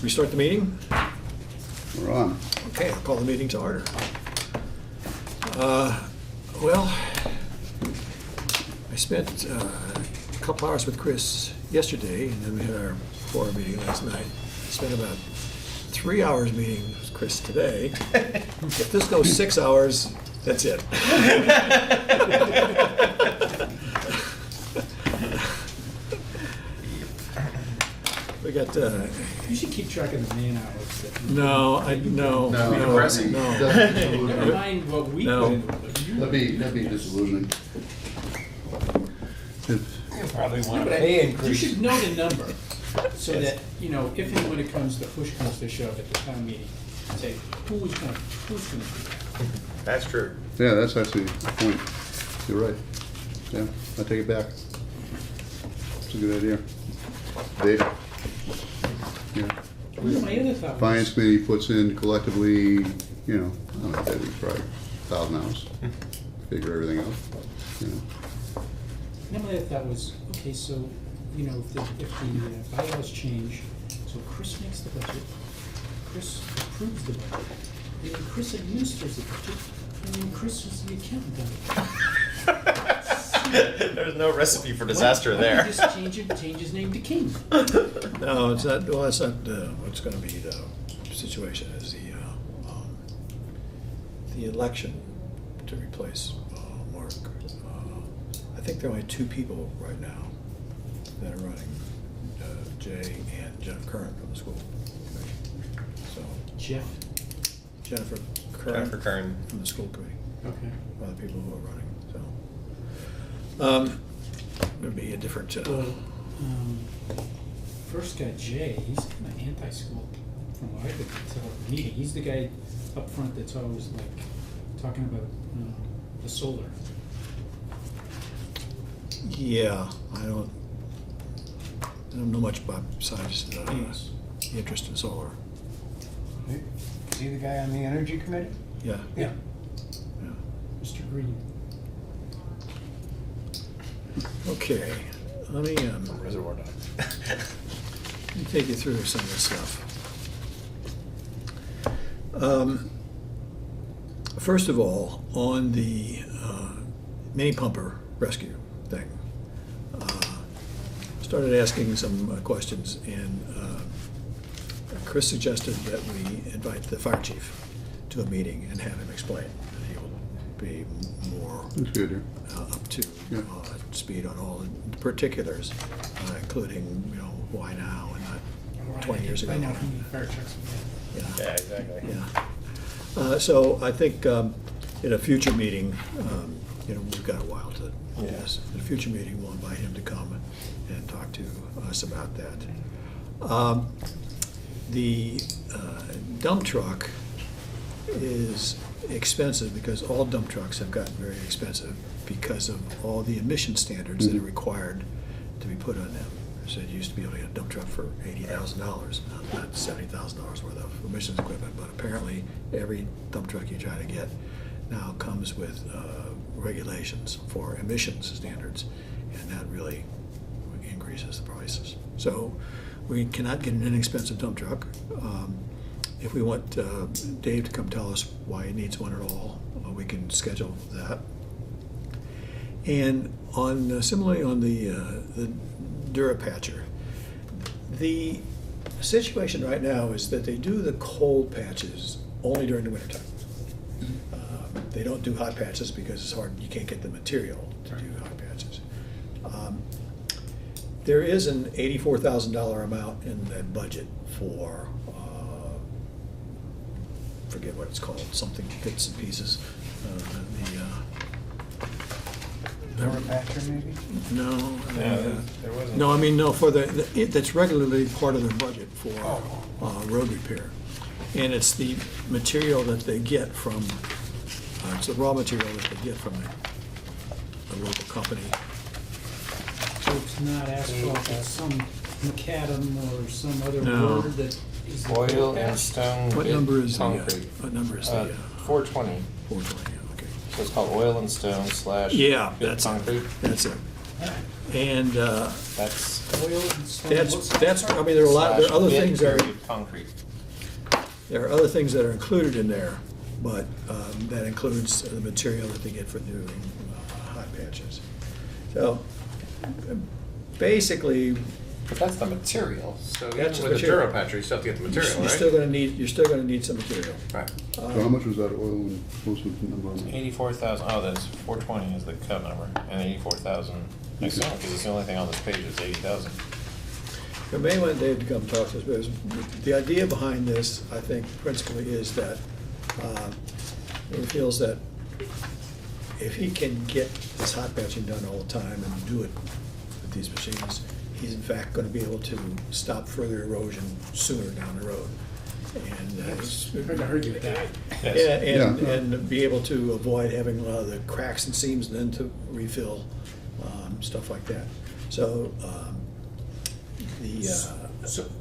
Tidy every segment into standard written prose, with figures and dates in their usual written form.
We start the meeting? We're on. Okay, I'll call the meeting to order. Well, I spent a couple hours with Chris yesterday, and then we had our board meeting last night. I spent about 3 hours meeting with Chris today. If this goes 6 hours, that's it. We got, You should keep track of the man hours. no. Never mind what we No. put into it, but you. That'd be disillusioning. You probably want a But pay You increase. should know the number, so that, you know, if and when it comes, the push comes to shove at the town meeting, say, who's gonna do that? That's true. Yeah, that's actually the point. You're right. Yeah, I take it back. It's a good idea. Dave? Yeah. My other thought Finance was, committee puts in collectively, you know, I don't know, that week, probably 1,000 hours. Figure everything out, you know. my other thought was, okay, so, you know, if the bylaws change, so Chris makes the budget, Chris approves the budget, and then Chris administers the budget, and then Chris is the accountant of it. There's no recipe for disaster Why don't there. you just change his name to King? No, it's not, well, it's not, what's gonna be the situation is the election to replace Mark. I think there are only 2 people right now that are running, Jay and Jeff Curran from the school committee. So, Jennifer Jennifer Curran Kern. from the school committee, Okay. are the people who are running, so. It'd be a different, Well, first guy, Jay, he's kind of anti-school from what I could tell at the meeting. He's the guy up front that's always like talking about the solar. yeah, I don't know much about besides Yes. the interest in solar. Is he the guy on the energy committee? Yeah, Yeah, yeah. Mr. Green. Okay, let me Reservoir Dog. let me take you through some of this stuff. First of all, on the mini pumper rescue thing, started asking some questions, and Chris suggested that we invite the fire chief to a meeting and have him explain. He'll be more That's good, yeah. up to Yeah. speed on all the particulars, including, you know, why now and not 20 years ago. I know how many fire trucks we have. Yeah. Yeah, exactly. Yeah. So I think in a future meeting, you know, we've got a while to do this. In a future meeting, we'll invite him to come and talk to us about that. The dump truck is expensive because all dump trucks have gotten very expensive because of all the emission standards that are required to be put on them. So you used to be able to get a dump truck for $80,000, not $70,000 worth of emissions equipment, but apparently every dump truck you try to get now comes with regulations for emissions standards, and that really increases the prices. So we cannot get an inexpensive dump truck. If we want Dave to come tell us why he needs one at all, we can schedule that. And on similarly on the Durapatcher, the situation right now is that they do the cold patches only during the wintertime. They don't do hot patches because it's hard, you can't get the material to do hot patches. There is an $84,000 amount in that budget for, forget what it's called, something bits and pieces. Durapatcher, maybe? No. There wasn't. No, I mean, no, for that's regularly part of their budget for road repair. And it's the material that they get from, it's the raw material that they get from a local company. So it's not asphalt, it's some macadam or some other No. word that is. the Oil and patch. stone. What bit number is the, concrete. what number is the, 420. 420, okay. So it's called oil and stone slash. Yeah, bit that's it. concrete. That's it. And That's. Oil and stone. What's the that's, part? I mean, there are a lot, there are other Slash things that are, period concrete. there are other things that are included in there, but that includes the material that they get for doing hot patches. So basically, But that's the material, so even That's the with a material. Durapatcher, you still have to get the material, you're right? still gonna need some material. Right. So how much was that oil and most of the number on that? 84,000, oh, that's 420 is the cut number, and 84,000, I assume, because it's the only thing on this page is 80,000. We may want Dave to come talk to us, because the idea behind this, I think, principally is that he feels that if he can get this hot patching done all the time and do it with these machines, he's in fact gonna be able to stop further erosion sooner down the road. And Hard to argue with that. Yes. Yeah. and be able to avoid having a lot of the cracks and seams and then to refill, stuff like that. So,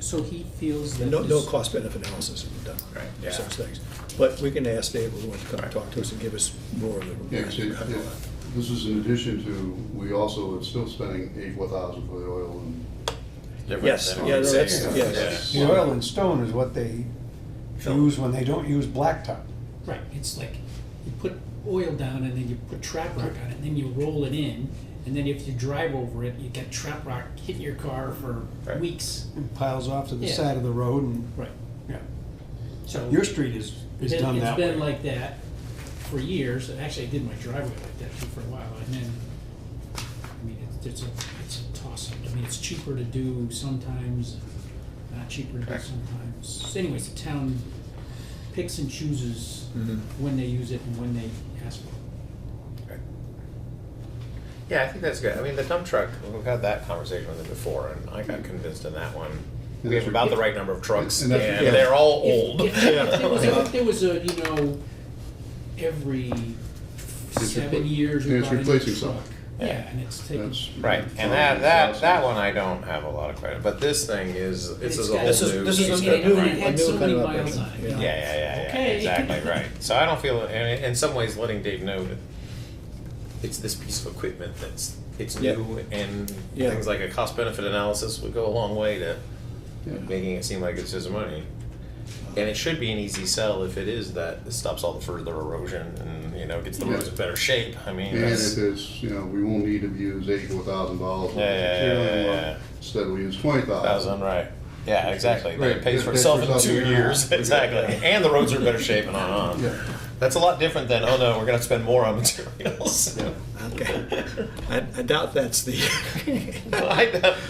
So he feels that. no this- cost benefit analysis has been done Right, on yeah. such things. But we can ask Dave, who wants to come Right. talk to us and give us more of the. Yeah, 'cause this is in addition to, we also are still spending 84,000 for the oil and. Different Yes, than yeah, what no, we that's- say. yes. The oil and stone is what they use when they don't use blacktop. Right, it's like, you put oil down and then you put trap rock on it, and then you roll it in, and then if you drive over it, you get trap rock hitting your car for Right. weeks. It piles off to the Yeah. side of the road and, Right. yeah. So. Your street is done that way. It's been like that for years, and actually I did my driveway like that too for a while, and then, I mean, it's a toss-up. I mean, it's cheaper to do sometimes, not cheaper to do Correct. sometimes. So anyways, the town picks and chooses when they use it and when they ask for it. Yeah, I think that's good. I mean, the dump truck, we've had that conversation with it before, and I got convinced in that one. We have about the right number of trucks, And and that's- yeah. they're all old. If there was a, you know, every It's 7 years and we it's bought a new replacing truck. something. Yeah, and it's taken. That's. Right, and that one I don't have a lot of credit, but this thing is, this is a whole new. This is This a is- new, and it had a so new many kind of miles operation. on it. Yeah, Okay. exactly, right. So I don't feel, and in some ways, letting Dave know that it's this piece of equipment that's, it's Yeah. new, and Yeah. things like a cost-benefit analysis would go a long way to Yeah. making it seem like it's his money. And it should be an easy sell if it is that it stops all the further erosion and, you know, gets the Yeah. roads in better shape. I mean, And that's, if it's, you know, we won't need to use $84,000 for Yeah. material, instead we use 20,000. 1,000, right. Yeah, exactly. Then Right. it pays for It pays itself for in itself 2 in a years. half. Exactly. And the roads are in better shape and on. Yeah. That's a lot different than, oh no, we're gonna spend more on materials. Okay. I doubt that's the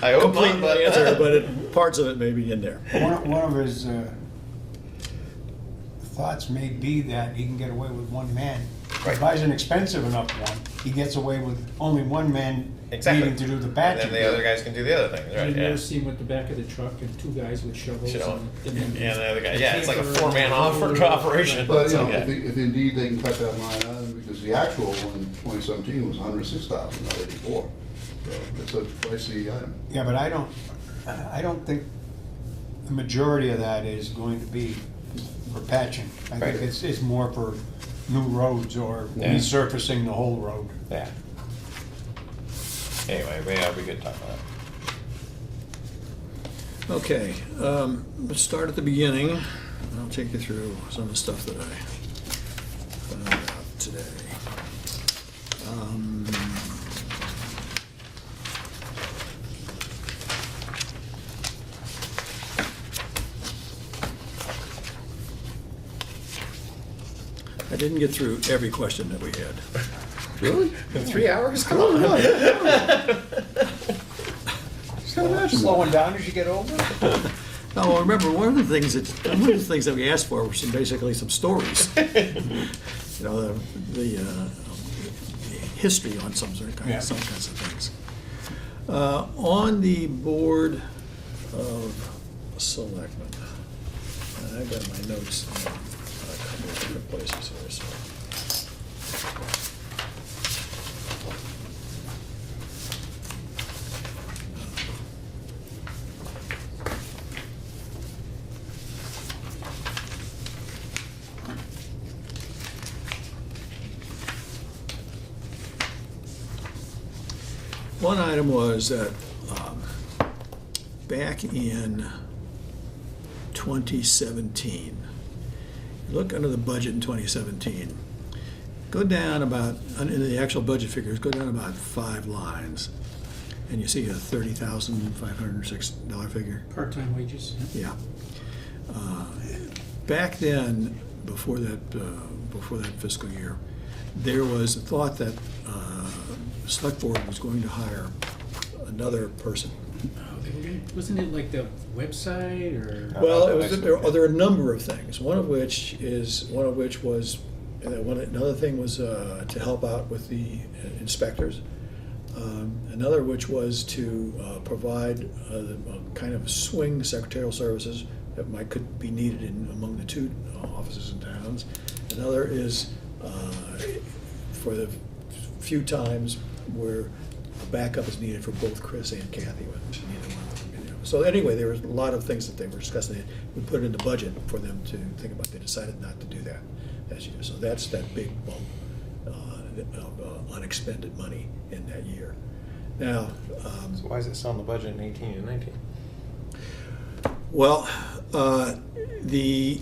I hope complete not, but. answer, but parts of it may be in there. One of his thoughts may be that he can get away with one man. If he Right. buys an expensive enough one, he gets away with only one man Exactly. needing to do the And patching. then the other guys can do the other things, right? You've Yeah. never seen with the back of the truck and two guys with shovels. You know, and then and the other guy, yeah, it's like a paper four-man and operation. But, you know, Yeah. if indeed they can cut that line out, because the actual in 2017 was 106,000, not 84. So it's a pricey item. Yeah, but I don't think the majority of that is going to be for patching. I Right. think it's more for new roads or Yeah. resurfacing the whole road. Yeah. Anyway, yeah, we could talk about it. Okay, let's start at the beginning. I'll take you through some of the stuff that I found out today. I didn't get through every question that we had. Really? In 3 hours? Come Oh, on. no. Just gotta imagine that. Slowing down as you get older? Now, remember, one of the things that we asked for were basically some stories. You know, the history on some kinds of things. On the Board of Selectmen, and I've got my notes in a couple of different places here, so. one item was that back in 2017, look under the budget in 2017, go down about, in the actual budget figures, go down about 5 lines, and you see a $30,506 figure. Part-time wages. Yeah. Back then, before that fiscal year, there was a thought that the select board was going to hire another person. Wasn't it like the website or? Well, there are a number of things. One of which was another thing was to help out with the inspectors. Another which was to provide a kind of swing secretarial services that could be needed among the 2 offices and towns. Another is for the few times where a backup is needed for both Chris and Kathy. When neither one of them, So anyway, there was a lot of things that they were discussing. We put it in the budget for them to think about. They decided not to do that year. So that's that big bump of unexpended money in that year. Now, So why is it still in the budget in 18 and 19? well, the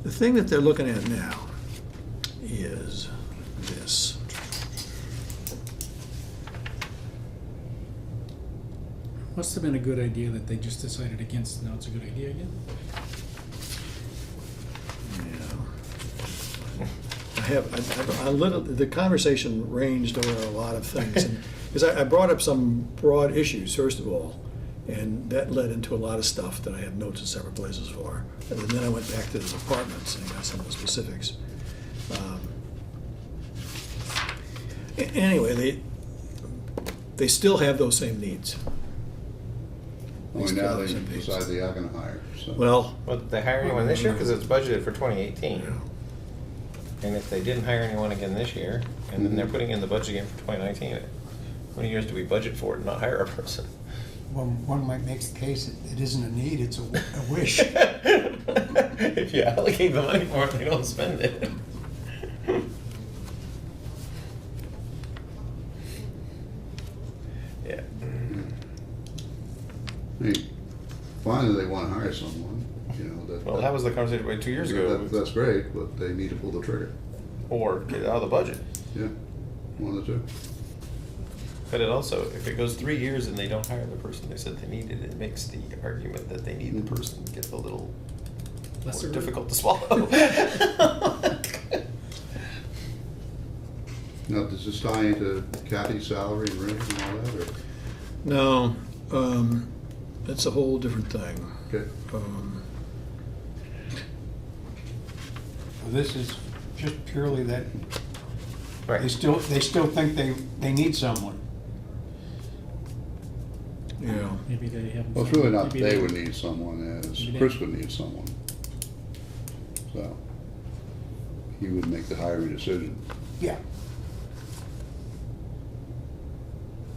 thing that they're looking at now is this. Must have been a good idea that they just decided against. Now it's a good idea again. The conversation ranged over a lot of things, because I brought up some broad issues first of all, and that led into a lot of stuff that I had notes in separate places for, and then I went back to the departments and got some of the specifics. Anyway, they still have those same needs. Only now they decide they are gonna hire, so. Well, Well, did they hire anyone this year? Because it's budgeted for 2018. And if they didn't hire anyone again this year, and then they're putting in the budget again for 2019, how many years do we budget for and not hire a person? Well, one might make the case that it isn't a need, it's a wish. If you allocate the money for it, they don't spend it. Yeah. I mean, finally they wanna hire someone, that. Well, that was the conversation about 2 years ago. That's great, but they need to pull the trigger. Or get it out of the budget. Yeah, one of the 2. But it also, if it goes 3 years and they don't hire the person they said they needed, it makes the argument that they need the person get a little Lesser more difficult to swallow. Now, does this tie into Kathy's salary and rate and all that, or? no, that's a whole different thing. Okay. This is just purely that they Right. still think they need someone. Yeah. Maybe they haven't. Well, it's really not maybe they would need someone, as Maybe Chris would need someone. So, he would make the hiring decision. Yeah.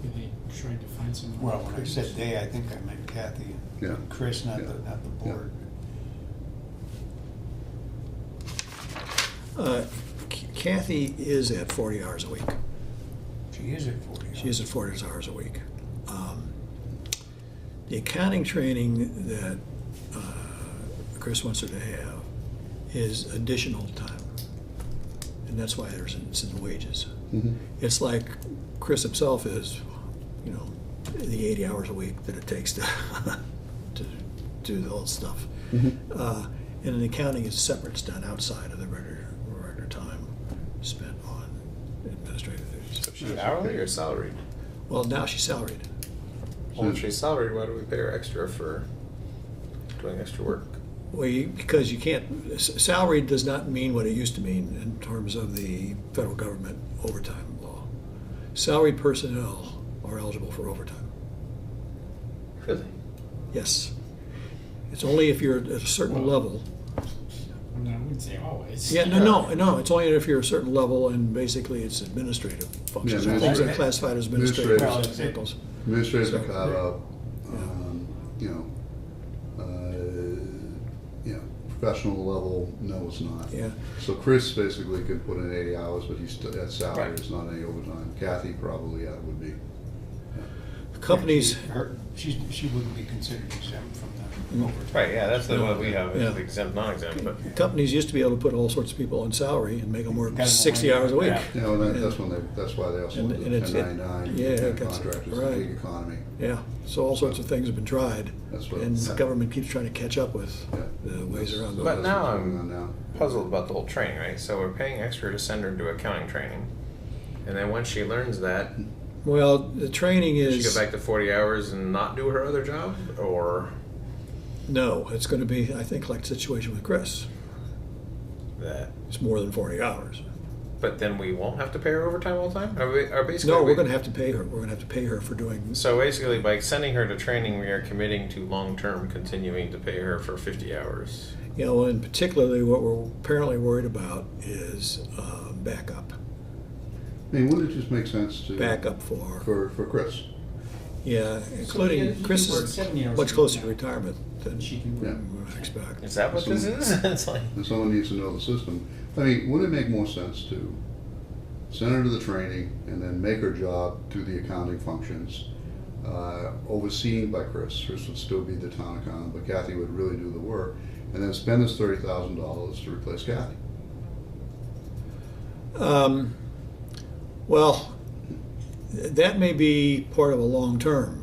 Maybe they tried to find someone. Well, when I said they, I think I meant Kathy Yeah. and Chris, not Yeah. the board. Kathy is at 40 hours a week. She is at 40. She is at 40 hours a week. The accounting training that Chris wants her to have is additional time. And that's why it's in the wages. Mhm. It's like Chris himself is, the 80 hours a week that it takes to do the whole stuff. Mhm. And an accounting is separate, it's done outside of the regular time spent on administrative duties. So she's hourly or salaried? Well, now she's salaried. Well, if she's salaried, why do we pay her extra for doing extra work? Well, because you can't, salaried does not mean what it used to mean in terms of the federal government overtime law. Salaried personnel are eligible for overtime. Really? Yes. It's only if you're at a certain level. No, I wouldn't say always. Yeah, no, it's only if you're a certain level, and basically it's administrative functions. Yeah, Things are administrative. classified as administrative Administrative. cycles. Administrative So- carve out, professional level, no, it's not. Yeah. So Chris basically could put in 80 hours, but he's still, that salary Right. is not any overtime. Kathy probably, yeah, would be. Companies, She wouldn't be considered exempt from the Mm. overtime. Right, yeah, that's the what we have, Yeah. is exempt, non-exempt, but. companies used to be able to put all sorts of people on salary and make them work Got 'em 60 away. hours a week. Yeah. You know, and that's when they, that's why they also And- look and at it's- 1099, yeah, it and gets- contractors, right. the gig economy. Yeah, so all sorts of things have been tried, That's what- and the government keeps trying to catch up with Yeah. the ways around So it. But that's now what's I'm going on now. puzzled about the whole training, right? So we're paying extra to send her to accounting training. And then once she learns that, Well, the training does she go is, back to 40 hours and not do her other job? Or no, it's going to be, I think, like the situation with Chris. that? It's more than 40 hours. But then we won't have to pay her overtime all the time? Are basically No, we're going to have to pay her. We're going to have to pay her for doing, So basically, by sending her to training, we are committing to long-term continuing to pay her for 50 hours. you know, and particularly what we're apparently worried about is backup. I mean, wouldn't it just make sense to? Backup for, For Chris? yeah, So, yeah, including you Chris can work is 70 hours much a closer week to now. retirement than She can Yeah. work. we would expect. Is that what this is? It's like, And someone needs to know the system. I mean, wouldn't it make more sense to send her to the training and then make her job do the accounting functions, overseen by Chris? Chris would still be the town accountant, but Kathy would really do the work, and then spend this $30,000 to replace Kathy. Well, that may be part of a long-term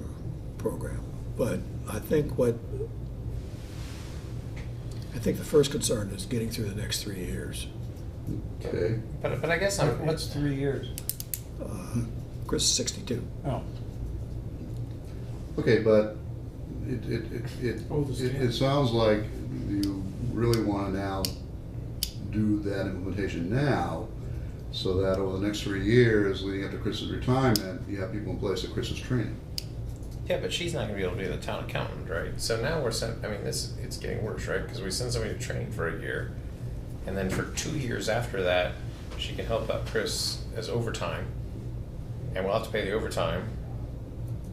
program, but I think the first concern is getting through the next 3 years. Okay? but I guess What's 3 years? Chris is 62. Oh, Okay, but Oldest it kid. sounds like you really want to now do that implementation now, so that over the next 3 years, leading up to Chris's retirement, you have people in place that Chris is training. yeah, but she's not going to be able to be the town accountant, right? So now we're sent. I mean, it's getting worse, right? Because we send somebody to training for a year, and then for 2 years after that, she can help out Chris as overtime, and we'll have to pay the overtime.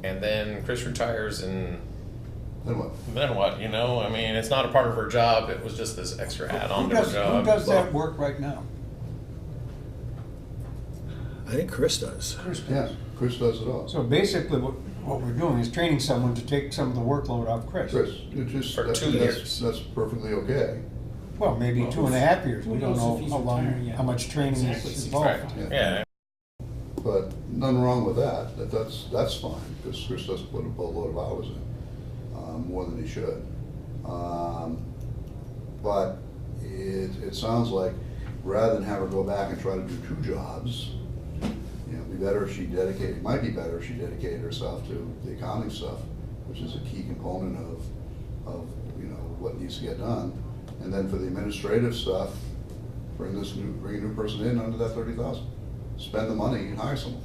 And then Chris retires, and Then what? then what? You know, I mean, it's not a part of her job. It was just this extra add-on to her Who job. does that work right now? I think Chris does. Chris does. Yes, Chris does it all. So basically, what we're doing is training someone to take some of the workload off Chris. Chris, it just, For 2 that's- years. That's perfectly okay. Well, maybe 2.5 years. We Who don't knows know if he's how long, retiring yet. how much training Exactly. is Right. involved. Yeah. But nothing wrong with that. That's fine, because Chris does put a boatload of hours in, more than he should. But it sounds like rather than have her go back and try to do 2 jobs, you know, it'd be better if she dedicated, it might be better if she dedicated herself to the accounting stuff, which is a key component of, you know, what needs to get done. And then for the administrative stuff, bring a new person in under that 30,000. Spend the money and hire someone.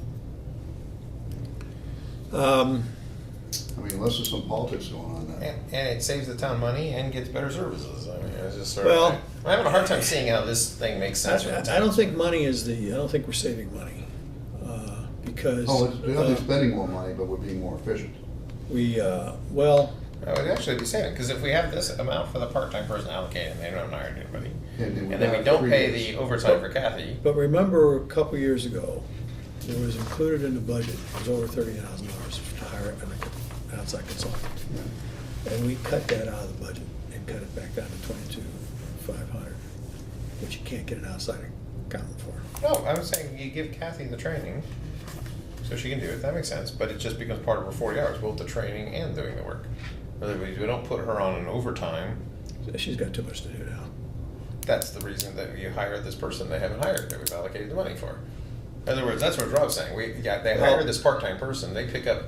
I mean, unless there's some politics going on there. And it saves the town money and gets better services. I mean, it's just sort Well- of. I'm having a hard time seeing how this thing makes sense for the town. I don't think money is I don't think we're saving money, because. Oh, we're not only spending more money, but we're being more efficient. Well, I would actually be saying it, because if we have this amount for the part-time person allocated, and they don't hire anybody, and then we have don't 3 pay years. the overtime for Kathy, but remember, a couple years ago, there was included in the budget, it was over $30,000 to hire an outside consultant. Yeah. And we cut that out of the budget and cut it back down to 22,500, which you can't get an outside accountant for. no, I was saying you give Kathy the training, so she can do it, that makes sense, but it just becomes part of her 40 hours, both the training and doing the work. In other words, we don't put her on an overtime, She's got too much to do now. that's the reason that you hire this person they haven't hired, that we've allocated the money for. In other words, that's what Rob's saying, they hire this part-time person, they pick up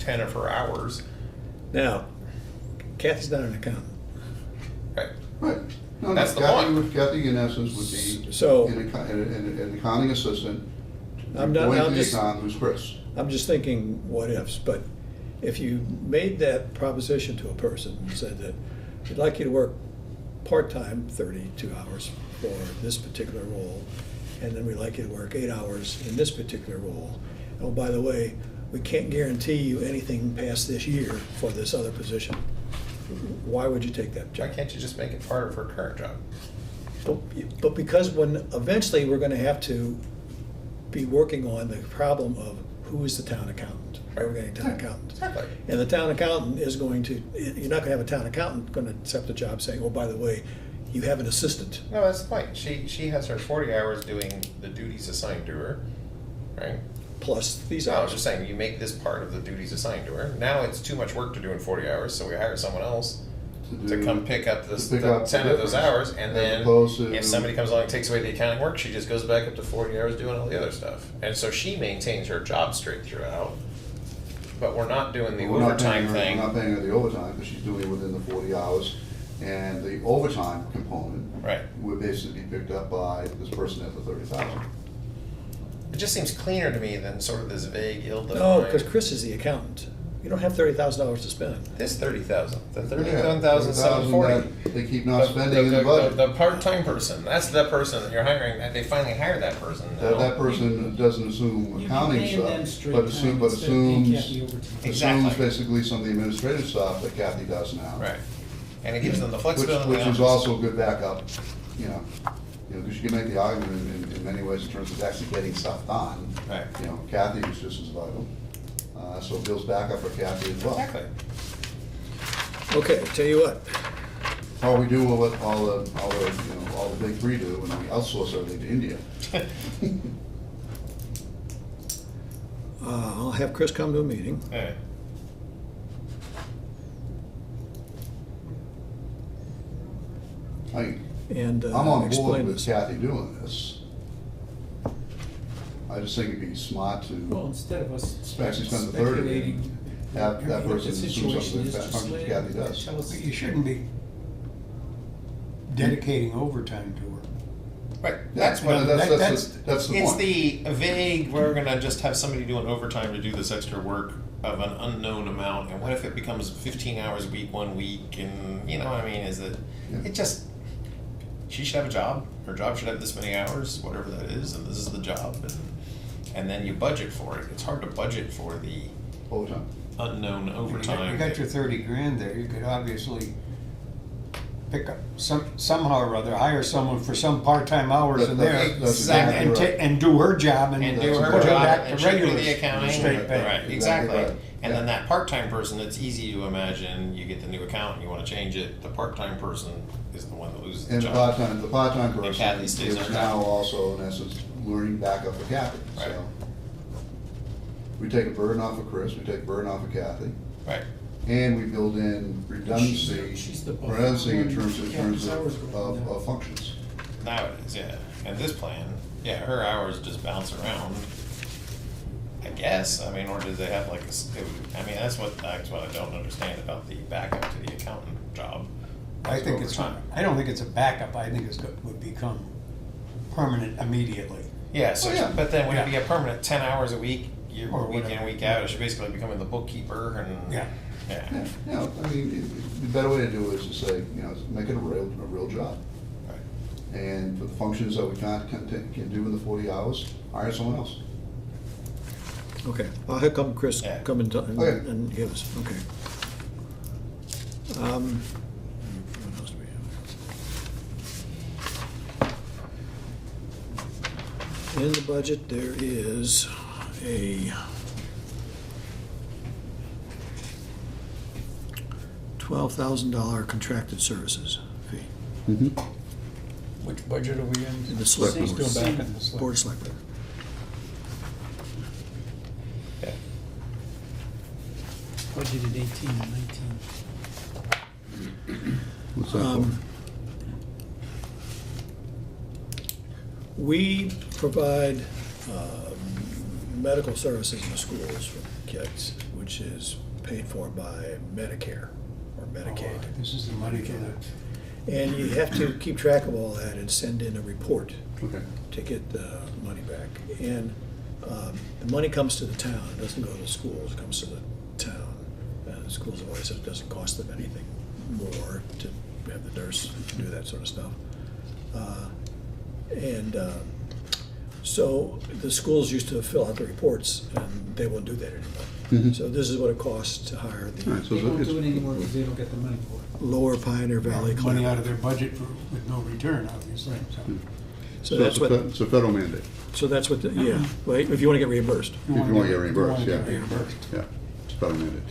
10 of her hours, Now, Kathy's not an accountant. right? Right. No, That's the Kathy point. Kathy, in essence, would be So- an accounting assistant. I'm not- Going I'm to the just- accountant, who's Chris. I'm just thinking what ifs, but if you made that proposition to a person and said that we'd like you to work part-time, 32 hours for this particular role, and then we'd like you to work 8 hours in this particular role. Oh, by the way, we can't guarantee you anything past this year for this other position. Why would you take that Why job? can't you just make it part of her current job? But because when eventually we're gonna have to be working on the problem of who is the town accountant? Are we getting a town accountant? Exactly. And the town accountant is going to, you're not gonna have a town accountant gonna accept the job saying, oh, by the way, you have an assistant. No, that's the point. She has her 40 hours doing the duties assigned to her, right? Plus these So I was hours. just saying, you make this part of the duties assigned to her. Now it's too much work to do in 40 hours, so we hire someone else to come pick up this, to pick the up the 10 of those difference, hours, and as then opposed to- if somebody comes along and takes away the accounting work, she just goes back up to 40 hours doing all the other stuff. And so she maintains her job straight throughout, but we're not doing the We're not paying overtime her- thing. We're not paying her the overtime, because she's doing it within the 40 hours. And the overtime component Right. would basically be picked up by this person at the 30,000. It just seems cleaner to me than sort of this vague, ill-defined. No, because Chris is the accountant. You don't have $30,000 to spend. This 30,000, the Yeah, 31,740. that they keep not spending in the budget. The part-time person, that's the person that you're hiring, that they finally hired that person. now. That person doesn't assume You'd be accounting paying them stuff, straight but time assumes, instead of paying assumes, Kathy overtime. Exactly. basically some of the administrative stuff that Kathy does now. Right, and it gives them the Which, flexibility. which in is the office. also a good backup, because you can make the argument in many ways in terms of actually getting stuff done. Right. Kathy is just as vital, so Bill's backup for Kathy as well. Exactly. Okay, tell you what, Or we do what all the big three do, and we outsource everything to India. I'll have Chris come to a meeting. Yeah. And I'm on board explain with this. Kathy doing this. I just think it'd be smart Well, to instead of us actually spend the 30 speculating. have that what person the assume some of situation the is, just functions let- Kathy does. Tell us. But you shouldn't be dedicating overtime to her. Right, that's Yeah, what, that's the it's point. the vague, we're gonna just have somebody doing overtime to do this extra work of an unknown amount, and what if it becomes 15 hours a week, 1 week, and, you know what I mean, is that, Yeah. it just, she should have a job, her job should have this many hours, whatever that is, and this is the job, and then you budget for it. It's hard to budget for the Overtime. unknown overtime. You got your 30 grand there, you could obviously pick up somehow or other, hire someone for some part-time hours in there. That's Exactly. And right. and do her job And do That's her exactly put job, back and to she do regular the accounting, straight pay. right, Exactly exactly. right. And then Yeah. that part-time person, it's easy to imagine, you get the new accountant, you wanna change it, the part-time person is the one that loses the And the job. part-time And person Kathy is stays on now top. also, in essence, learning backup for Kathy, Right. so. We take a burden off of Chris, we take a burden off of Kathy, Right, and we build in redundancy, She's the boss. in terms Kathy's hours go down. of functions. nowadays, yeah, and this plan, yeah, her hours just bounce around, I guess, I mean, or do they have like I mean, that's what I don't understand about the backup to the accountant job. I think it's, Overtime. I don't think it's a backup, I think would become permanent immediately. Yeah, so, Oh, yeah. but then would it be Yeah. a permanent 10 hours a week, year, Or week in, whatever. week out, is she basically becoming the bookkeeper and? Yeah. Yeah. Yeah, I mean, the better way to do it is to say, make it a real job. Right. And for the functions that we can do in the 40 hours, hire someone else. Okay, I'll have Chris Yeah. come and Okay. and give us, okay. What else do we have? In the budget, there is a $12,000 contracted services fee Which budget are we in? in the select Same- board. Still back in the select. Board of Selectmen. Yeah. Budgeted 18 and 19. What's that Um, We provide medical services in the schools for kids, which is paid for by Medicare or Medicaid. Oh, This is the money for the, And you have to keep track of all that and send in a report Okay. to get the money back. And the money comes to the town, it doesn't go to the schools, it comes to the town. And the schools have always said it doesn't cost them anything more to have the nurse do that sort of stuff. So the schools used to fill out the reports, and they won't do that anymore. Mhm. So this is what it costs to hire All the right, so They won't it's- do it anymore because they don't get the money for it. Lower Pioneer Valley Money out of Collaborative. their budget with no return, obviously, so. So that's it's what, it's a federal mandate. so that's what, yeah, right, if you want to get reimbursed. If you want to get reimbursed, you yeah. wanna get reimbursed. Yeah, it's a federal mandate.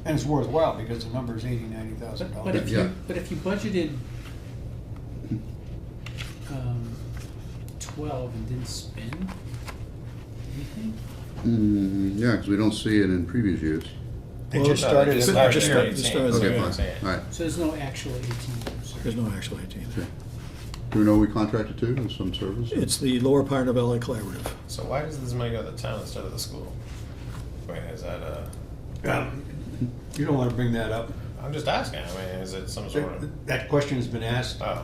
And it's worthwhile because the number is $80,000, But $90,000. if Yeah. but if you budgeted 12 and didn't spend anything, Yeah, because we don't see it in previous years. They Well, just started just it start- last just year. start- just started Okay, Yeah. fine, all right. so there's no actual 18 years. There's no actual 18. Okay. Do we know we contracted to in some service? It's the Lower Pioneer Valley Collaborative. So why does this money go to the town instead of the school? Wait, is that You don't want to bring that up. I'm just asking, I mean, is it some sort of, That question has been asked oh,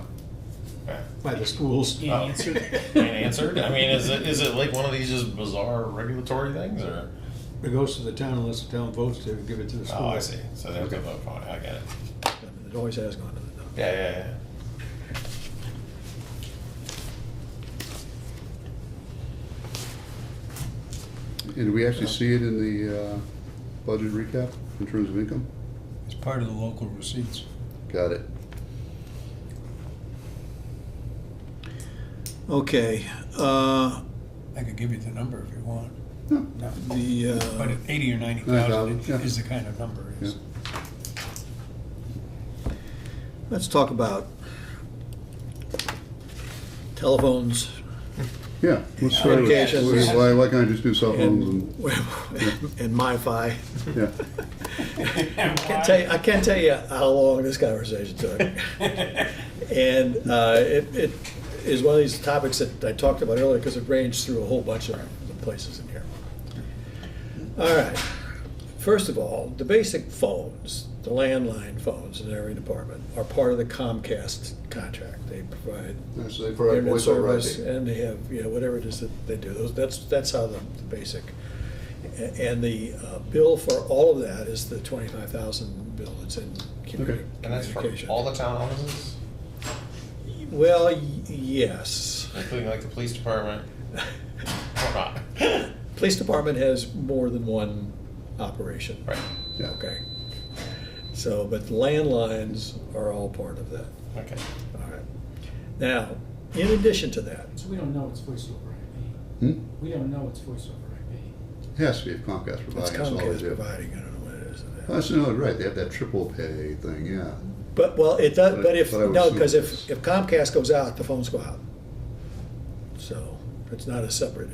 okay. by the schools. You answered. Ain't answered? I mean, is it like one of these just bizarre regulatory things, or? It goes to the town unless the town votes to give it to the school. Oh, I see, so they have to vote for it, I get it. It always has gone to the town. Yeah. And do we actually see it in the budget recap in terms of income? It's part of the local receipts. Got it. Okay, I could give you the number if you want. No. No. the, But 80 or 90,000 90,000, yeah. is the kind of number it is. let's talk about telephones. Yeah, let's try with, Communications. why can't I just do cell phones and, And MiFi. yeah. I can't tell you how long this conversation took. And it is one of these topics that I talked about earlier because it ranged through a whole bunch of the places in here. All right. First of all, the basic phones, the landline phones in every department are part of the Comcast contract. They provide So they provide internet voice over service, IP. and they have, whatever it is that they do. That's how the basic. And the bill for all of that is the 25,000 bill that's in Okay. And that's for communication. all the town offices, Well, yes. including like the police department, or not? Police department has more than one operation. Right, Yeah. Okay. So, but landlines are all part of that. okay. All right. Now, in addition to that, So we don't know it's voice over IP. Hmm? We don't know it's voice over IP. It has to be if Comcast it's providing, that's all they Comcast do. providing, I don't know what it is. That's, no, right, they have that triple pay thing, yeah. But, well, it does, But but if, but I would no, assume because it's- if Comcast goes out, the phones go out. So, it's not a separate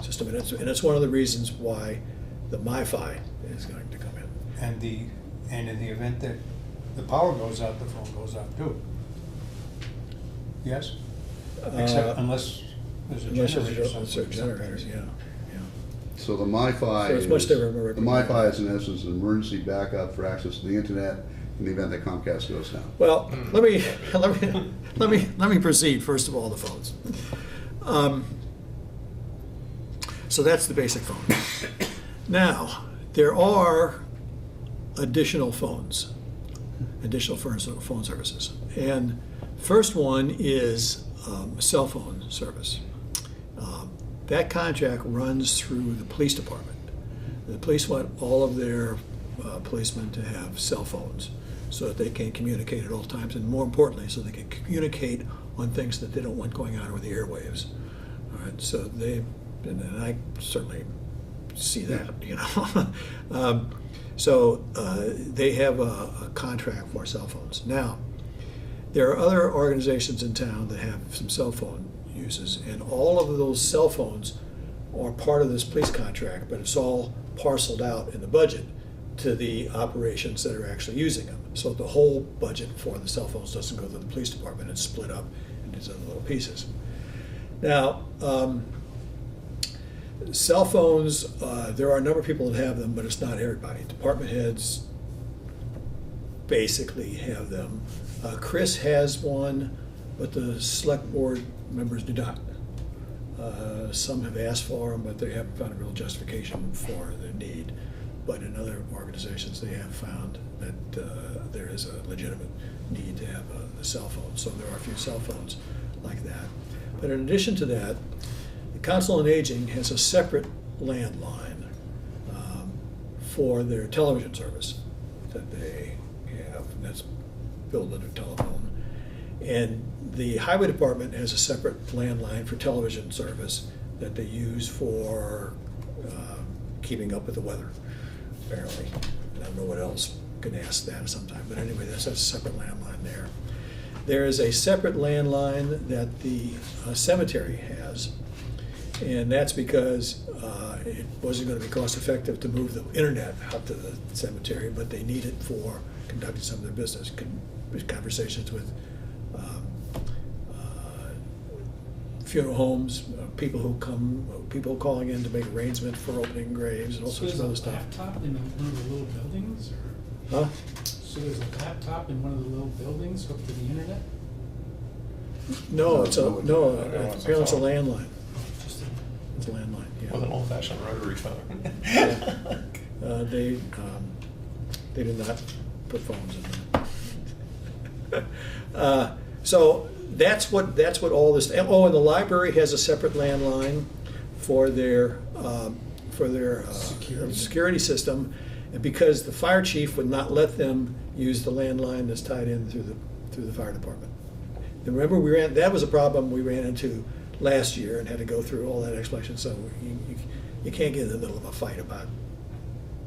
system, and it's one of the reasons why the MiFi is going to come in. And in the event that the power goes out, the phone goes out too. Yes? Except unless there's a Unless generator. there's a someplace. generator, yeah. So the MiFi So it's is, much the different. MiFi is in essence an emergency backup for access to the internet in the event that Comcast goes down. Well, let me proceed, first of all, the phones. So that's the basic phone. Now, there are additional phones, additional phone services. And first one is cell phone service. That contract runs through the police department. The police want all of their policemen to have cell phones so that they can communicate at all times, and more importantly, so they can communicate on things that they don't want going out over the airwaves. All right, so and I certainly see that, So they have a contract for cell phones. Now, there are other organizations in town that have some cell phone uses, and all of those cell phones are part of this police contract, but it's all parceled out in the budget to the operations that are actually using them. So the whole budget for the cell phones doesn't go to the police department, it's split up into these other little pieces. Now, cell phones, there are a number of people that have them, but it's not everybody. Department heads basically have them. Chris has one, but the select board members do not. Some have asked for them, but they haven't found a real justification for the need. But in other organizations, they have found that there is a legitimate need to have a cell phone. So there are a few cell phones like that. But in addition to that, the Council on Aging has a separate landline for their television service that they have, and that's billed under telephone. And the Highway Department has a separate landline for television service that they use for keeping up with the weather, apparently. I don't know what else, can ask that sometime, but anyway, that's a separate landline there. There is a separate landline that the cemetery has, and that's because it wasn't going to be cost effective to move the internet out to the cemetery, but they need it for conducting some of their business, conversations with funeral homes, people calling in to make arrangements for opening graves and all So sorts of other there's a stuff. laptop in one of the little buildings, or? Huh? So there's a laptop in one of the little buildings hooked to the internet? No, it's No, apparently it's a landline. Just a- It's a landline, yeah. With an old-fashioned rotary phone. They did not put phones in them. So that's what all this, oh, and the library has a separate landline for their security system, and because the fire chief would not let them use the landline that's tied in through the fire department. And remember, that was a problem we ran into last year and had to go through all that explanation, so you can't get in the middle of a fight about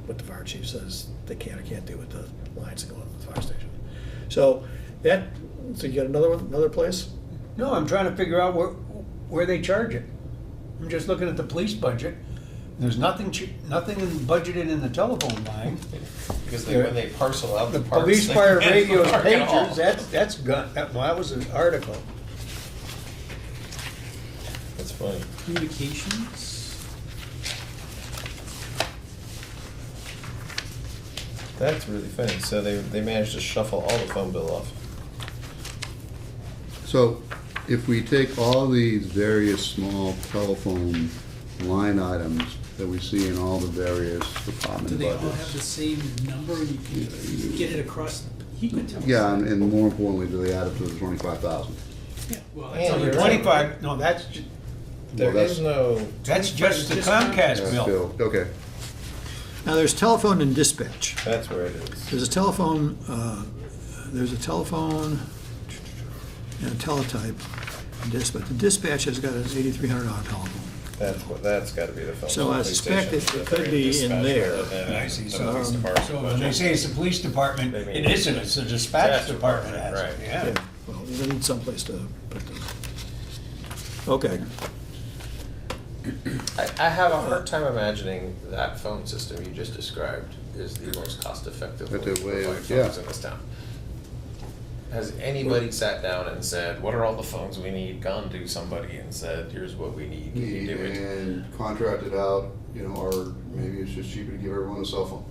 what the fire chief says they can or can't do with the lines that go into the fire station. So you got another place? No, I'm trying to figure out where they charge it. I'm just looking at the police budget. There's nothing budgeted in the telephone line. Because when they parcel out the The parts. police, they fire, can't radios, park at all. pagers, that's gone, that was an article. That's funny. Communications? That's really funny. So they managed to shuffle all the phone bill off. So if we take all these various small telephone line items that we see in all the various Do department they all have the budgets. same number, and you can get it across, he could tell us. Yeah, and more importantly, do they add up to the 25,000? Yeah, well, Yeah, that's all you're you're right. 25, no, that's There that's- is no. just the Just Comcast That's bill. Okay. Now, there's telephone and dispatch. That's where it is. There's a telephone and a teletype and dispatch. The dispatch has got an $8,300 telephone. That's got to be the phone. So I police suspect station, it the could be in dispatch there. rather than I see. the So, police department So when they budget. say it's the police department, They mean- it isn't, it's the dispatch Dispatch department department, has it, right. yeah. Well, they need someplace to put them. Okay. I have a hard time imagining that phone system you just described is the most cost-effective way That's to a way provide of- phones yeah. in this town. Has anybody sat down and said, what are all the phones we need, gone to somebody and said, here's what we need, can you do it? And contracted out, or maybe it's just cheaper to give everyone a cell phone.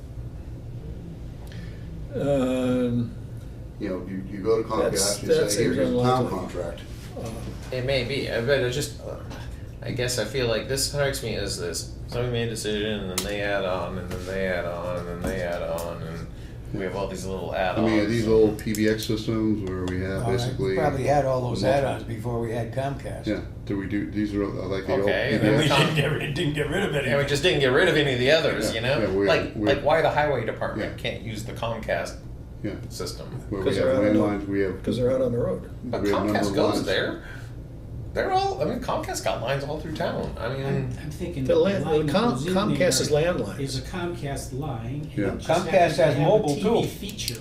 You go to That's- Comcast, you that say, here's seems a town unlikely. contract. It may be, but it just, I guess I feel like this strikes me as this, somebody made a decision and then they add on and then they add on and then they add on and we have all these little I add-ons. mean, are these old PBX systems where we have basically. We probably had all those the multiple- add-ons before we had Comcast. Yeah, do we do, these are like the old Okay, And we PBX? didn't get rid of And we any. just didn't get rid of any of the others, Yeah, you know? yeah, we're- Like why the highway department Yeah. can't use the Comcast Yeah, system? where we Because have they're out on the- landlines, we have. Because they're out on the road. But we have number Comcast of goes lines. there. They're all, Comcast got lines all through town. I mean, I'm thinking The the land- line that goes in Comcast is there landlines. is a Comcast line. and Yeah. it just Comcast happens to has have a mobile, TV too. feature.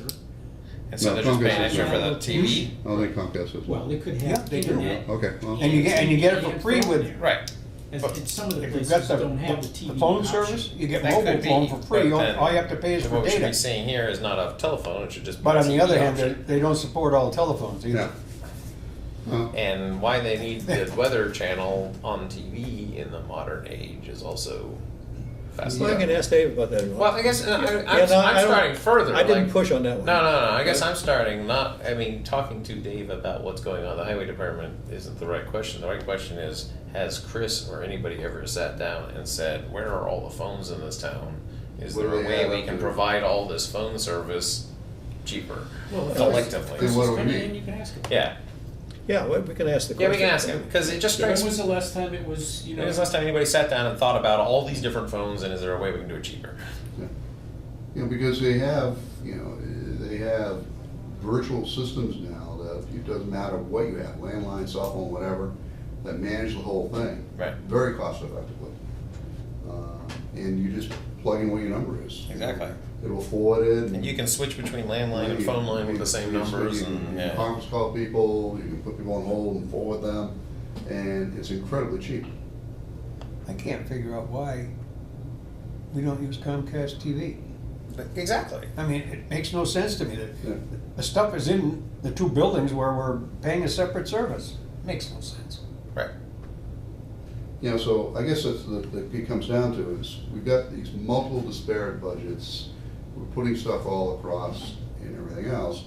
and so No, they're just Comcast paying is extra for the not. TV. I don't think Comcast is. Well, they could Yeah, have they do. internet. Okay, well, And you get it for free with, Right. As, But and some of the if you've places got don't have the TV the phone option. service, you get That mobile could phone be, for free, but all then all you have to pay is for What we should be data. saying here is not a telephone, it should just be But a on the TV other hand, option. they don't support all telephones yeah. either. And why they need the Weather Channel on TV in the modern age is also Well, I fascinating. can ask Dave about that. if you want. Well, I guess I'm Yeah, no, I don't- starting further. I didn't like- push on that one. No, I guess I'm starting talking to Dave about what's going on. The highway department isn't the right question. The right question is, has Chris or anybody ever sat down and said, where are all the phones in this town? Is What there do a they way add we up can to? provide all this phone service cheaper Well, if collectively? Then what do we Come in, need? you can ask them. Yeah, Yeah, we can ask the Yeah, question. we can ask him, because it just When strikes me. was the last time it was, you know? When was the last time anybody sat down and thought about all these different phones, and is there a way we can do it cheaper? Yeah. You know, because they have, you know, they have virtual systems now that it doesn't matter what you have, landline, cell phone, whatever, that manage the whole thing. Right. Very cost effectively. And you just plug in what your number is. Exactly. It'll forward it. And you can switch between landline and phone line with the same numbers, You and can yeah. conference call people, you can put people on hold and forward them, and it's incredibly cheap. I can't figure out why we don't use Comcast TV. Exactly. I mean, it makes no sense to me that Yeah. the stuff is in the two buildings where we're paying a separate service. Makes no sense. Right. You know, so I guess that's it comes down to is, we've got these multiple disparate budgets, we're putting stuff all across and everything else.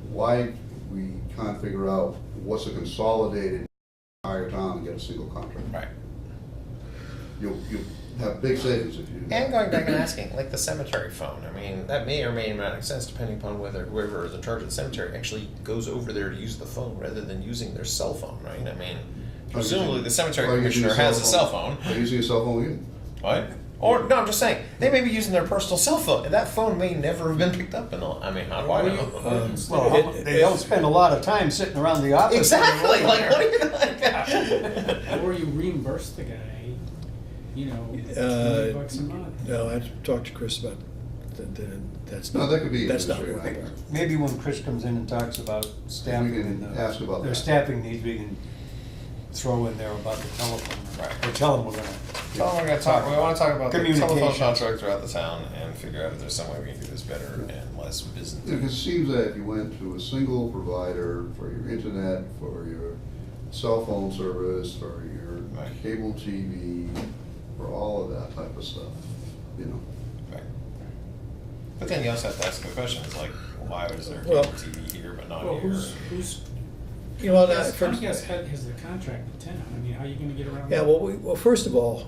Why we can't figure out what's a consolidated entire town and get a single contract? Right. You'll have big savings if you do that. And going back and asking, like the cemetery phone, I mean, that may or may not make sense depending upon whether whoever is in charge of the cemetery actually goes over there to use the phone rather than using their cell phone, right? I mean, presumably the cemetery Or using commissioner has a cell phone. Or using a cell phone again. What? Or, no, I'm just saying, they may be using their personal cell phone, and that phone may never have been picked up and all. I mean, how do I know? Well, they don't spend a lot of time sitting around the office. Exactly, like, what are you like? Or you reimburse the guy, you know, $20 a month. No, I talked to Chris about that's No, not, that could be. that's not industry, working. right? Maybe when Chris comes in and talks about staffing We can and ask about their that. staffing needs, we can throw in there about the telephone. Right. Or tell them we're gonna. Tell them we're gonna talk, we wanna talk about the telephone Communication. contract throughout the town and figure out if there's some way we can do this better and less business. Yeah, because it seems that if you went to a single provider for your internet, for your cell phone service, for your Right. cable TV, for all of that type of stuff, you know. Right. But then you also have to ask the question, it's like, why is there Well- cable TV here but not Well, here? who's, You know, Comcast has the contract with town, I mean, how are you gonna get around yeah, that? well, first of all,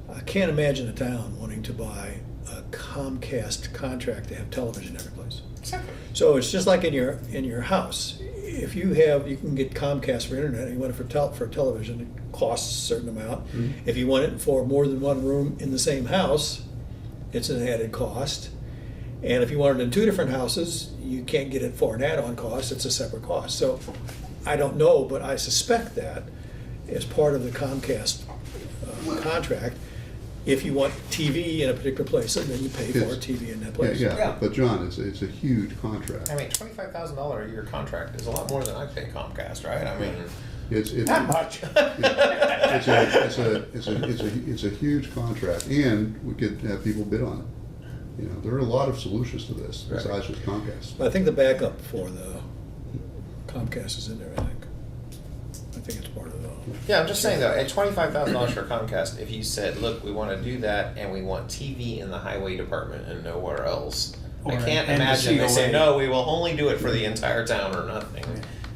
I can't imagine a town wanting to buy a Comcast contract to have television every place. Exactly. So it's just like in your house. If you can get Comcast for internet, and you want it for television, it costs a certain amount. Mhm. If you want it for more than one room in the same house, it's an added cost. And if you want it in two different houses, you can't get it for an add-on cost, it's a separate cost. So I don't know, but I suspect that as part of the Comcast contract, if you want TV in a particular place, then you pay for Yes. TV in that Yeah, place. yeah, but John, it's a huge contract. I mean, $25,000 a year contract is a lot more than I pay Comcast, right? I mean, It's Not much. it's a huge contract, and we could have people bid on it. You know, there are a lot of solutions to this Right. besides just Comcast. But I think the backup for the Comcast is in there, I think. I think it's part of the. yeah, I'm just saying though, at $25,000 for Comcast, if you said, look, we wanna do that and we want TV in the highway department and nowhere else, I Or can't and the imagine they say, COA. no, we will only do it for the entire town or nothing.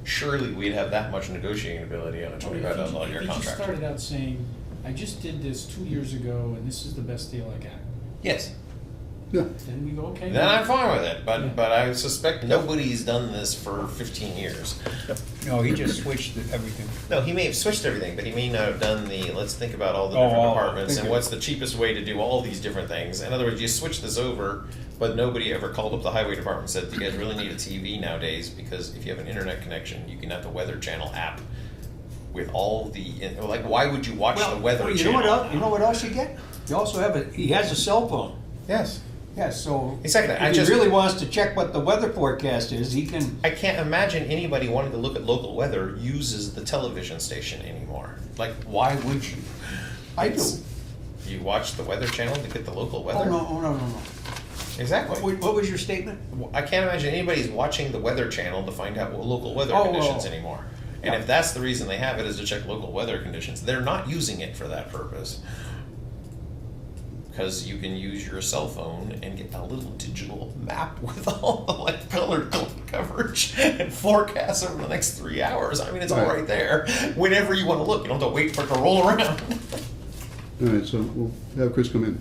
Surely we'd have that much negotiating ability on a $25,000 a year If you just contract. started out saying, I just did this 2 years ago and this is the best deal I got, Yes. Yeah, then we go, okay. Then I'm fine with it, Yeah. but I suspect nobody's done this for 15 years. No, he just switched everything. No, he may have switched everything, but he may not have done the, let's think about all the Oh, different all- departments and thinking- what's the cheapest way to do all these different things. In other words, you switch this over, but nobody ever called up the highway department and said, do you guys really need a TV nowadays? Because if you have an internet connection, you can have the Weather Channel app with all the, like, why would you watch the Weather you Channel? know what else? You know what else you get? You also have he has a cell phone. Yes. Yes, so Exactly. I if he just- really wants to check what the weather forecast is, he can. I can't imagine anybody wanting to look at local weather uses the television station anymore. Like, why would you? I do. It's- You watch the Weather Channel to get the local weather? Oh no! Oh no! No! No! Exactly. What was your statement? I can't imagine anybody's watching the Weather Channel to find out what local weather Oh, conditions well. anymore. And Yeah. if that's the reason they have it is to check local weather conditions, they're not using it for that purpose. Because you can use your cell phone and get a little digital map with all the like colored coverage and forecasts over the next 3 hours. I mean, it's all Right. right there. Whenever you want to look, you don't have to wait for it to roll around. all right, so we'll have Chris come in.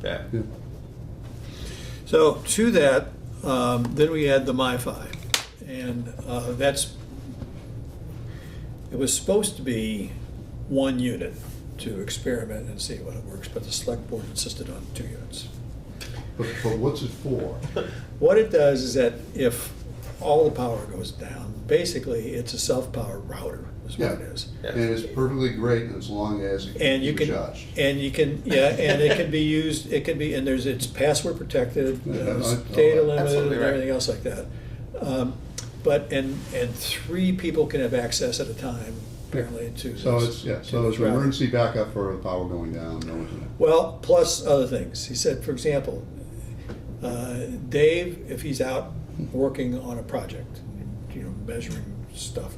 Yeah. Yeah. So to that, then we add the MiFi, and that's it was supposed to be one unit to experiment and see what it works, but the select board insisted on 2 units. But what's it for? What it does is that if all the power goes down, basically it's a self-powered router is what it is. And it's perfectly great as long as it And you can be can, charged. and you can, yeah, and it can be used, it can be, and it's password protected, Yeah, it's I- data limited Absolutely and right. everything else like that. But, and 3 people can have access at a time, apparently, to So this. it's, to so this it's an router. emergency backup for the power going down, no internet. Well, plus other things. He said, for example, Dave, if he's out working on a project, measuring stuff,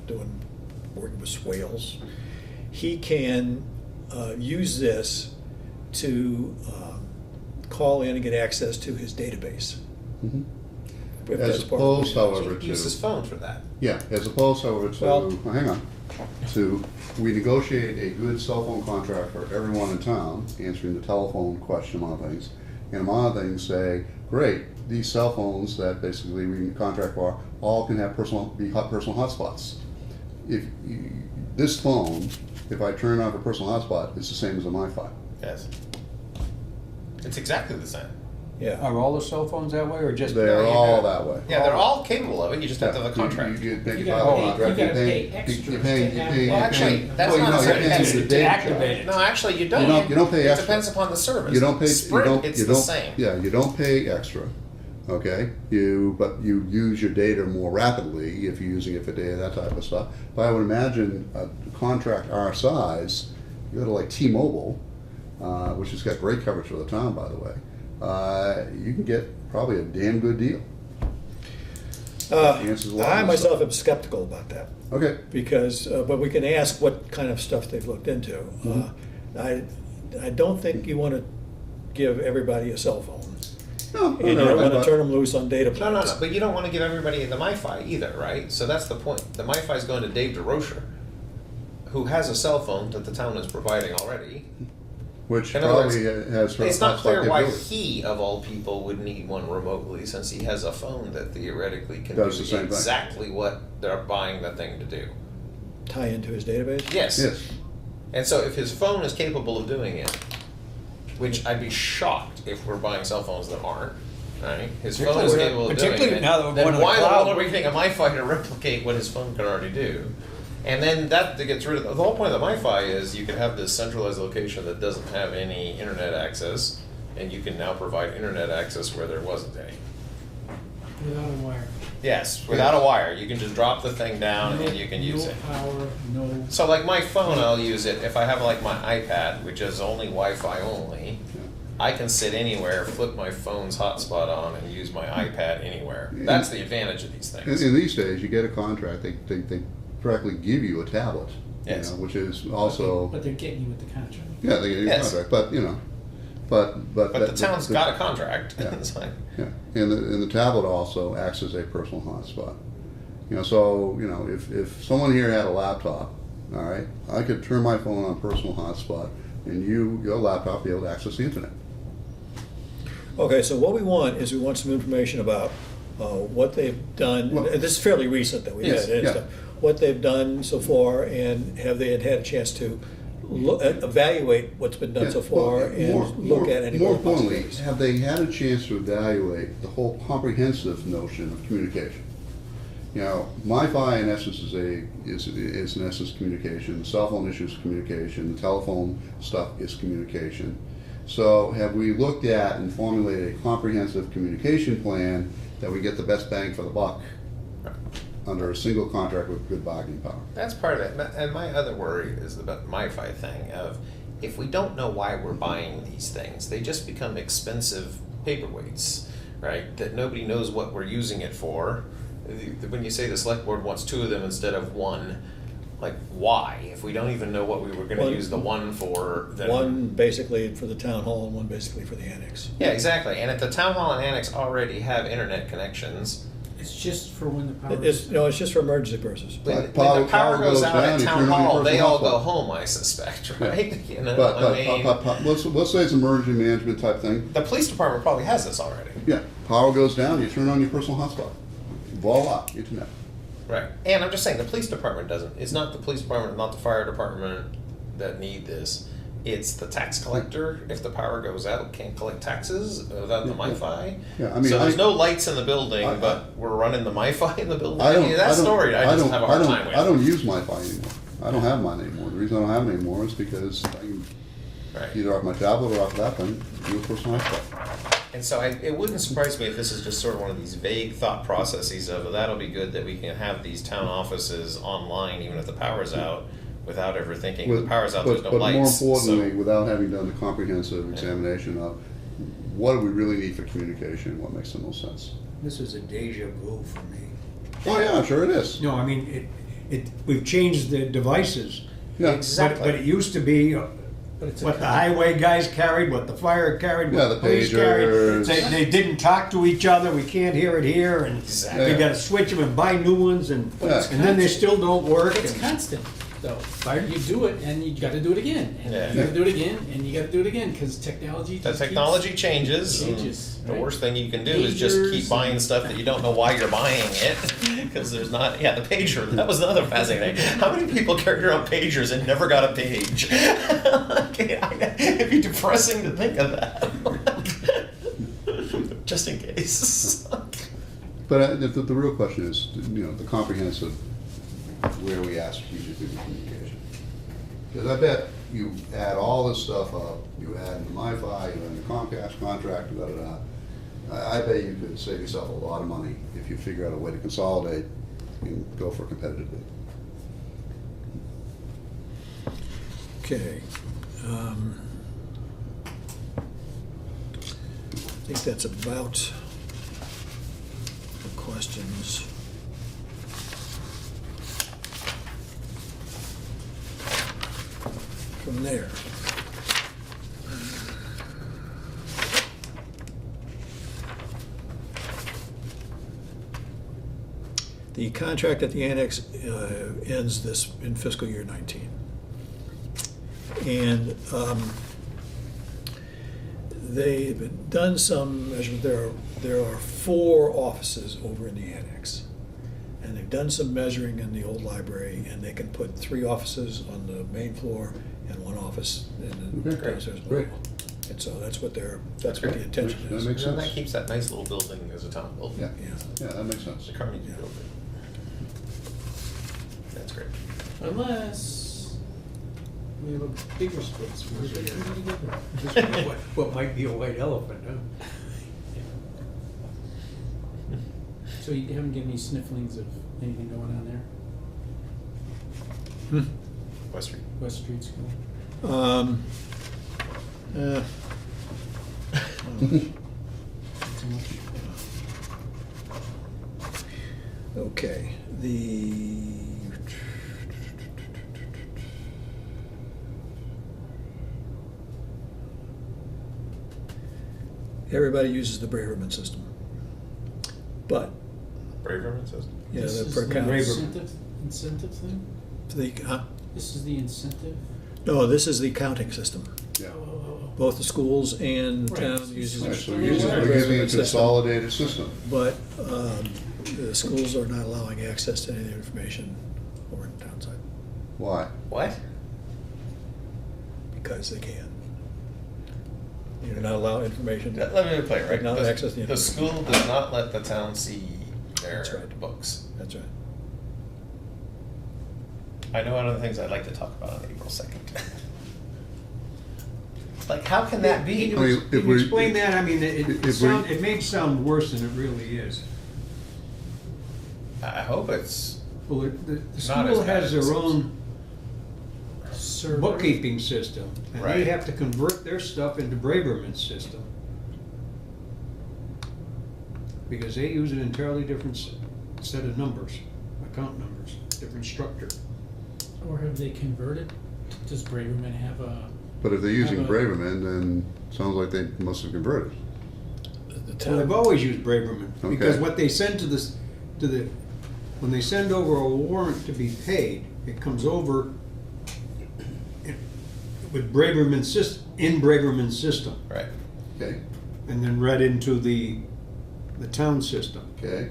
working with swales, he can use this to call in and get access to his database. Mhm. If that's As part of opposed, it. however, He used his to, phone for that. yeah, as opposed, however, to, Well- hang on, we negotiate a good cell phone contract for everyone in town, answering the telephone question on things. And among other things, say, great, these cell phones that basically we contract for, all can have personal hotspots. If this phone, if I turn on a personal hotspot, it's the same as a MiFi. Yes. It's exactly the same. Yeah. Are all the cell phones that way, or just? They are you all have- that way. Yeah, they're all capable of it, you just have to have a You- contract. You make You a gotta file pay- contract, you you're gotta paying, pay extra you're paying, to you're have- paying. Well, actually, that's well, not you know, necessarily you're paying extra the to data activate charge. it. No, actually, you don't. You don't pay It extra. depends upon the service. You don't pay, you Sprint, don't, it's you the don't, same. yeah, you don't pay extra, okay? But you use your data more rapidly if you're using it for data, that type of stuff. But I would imagine a contract our size, you go to like T-Mobile, which has got great coverage for the town, by the way, you can get probably a damn good deal. Answers a lot I of myself stuff. am skeptical about that. Okay, Because, but we can ask what kind of stuff they've looked into. I don't think you want to give everybody a cell phone. no, And you don't want to but- turn them loose on data No, no, plans. no, but you don't want to give everybody the MiFi either, right? So that's the point. The MiFi is going to Dave DeRocher, who has a cell phone that the town is providing already. which In other words, probably has. sort of It's not hotspot clear why capability. he, of all people, would need one remotely, since he has a phone that theoretically can Does the do same thing. exactly what they're buying the thing to do. Tie into his database? Yes. Yes, And so if his phone is capable of doing it, which I'd be shocked if we're buying cell phones that aren't, right? His phone is capable of doing Particularly it. now that we're Then going to the why the cloud. world are we getting a MiFi to replicate what his phone can already do? And then that gets rid of the whole point of the MiFi is you can have this centralized location that doesn't have any internet access, and you can now provide internet access where there wasn't any. Without a wire. Yes, without a wire, you can just drop the thing down and you can use it. No power, no. So like my phone, I'll use it if I have like my iPad, which is only Wi-Fi only. I can sit anywhere, flip my phone's hotspot on, and use my iPad anywhere. That's the advantage of these things. in these days, you get a contract, they practically give you a tablet, Yes. which is also, But they're getting you with the contract. yeah, they give you a Yes. contract, but, but. But the town's got a contract. Yeah. It's like, Yeah, and the tablet also acts as a personal hotspot. So, if someone here had a laptop, all right, I could turn my phone on personal hotspot, and your laptop be able to access the internet. Okay, so what we want is we want some information about what they've done. Well- This is fairly recent that we Yes, had. yeah. What they've done so far, and have they had a chance to evaluate what's been done so far and look at any More other importantly, possibilities? have they had a chance to evaluate the whole comprehensive notion of communication? MiFi in essence is in essence communication. The cell phone issue is communication. The telephone stuff is communication. So have we looked at and formulated a comprehensive communication plan that we get the best bang for the buck under a single contract with good bargaining power? that's part of it. And my other worry is about MiFi thing of if we don't know why we're buying these things, they just become expensive paperweights, right? That nobody knows what we're using it for. When you say the select board wants 2 of them instead of 1, like why? If we don't even know what we were going to One- use the 1 for, then One basically for the town hall and one basically for the annex. yeah, exactly. And if the town hall and annex already have internet connections, It's just for when the power. It's just for emergency purposes. when Power- the power power goes goes out down, at you town turn on your hall, they personal all go hotspot. home, I suspect, right? You know, But, I mean, let's say it's an emergency management type thing. the police department probably has this already. Yeah, power goes down, you turn on your personal hotspot. Voila, internet. Right, and I'm just saying, the police department doesn't, it's not the police department, not the fire department that need this. It's the tax collector, if the power goes out, can't collect taxes without the MiFi. Yeah, I mean, So there's I- no lights in the building, I- but we're running the MiFi in the building. I don't, That story, I just have a hard time with. I don't use MiFi anymore. I don't have mine anymore. The reason I don't have it anymore is because I can Right. either off my tablet or off that thing, do it for my stuff. And so it wouldn't surprise me if this is just sort of one of these vague thought processes of, that'll be good that we can have these town offices online even if the power's out, without ever thinking, the power's out, there's no lights. But more importantly, so- without having done the comprehensive examination of what do we really need for communication, what makes the most sense. This is a deja vu for me. Oh, yeah, sure it is. No, I mean, we've changed the devices. Yeah. Exactly. But it used to be what the highway guys carried, what the fire carried, Yeah, what the the police carried. pagers. They didn't talk to each other, we can't hear it here, and Exactly. we gotta switch them and buy new ones, and Yeah. then they still don't work. It's and- constant, though. You do it, and you gotta do it again, and Yeah. you gotta do it again, and you gotta do it again, because technology The just technology changes. and Changes, The right? worst thing you can do is just keep Pagers buying and- stuff that you don't know why you're buying it. Because there's not, yeah, the pager, that was another fascinating thing. How many people carried around pagers and never got a page? It'd be depressing to think of that. Just in case. But the real question is, the comprehensive, where we ask strategic communication. Because I bet you add all this stuff up, you add the MiFi, you add the Comcast contract, da-da-da. I bet you could save yourself a lot of money if you figure out a way to consolidate and go for competitive bid. Okay. I think that's about the questions. From there. The contract at the annex ends in fiscal year 19. And they've done some measurement. There are 4 offices over in the annex. And they've done some measuring in the old library, and they can put 3 offices on the main floor and 1 office in the Okay, downstairs great. below. And so that's what the intention That is. makes And that sense. keeps that nice little building as a town building. Yeah, Yeah. yeah, that makes sense. The Carnegie building. That's great. Unless we have a bigger space where they can be together. What might be a white elephant, huh? So you haven't given any snifflings of anything going on there? West Street. West Street School? Uh, Too much? Okay, everybody uses the Braverman system. But, Braverman system. yeah, This the is per the count. incentive thing? Huh? This is the incentive? No, this is the counting system. Yeah. Oh. Both the schools and the Right. town uses Right, the so We're we're using we're the giving a Braverman system. consolidated system. But the schools are not allowing access to any of the information over in townside, Why? What? because they can. You're not allowed information. Let me play it right. Not The- access the The school does not let the town see That's their right. books. That's right. I know one of the things I'd like to talk about on April 2nd. Like, how can that be? I mean, if Can you we- explain that? I mean, if we- it may sound worse than it really is. I hope it's, Well, the Not as school bad has as it their own Server? bookkeeping system, and Right. they have to convert their stuff into Braverman's system. Because they use an entirely different set of numbers, account numbers, different structure. Or have they converted? Does Braverman have a, But if they're using Have a- Braverman, then it sounds like they must have converted. The Well, they've town, always used Braverman, because Okay. what they send when they send over a warrant to be paid, it comes over with Braverman in Braverman's system, right. Okay, and then read into the town system. okay,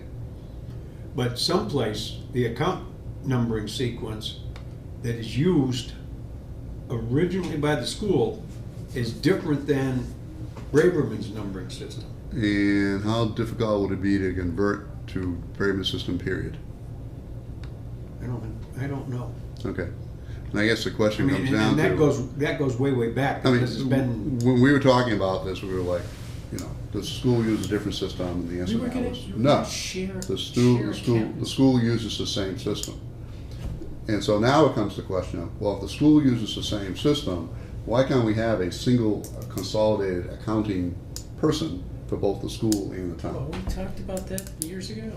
but someplace, the account numbering sequence that is used originally by the school is different than Braverman's numbering system. And how difficult would it be to convert to Braverman system, period? I don't know. Okay. And I guess the I question mean, comes and down that goes way back, I mean, because it's been, when we were talking about this, we were like, you know, does the school use a different system? And the answer We were now gonna, was you were no. gonna share, The share school accountants. uses the same system. And so now it comes to the question of, well, if the school uses the same system, why can't we have a single consolidated accounting person for both the school and the Well, town? we talked about that years ago.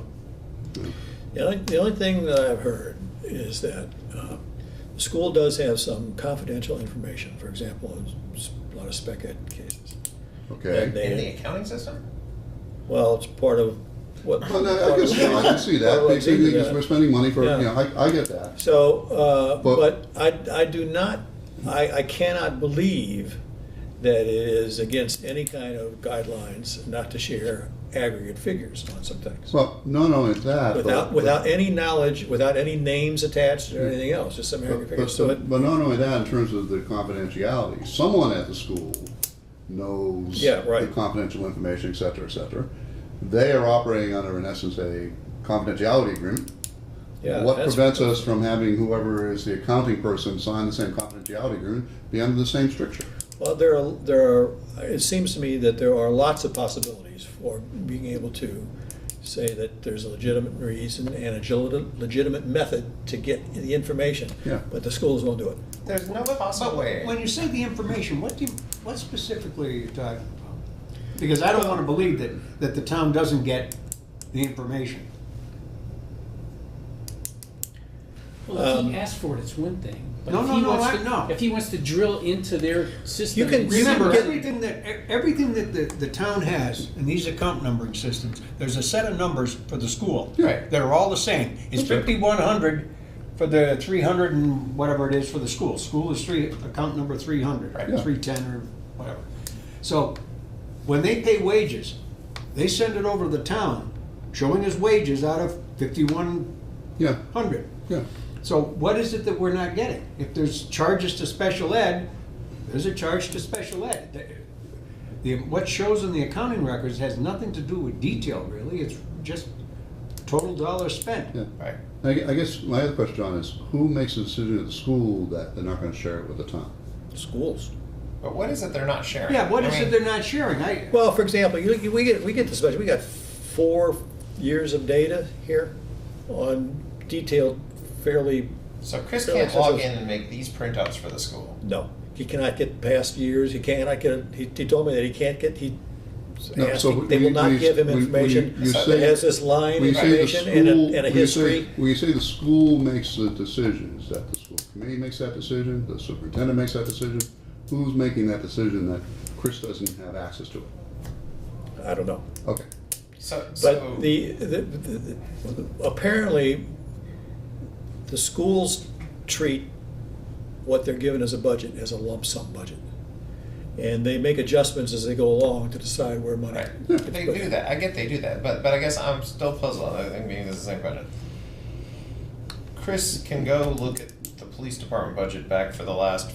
The only thing that I've heard is that the school does have some confidential information, for example, a lot of spec ed cases. Okay? And they- In the accounting system? Well, it's part of what. Well, no, I can see that, Well, because exactly. we're spending money for, you Yeah. know, I get that. So, But- but I do not, I cannot believe that it is against any kind of guidelines not to share aggregate figures on some things. Well, not only that, Without any knowledge, without any names attached or anything else, just some aggregate figures. So it, But not only that, in terms of the confidentiality, someone at the school knows Yeah, right. the confidential information, et cetera, et cetera. They are operating under, in essence, a confidentiality agreement. yeah. What that's- prevents us from having whoever is the accounting person sign the same confidentiality agreement, be under the same stricture? Well, there are, it seems to me that there are lots of possibilities for being able to say that there's a legitimate reason and a legitimate method to get the information. Yeah. But the schools won't do it. There's no possible way. when you say the information, what specifically are you talking about? Because I don't wanna believe that the town doesn't get the information. Well, if he asks for it, it's one thing. But No, if no, he no, wants I- to- no. If he wants to drill into their system. You can- and Remember, see- everything that the town has in these account numbering systems, there's a set of numbers for the school. Right. That are all the same. It's Okay. 5,100 for the 300 and whatever it is for the school. School is account number 300, Right. Yeah. 310 or whatever. So, when they pay wages, they send it over to the town, showing us wages out of 5,100. Yeah, yeah. So what is it that we're not getting? If there's charges to special ed, there's a charge to special ed. What shows in the accounting records has nothing to do with detail, really. It's just total dollars spent. Yeah. Right. I guess my other question, John, is who makes the decision at the school that they're not gonna share it with the town? Schools. But what is it they're not sharing? Yeah, what I is mean, it they're not sharing? Well, for example, we get this budget, we got 4 years of data here on detailed, fairly, So Chris Fairly can't log extensive. in and make these printouts for the school. no. He cannot get past years, he cannot get, he told me that he can't get, No, asked, so they will when not you- give him when you information say- that has this line When you say the information and school- and a when you say- history. When you say the school makes the decision, is that the school committee makes that decision, the superintendent makes that decision? Who's making that decision that Chris doesn't have access to it? I don't know. Okay, But So apparently, the schools treat what they're given as a budget as a lump sum budget. And they make adjustments as they go along to decide where money. right, gets they put. do that. I get they do that, but I guess I'm still puzzled. I think being this is the same question. Chris can go look at the police department budget back for the last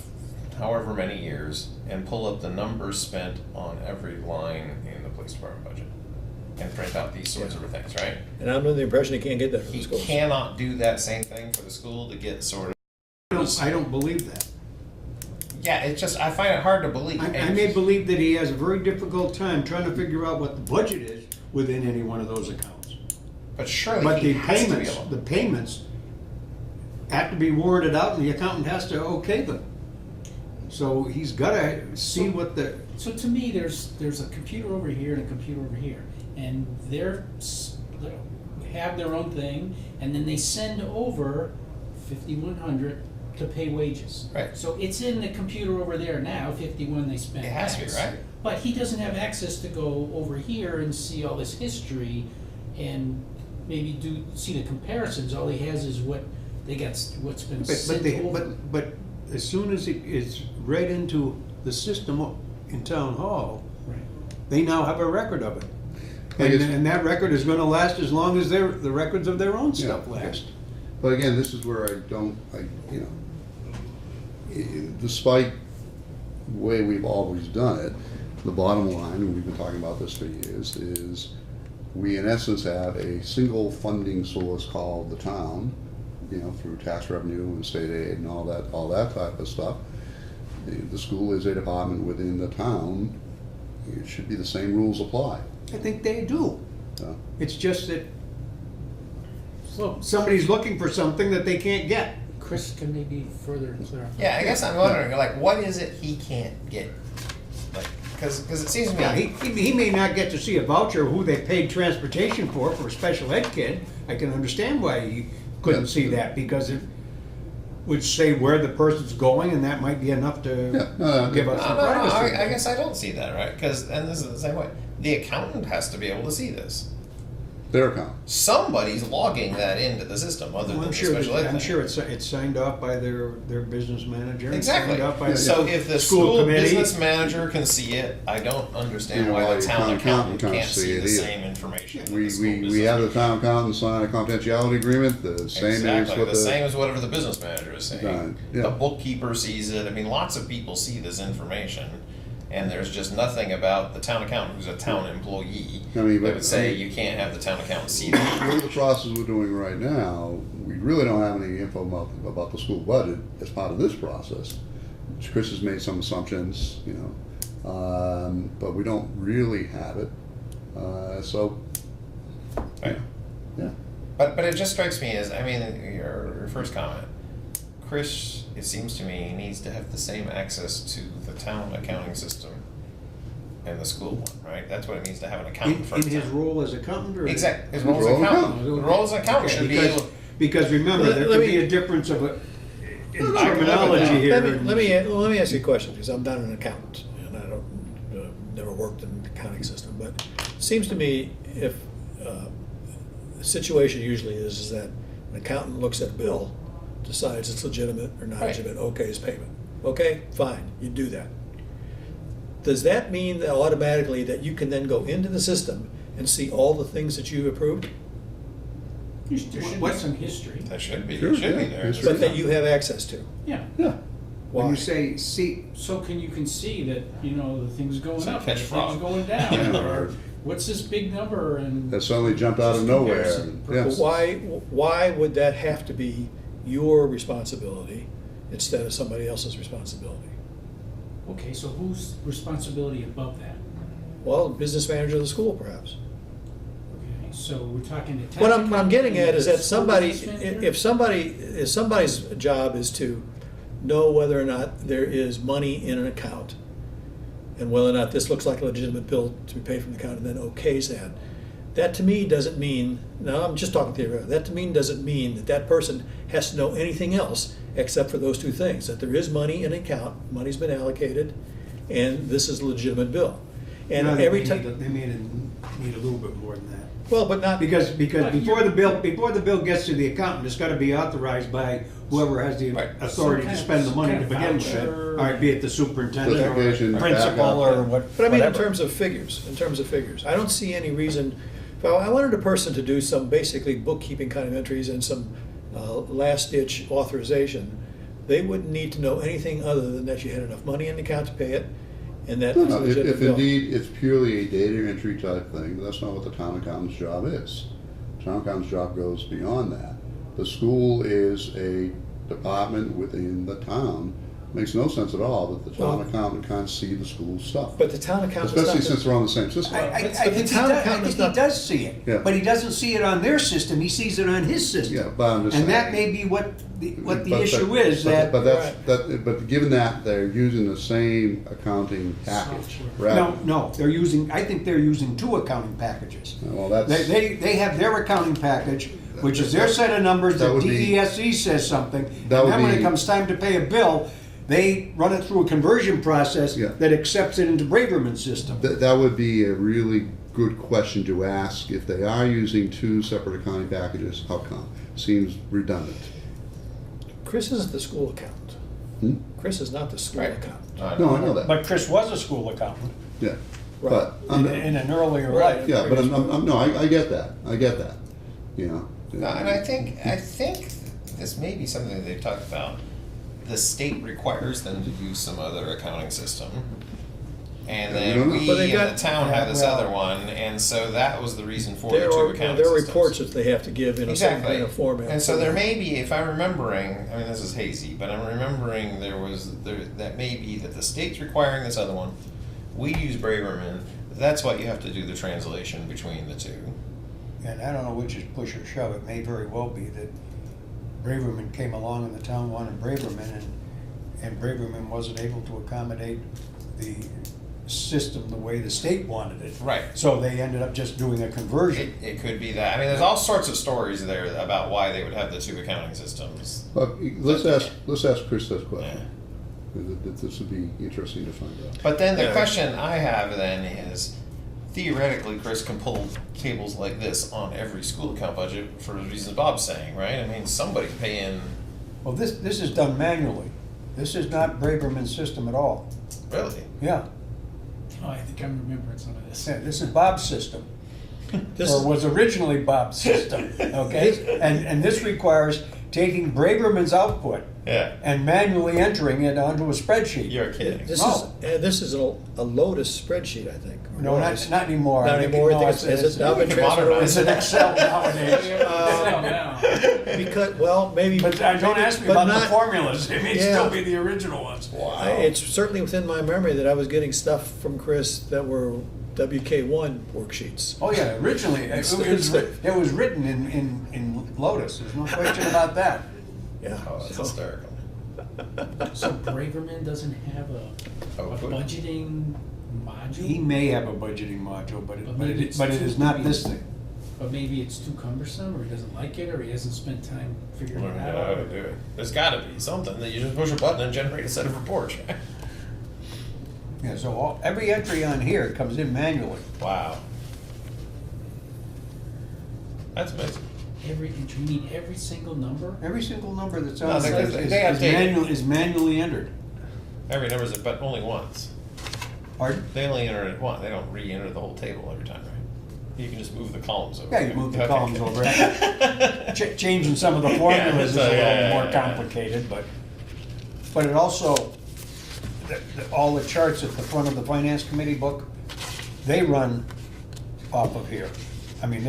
however many years and pull up the numbers spent on every line in the police department budget and print out these sorts of things, right? And I'm under the impression he can't get that from He the schools. cannot do that same thing for the school to get sort of. I don't believe that. Yeah, it's just I find it hard to believe. I may believe that he has a very difficult time trying to figure out what the budget is within any one of those accounts. but surely But he the has to be payments, able. the payments have to be warranted out and the accountant has to okay them. So he's gotta see what the, So to me, there's a computer over here and a computer over here, and they have their own thing, and then they send over 5,100 to pay wages. Right. So it's in the computer over there now, 51 they spent. It has to be, X. right? But he doesn't have access to go over here and see all this history and maybe see the comparisons. All he has is what they got, what's been sent over. but as soon as it is read into the system in town hall, Right. they now have a record of it. And that record is gonna last as long as the records of their own stuff Yeah. last. But again, this is where despite the way we've always done it, the bottom line, and we've been talking about this for years, is we in essence have a single funding source called the town, through tax revenue and state aid and all that type of stuff. The school is a department within the town. It should be the same rules apply. I think they do. So, It's just that Well, somebody's looking for something that they can't get. Chris can maybe further clarify. Yeah, I guess I'm wondering, like, what is it he can't get? Like, because it seems to me. Yeah, he may not get to see a voucher of who they paid transportation for a special ed kid. I can understand why he couldn't Yeah. see that, because it would say where the person's going, and that might be enough to give us No, some no, no, privacy. I guess I don't see that, right? And this is the same way. The accountant has to be able to see this. their account. Somebody's logging that into the system other Well, than I'm the sure, special ed I'm thing. sure it's signed off by their business manager. and Exactly. Signed off by the So if the school committee. business manager can see it, I don't understand Yeah, why well, the your town town accountant accountant can't can't see see it the either. same information. that We, the school we business have the manager town accountant sign a confidentiality agreement, the same as Exactly, what the same as whatever the business manager is saying. Right, yeah. The bookkeeper sees it, I mean, lots of people see this information, and there's just nothing about the town accountant, who's a town employee, I mean, that but- would say I mean- you can't have the town accountant see that. With the process we're doing right now, we really don't have any info about the school budget as part of this process. Chris has made some assumptions, but we don't really have it. So, Right. yeah. But it just strikes me as, I mean, your first comment, Chris, it seems to me, needs to have the same access to the town accounting system and the school one, right? That's what it means to have an accountant for In the his town. role as accountant, or? Exactly, his role as role as accountant. accountant. The role as accountant Okay, should be because- able. Because remember, there Let could me- be a difference of in No, terminology here. Let me ask you a question, because I'm not an accountant, and I don't, never worked in the accounting system, but it seems to me if, the situation usually is that an accountant looks at a bill, decides it's legitimate or not Right. legitimate, okays payment. Okay, fine, you do that. Does that mean that automatically that you can then go into the system and see all the things that you approved, There should be What? some history. That should be, Sure, it should be yeah, there. history. but that you have access to? Yeah. Yeah. When Why? you say, see, So you can see that, the thing's going It's not up, catch the fraud. thing's going down, Yeah. or what's this big number, and. That suddenly jumped out of Just nowhere. comparison Yeah. But why would that have to be your responsibility instead of somebody else's responsibility? Okay, so whose responsibility above that? Well, business manager of the school, perhaps. Okay, so we're talking the town. What I'm getting at is that school somebody, business manager? if somebody's job is to know whether or not there is money in an account, and whether or not this looks like a legitimate bill to be paid from the account, and then okays that, that to me doesn't mean, now I'm just talking theoretically, that to me doesn't mean that that person has to know anything else except for those two things, that there is money in an account, money's been allocated, and this is a legitimate bill. And no, they every may time, need a little bit more than that. well, but not, Because before the bill gets to the accountant, it's gotta be authorized by whoever has the Right. authority to spend the money to begin with. Voucher. All right, be it the superintendent Justification, or principal backup. or what. but I mean, in whatever. terms of figures, I don't see any reason, if I wanted a person to do some basically bookkeeping kind of entries and some last-ditch authorization, they wouldn't need to know anything other than that you had enough money in the account to pay it, and that it's a No, legitimate if bill. indeed it's purely a data entry type thing, that's not what the town accountant's job is. Town accountant's job goes beyond that. The school is a department within the town. Makes no sense at all that the town Well- accountant can't see the school stuff. But the town accountant is not. Especially the- since they're on the same system. I But think the he town does, accountant is he not- does see it, Yeah. but he doesn't see it on their system, he sees it on his system. Yeah, but I'm just And that saying- may be what the But- issue but- is, but- that. But but given that they're using the same accounting package. Software. rather- No, I think they're using two accounting packages. Well, that's. They have their accounting package, which is their set of numbers That that would be- DESE says something. And That would then when it be- comes time to pay a bill, they run it through a conversion process Yeah. that accepts it into Braverman's system. That would be a really good question to ask. If they are using two separate accounting packages, how come? Seems redundant. Chris isn't the school accountant. Hmm? Chris is not the school Right. accountant. No, I know that. But Chris was a school accountant. Yeah. But, I'm- in an earlier Right. life. yeah, but no, I get that, you know. And I think this may be something that they've talked about. The state requires them to use some other accounting system. And Yeah, we then don't know. we But they in got- the town have this Yeah, well- other one, and so that was the reason for the There two are, accounting there are systems. reports that they have to give in a certain Exactly. kind of format. And so there may be, if I'm remembering, I mean, this is hazy, but I'm remembering that may be that the state's requiring this other one. We use Braverman. That's what you have to do the translation between the two. And I don't know which is push or shove. It may very well be that Braverman came along and the town wanted Braverman, and Braverman wasn't able to accommodate the system the way the state wanted it. Right. So they ended up just doing a conversion. It could be that. I mean, there's all sorts of stories there about why they would have the two accounting systems. But let's ask Chris this Yeah. question. This would be interesting to find out. But then the Yeah. question I have then is, theoretically, Chris can pull tables like this on every school account budget for the reasons Bob's saying, right? I mean, somebody paying, Well, this is done manually. This is not Braverman's system at all. really? Yeah, Oh, I think I'm remembering some of this. yeah, this is Bob's system. This Or is- was originally Bob's system, okay? And this requires taking Braverman's output Yeah. and manually entering it onto a spreadsheet. You're kidding. This No. this is a Lotus spreadsheet, I think. or No, was. not anymore. Not I think, anymore. no, I think it's now been We can transferred over. It's an Excel nowadays. Because, well, maybe. But don't ask me but about the not- formulas. It may Yeah. still be the original ones. It's certainly within my memory that I was getting stuff from Chris that were WK1 worksheets. Oh, yeah, originally, it was written in Lotus. There's no question about that. Yeah. Oh, that's so- hysterical. So Braverman doesn't have a Output? budgeting module? He may have a budgeting module, but But maybe it's it is too not big. this thing. But maybe it's too cumbersome, or he doesn't like it, or he hasn't spent time figuring Learn it how out. to do it. There's gotta be something that you just push a button and generate a set of reports. Yeah, so every entry on here comes in manually. Wow. That's amazing. Every entry, you mean every single number? Every single number that's No, on they- there they update it. is manually entered. Every number's, but only once. Pardon? They only enter it once. They don't re-enter the whole table every time, right? You can just move the columns over. Yeah, you move the Okay. columns over. Changing some of the formulas is a Yeah, little yeah, more yeah. complicated, but it also, all the charts at the front of the finance committee book, they run off of here. I mean,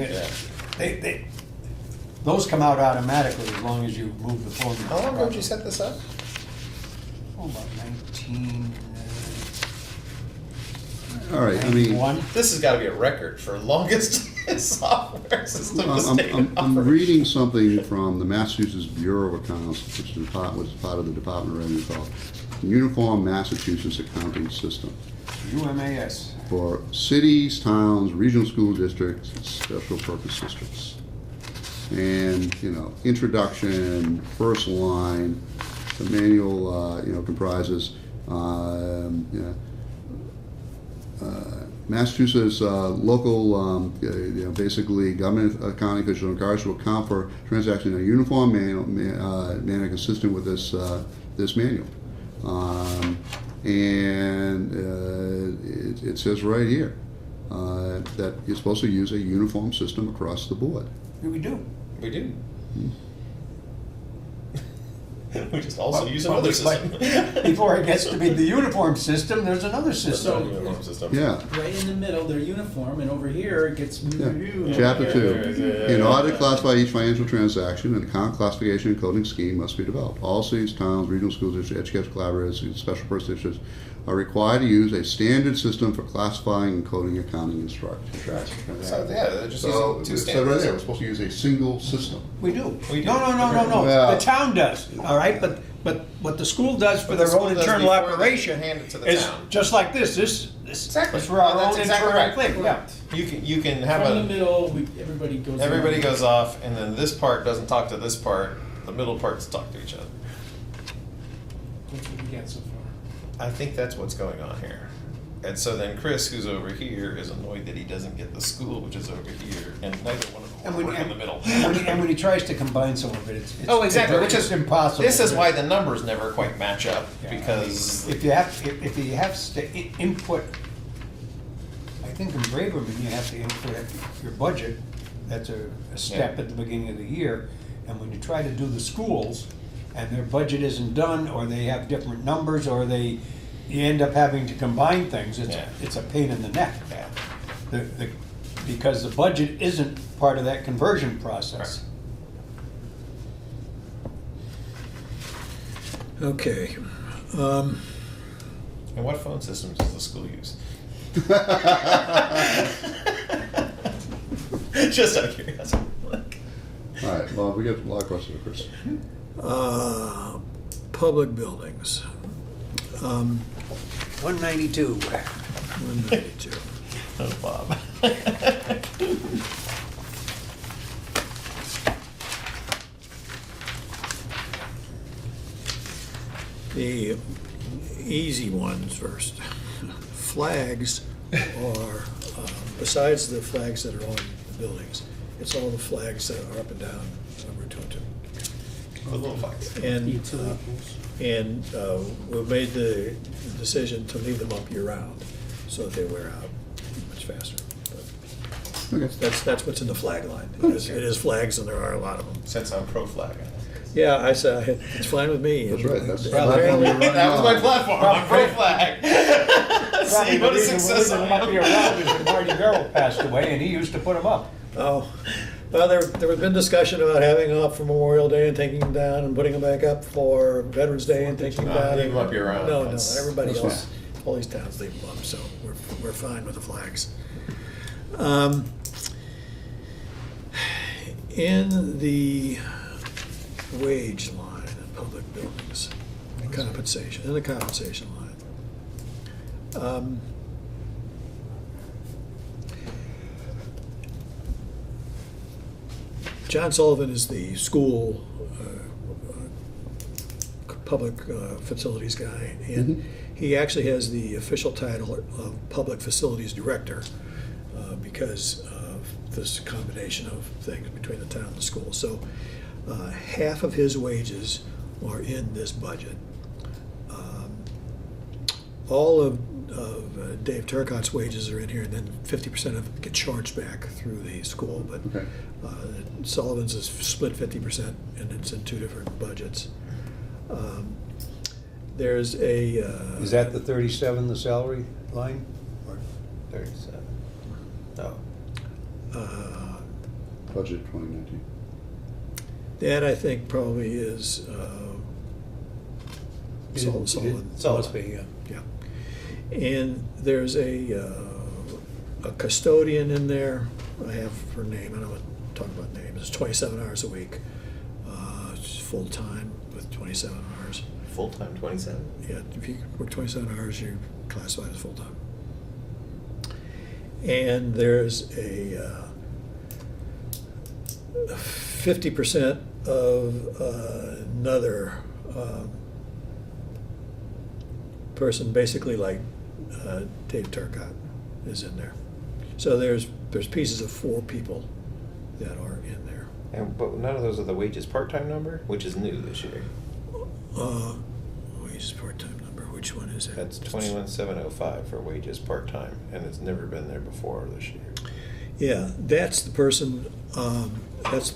those come out automatically as long as you move the formula. How long ago did you set this up? Oh, about 19. All right, I mean, 91. This has got to be a record for longest software system the state I'm offers. reading something from the Massachusetts Bureau of Accounts, which is part of the Department of Revenue, called Uniform Massachusetts Accounting System UMAS. for cities, towns, regional school districts, and special purpose districts. And, introduction, first line, the manual, comprises, Massachusetts local, basically government accounting officials are encouraged to account for transactions in a uniform manner consistent with this manual. And it says right here that you're supposed to use a uniform system across the board. Here we do. We do. We just also But- use but another we- system. but Before it gets to be the uniform system, there's another That's not system. a uniform system. Yeah. Right in the middle, they're uniform, and over here, it gets. Yeah. Chapter 2. In order to classify each financial transaction, an account classification and coding scheme must be developed. All cities, towns, regional school districts, educational collaborators, and special purpose districts are required to use a standard system for classifying and coding accounting instructions. So, yeah, they're just So, using two it said right standards. there, we're supposed to use a single system. We do. We do. No. Well- The town does, all right? But what the school does for What the their own school does internal before they operation hand it to the is town. just like this. This Exactly. is for our That's own exactly internal right. thing, yeah. You can have From the a, middle, everybody goes. everybody around. goes off, and then this part doesn't talk to this part, the middle parts talk to each other. That's what we got so far. I think that's what's going on here. And so then Chris, who's over here, is annoyed that he doesn't get the school, which is over here, and neither one of them And are in the middle. and when he tries to combine some of it, it's Oh, exactly, which it's is impossible. This is why the numbers never quite match up, Yeah, because if you have to input think in Braverman, you have to input your budget, that's a step Yeah. at the beginning of the year. And when you try to do the schools, and their budget isn't done, or they have different numbers, or you end up having to combine things, Yeah. it's a pain in the neck. Because the budget isn't part of that conversion process. Okay. And what phone systems does the school use? Just out of curiosity. All right, well, we get a lot of questions, Chris. Public buildings. 192. 192. Oh, Bob. The easy ones first. Flags are, besides the flags that are on the buildings, it's all the flags that are up and down Route 202. The little flags. The And, utility poles. and we've made the decision to leave them up year-round, so that they wear out much faster. But Okay. that's what's in the flag line. It is flags, and there are a lot of them. Since I'm pro flag. Yeah, I said, it's fine with me. That's right, that's the And platform you're running That was my on. platform. I'm pro flag. See, what a success I Up here am. around is when Marty Merrill passed away, and he used to put them up. Oh, well, there has been discussion about having them up for Memorial Day and taking them down and putting them back up for Veterans Day and taking them No, down. leave 'em up year-round. No, That's- everybody that's else, fine. all these towns leave them up, so we're fine with the flags. In the wage line in public buildings, in the compensation line. John Sullivan is the school public facilities guy, and he actually has the official title of Public Facilities Director because of this combination of things between the town and the school. So half of his wages are in this budget. All of Dave Turcotte's wages are in here, and then 50% of it get charged back through the school. But Okay. Sullivan's is split 50%, and it's in two different budgets. There's a Is that the 37, the salary line? Or 37. Oh. Budget 2019. that I think probably is Sullivan. Must be, yeah. Yeah. And there's a custodian in there. I have her name. I don't want to talk about names. It's 27 hours a week. It's full-time with 27 hours. Full-time 27. Yeah, if you work 27 hours, you're classified as full-time. And there's a 50% of another person, basically like Dave Turcotte, is in there. So there's pieces of 4 people that are in there. But none of those are the wages part-time number, which is new this year. Wages part-time number, which one is it? That's 21,705 for wages part-time, and it's never been there before this year. Yeah, that's the person, that's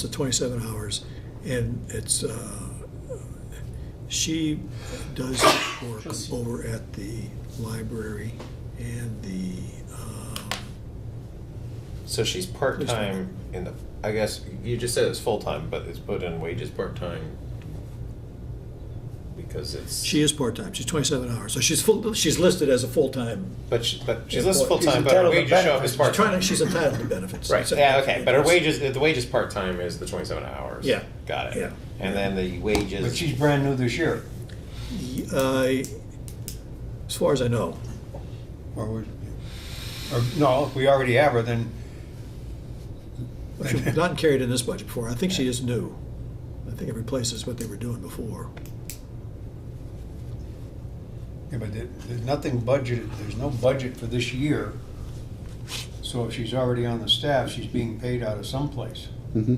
the 27 hours, and it's, she does work over at the library and the, So she's part-time in the, I guess, you just said it's full-time, but it's put in wages part-time because it's. she is part-time, she's 27 hours, so she's listed as a full-time. But she's Yeah, listed but full-time, but her entitled to wages show up as benefits. part-time. She's entitled to benefits. Right, yeah, okay, but her wages, the wages part-time is the 27 hours. Yeah. Got it. Yeah. And then the wages. But she's brand new this year. As far as I know, Or no, if we already have her, then. she's not carried in this budget before, I think she is new. I think it replaces what they were doing before. Yeah, but there's nothing budgeted, there's no budget for this year. So if she's already on the staff, she's being paid out of someplace. Mm-hmm.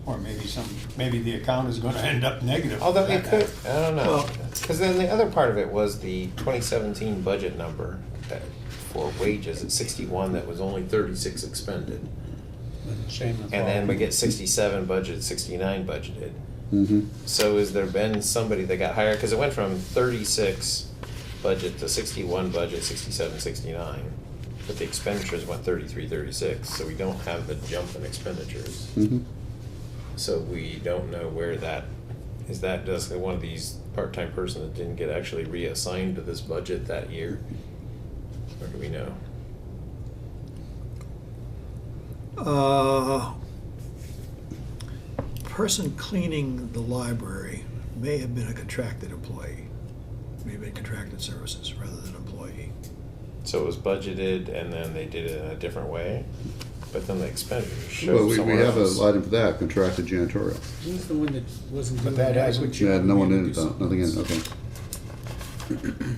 Or maybe the account is gonna end up negative. Although it could, I don't know, Well- because then the other part of it was the 2017 budget number for wages at 61 that was only 36 expended. Same as And then we get 67 budgeted, 69 budgeted. Mm-hmm. So has there been somebody that got hired? Because it went from 36 budget to 61 budget, 67, 69. But the expenditures went 33, 36. So we don't have the jump in expenditures. Mm-hmm. So we don't know where that, is that just one of these part-time person that didn't get actually reassigned to this budget that year? Or do we know? Person cleaning the library may have been a contracted employee, may have been contracted services rather than employee. So it was budgeted and then they did it in a different way? But then the expenditures Well, show we somewhere have else. an item for that, contracted janitorial. Who's the one that wasn't But doing that that? has- Would you Yeah, want no me one to in do it, something nothing in it, else? okay.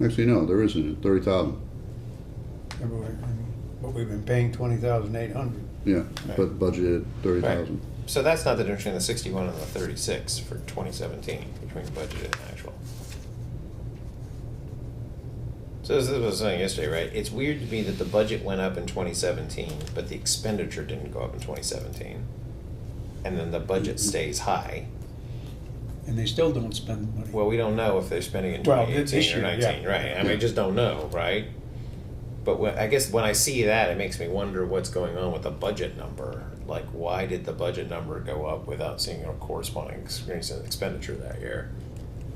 Actually, no, there isn't, 30,000, But we've been paying 20,800. yeah, Right. but budgeted 30,000. So that's not the difference between the 61 and the 36 for 2017, between budgeted and actual. So this is what I was saying yesterday, right? It's weird to me that the budget went up in 2017, but the expenditure didn't go up in 2017. And then the budget stays high. And they still don't spend money. Well, we don't know if they're spending in Well, 2018 this or year, 19, yeah. right? I mean, I just don't know, right? But I guess when I see that, it makes me wonder what's going on with the budget number. Like, why did the budget number go up without seeing a corresponding expenditure that year?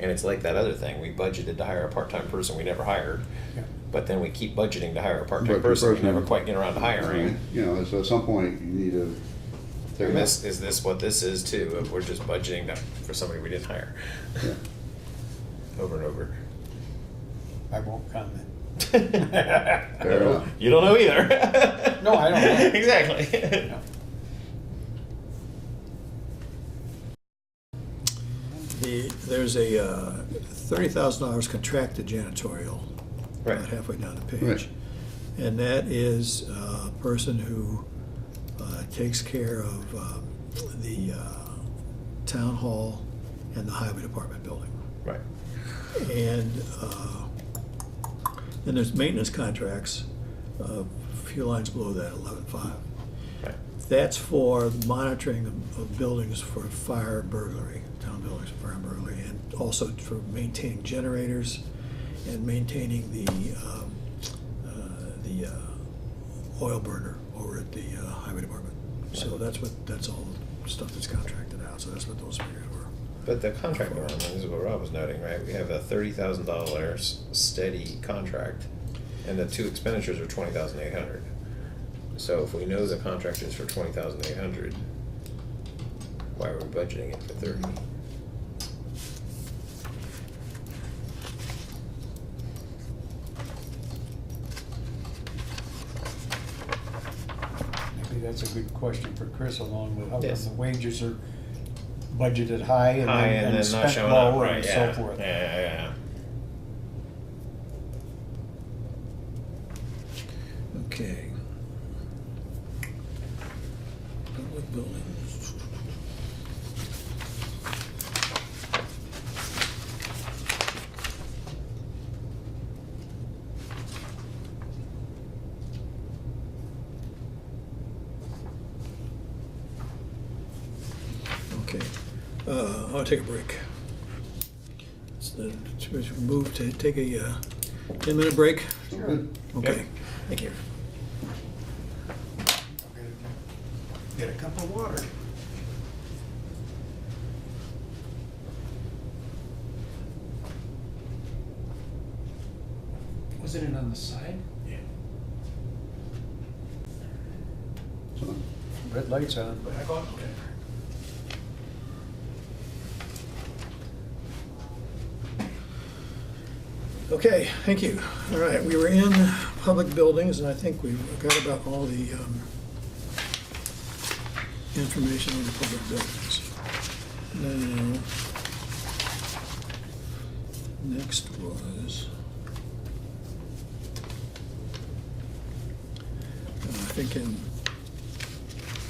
And it's like that other thing, we budgeted to hire a part-time person we never hired, Yeah. but then we keep budgeting to hire a part-time Part-time person we person. never quite get around to hiring. You know, so at some point, you need to take And it this, is this what this is too, if we're just budgeting for somebody we didn't hire? Yeah. Over and over. I won't comment. Fair enough. You don't know either. No, I don't know. Exactly. No. There's a $30,000 contracted janitorial, Right. about halfway down the page. Right. And that is a person who takes care of the town hall and the highway department building. Right. And then there's maintenance contracts, a few lines below that, 11.5. Right. That's for monitoring of buildings for fire and burglary, town buildings for fire and burglary, and also for maintaining generators and maintaining the oil burner over at the highway department. So that's all the stuff that's contracted out, so that's what those figures were. But the contract we're on, this is what Rob was noting, right? We have a $30,000 steady contract, and the two expenditures are $20,800. So if we know the contract is for $20,800, why are we budgeting it for 30? Maybe that's a good question for Chris, along with how come Yes. the wages are budgeted high and High then and then not spent showing up, low right, and yeah. so forth. Yeah. Okay. Public buildings. Okay, I'll take a break. So, should we move to take a 10-minute break? Sure. Okay, thank you. Get a cup of water. Wasn't it on the side? Yeah. So, Red light's on. Back on? Okay. Okay, thank you. All right, we were in public buildings, and I think we got about all the information on the public buildings. Now, next was, I think in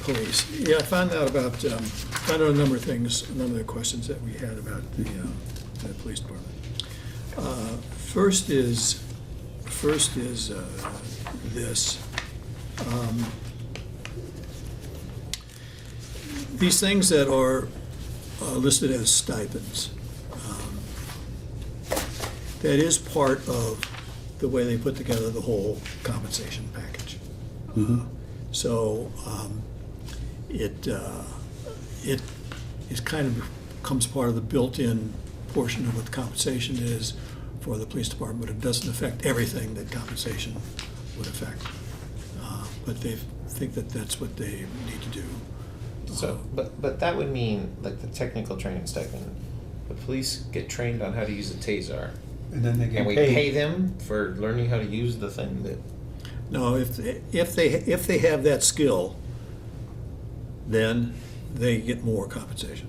police. Yeah, I found out found out a number of things, a number of the questions that we had about the police department. First is First is this. These things that are listed as stipends, that is part of the way they put together the whole compensation package. So it kind of becomes part of the built-in portion of what the compensation is for the police department, but it doesn't affect everything that compensation would affect. But they think that that's what they need to do. So, but that would mean, like the technical training stipend, the police get trained on how to use a taser, And then they get and we paid. pay them for learning how to use the thing that. No, if they have that skill, then they get more compensation.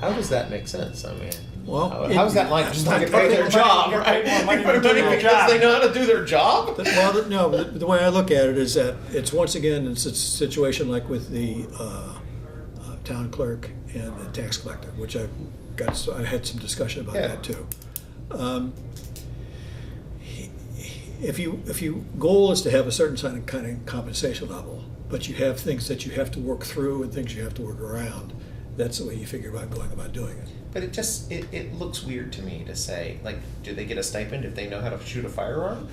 How does that make sense? I mean, Well, how's that like just like part of their job, right? money Put to do their because job. they know how to do their job. Well, no, the way I look at it is that it's once again, it's a situation like with the town clerk and the tax collector, which I had some discussion about Yeah. that too. If you goal is to have a certain kind of compensation level, but you have things that you have to work through and things you have to work around, that's the way you figure about going about doing it. But it just it looks weird to me to say, like, do they get a stipend if they know how to shoot a firearm?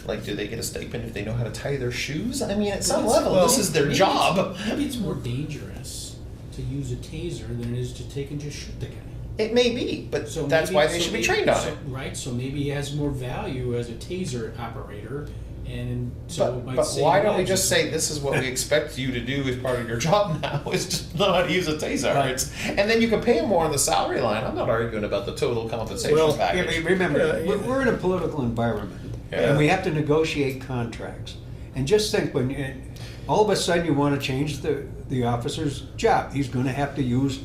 Like, do they get a stipend if they know how to tie their shoes? I mean, at some level, this is their job. Maybe it's more dangerous to use a taser than it is to take and just shoot the guy. It may be, but So that's maybe- why they so should be maybe- trained on so- it. Right, so maybe it has more value as a taser operator, and so it might But save why don't we lives. just say this is what we expect you to do as part of your job now is to know how to use a taser? Right. And then you can pay them more on the salary line. I'm not arguing about the total compensation Well, Yeah, package. but remember, Yeah, we're in a political environment, Yeah. and we have to negotiate contracts. And just think, when all of a sudden you want to change the officer's job, he's going to have to use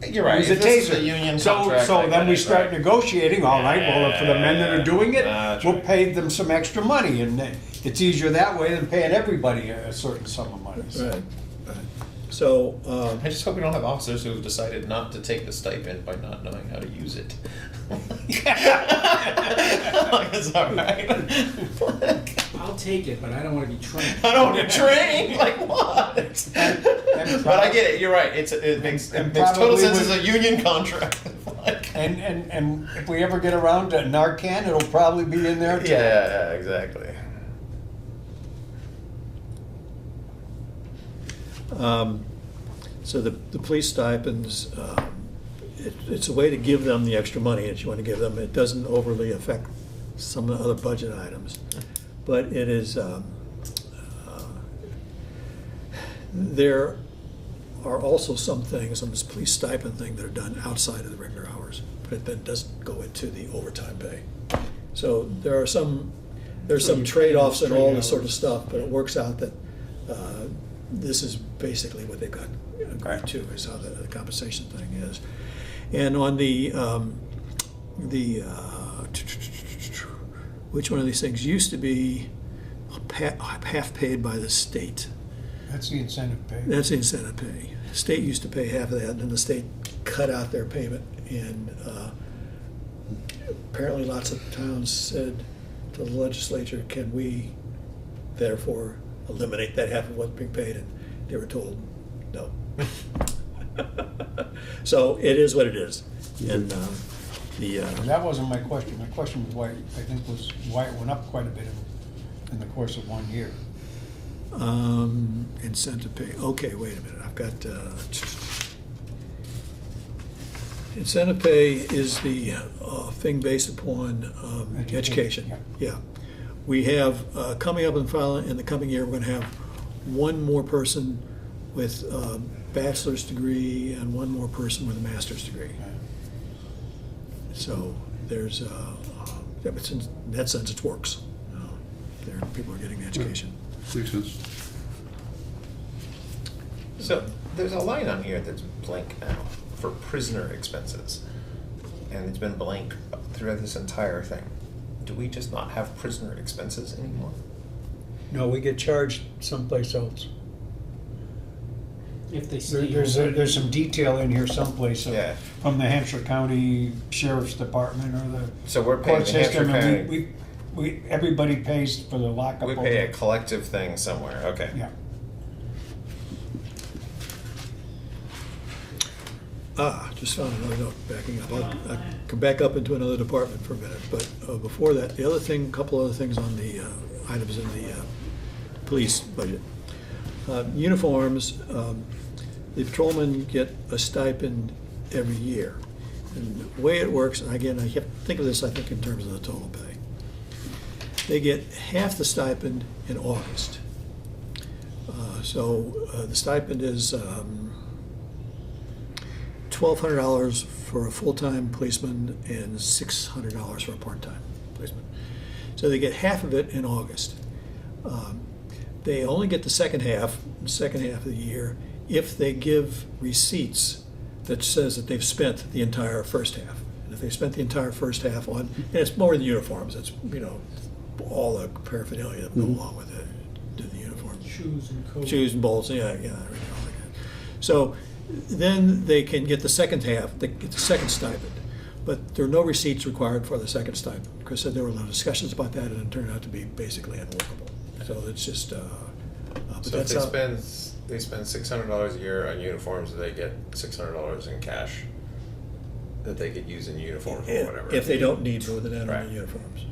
You're right. use a If this is taser. a union So contract, I then get we it, start right. negotiating. All right, well, for the men that are doing it, That's we'll right. pay them some extra money, and it's easier that way than paying everybody a certain sum of money. Right. So, I just hope we don't have officers who have decided not to take the stipend by not knowing how to use it. Like, is that right? I'll take it, but I don't want to be trained. I don't want to train. Like what? But I get it. You're right. It makes and total probably sense would- as a union contract. Like, And if we ever get around to Narcan, it'll probably be in there too. yeah, exactly. so the police stipends, it's a way to give them the extra money that you want to give them. It doesn't overly affect some of the other budget items, but it is, there are also some things on this police stipend thing that are done outside of the regular hours, but it then doesn't go into the overtime pay. So there's some trade-offs and all this sort of stuff, but it works out that this is basically what they've got agreed to, is how the compensation thing is. And on the which one of these things used to be half paid by the state? That's the incentive pay. That's the incentive pay. The state used to pay half of that, and then the state cut out their payment. And apparently lots of towns said to the legislature, can we therefore eliminate that half of what's being paid? And they were told, no. So it is what it is. And That wasn't my question. My question was why it went up quite a bit in the course of 1 year. incentive pay, okay, wait a minute, I've got, incentive pay is the thing based upon education. Yeah. We have, coming up in the coming year, we're gonna have one more person with a bachelor's degree and one more person with a master's degree. So there's, in that sense, it works. People are getting the education. Makes sense. So there's a line on here that's blank now for prisoner expenses, and it's been blank throughout this entire thing. Do we just not have prisoner expenses anymore? No, we get charged someplace else. If they stay There's some detail in here someplace Yeah. from the Hampshire County Sheriff's Department or the So we're paying court the Hampshire system, and County. everybody pays for the lockup. We pay a collective thing somewhere, okay. Yeah. Just found another note, backing up. I'll come back up into another department for a minute, but before that, the other thing, couple other things on the items in the police budget. Uniforms, the patrolmen get a stipend every year. And the way it works, and again, I have to think of this, I think, in terms of the total pay. They get half the stipend in August. So the stipend is $1,200 for a full-time policeman and $600 for a part-time policeman. So they get half of it in August. They only get the second half of the year, if they give receipts that says that they've spent the entire first half. And if they spent the entire first half on, and it's more than uniforms, it's, all the paraphernalia that go along with it, do the uniform. Shoes and coats. Shoes and bolts, yeah, everything like that. So then they can get the second half, they get the second stipend. But there are no receipts required for the second stipend. Chris said there were a lot of discussions about that, and it turned out to be basically unworkable. So it's just, but So if that's how. they spend $600 a year on uniforms, they get $600 in cash that they could use in uniforms or whatever. If they don't need more than that on Right. the uniforms.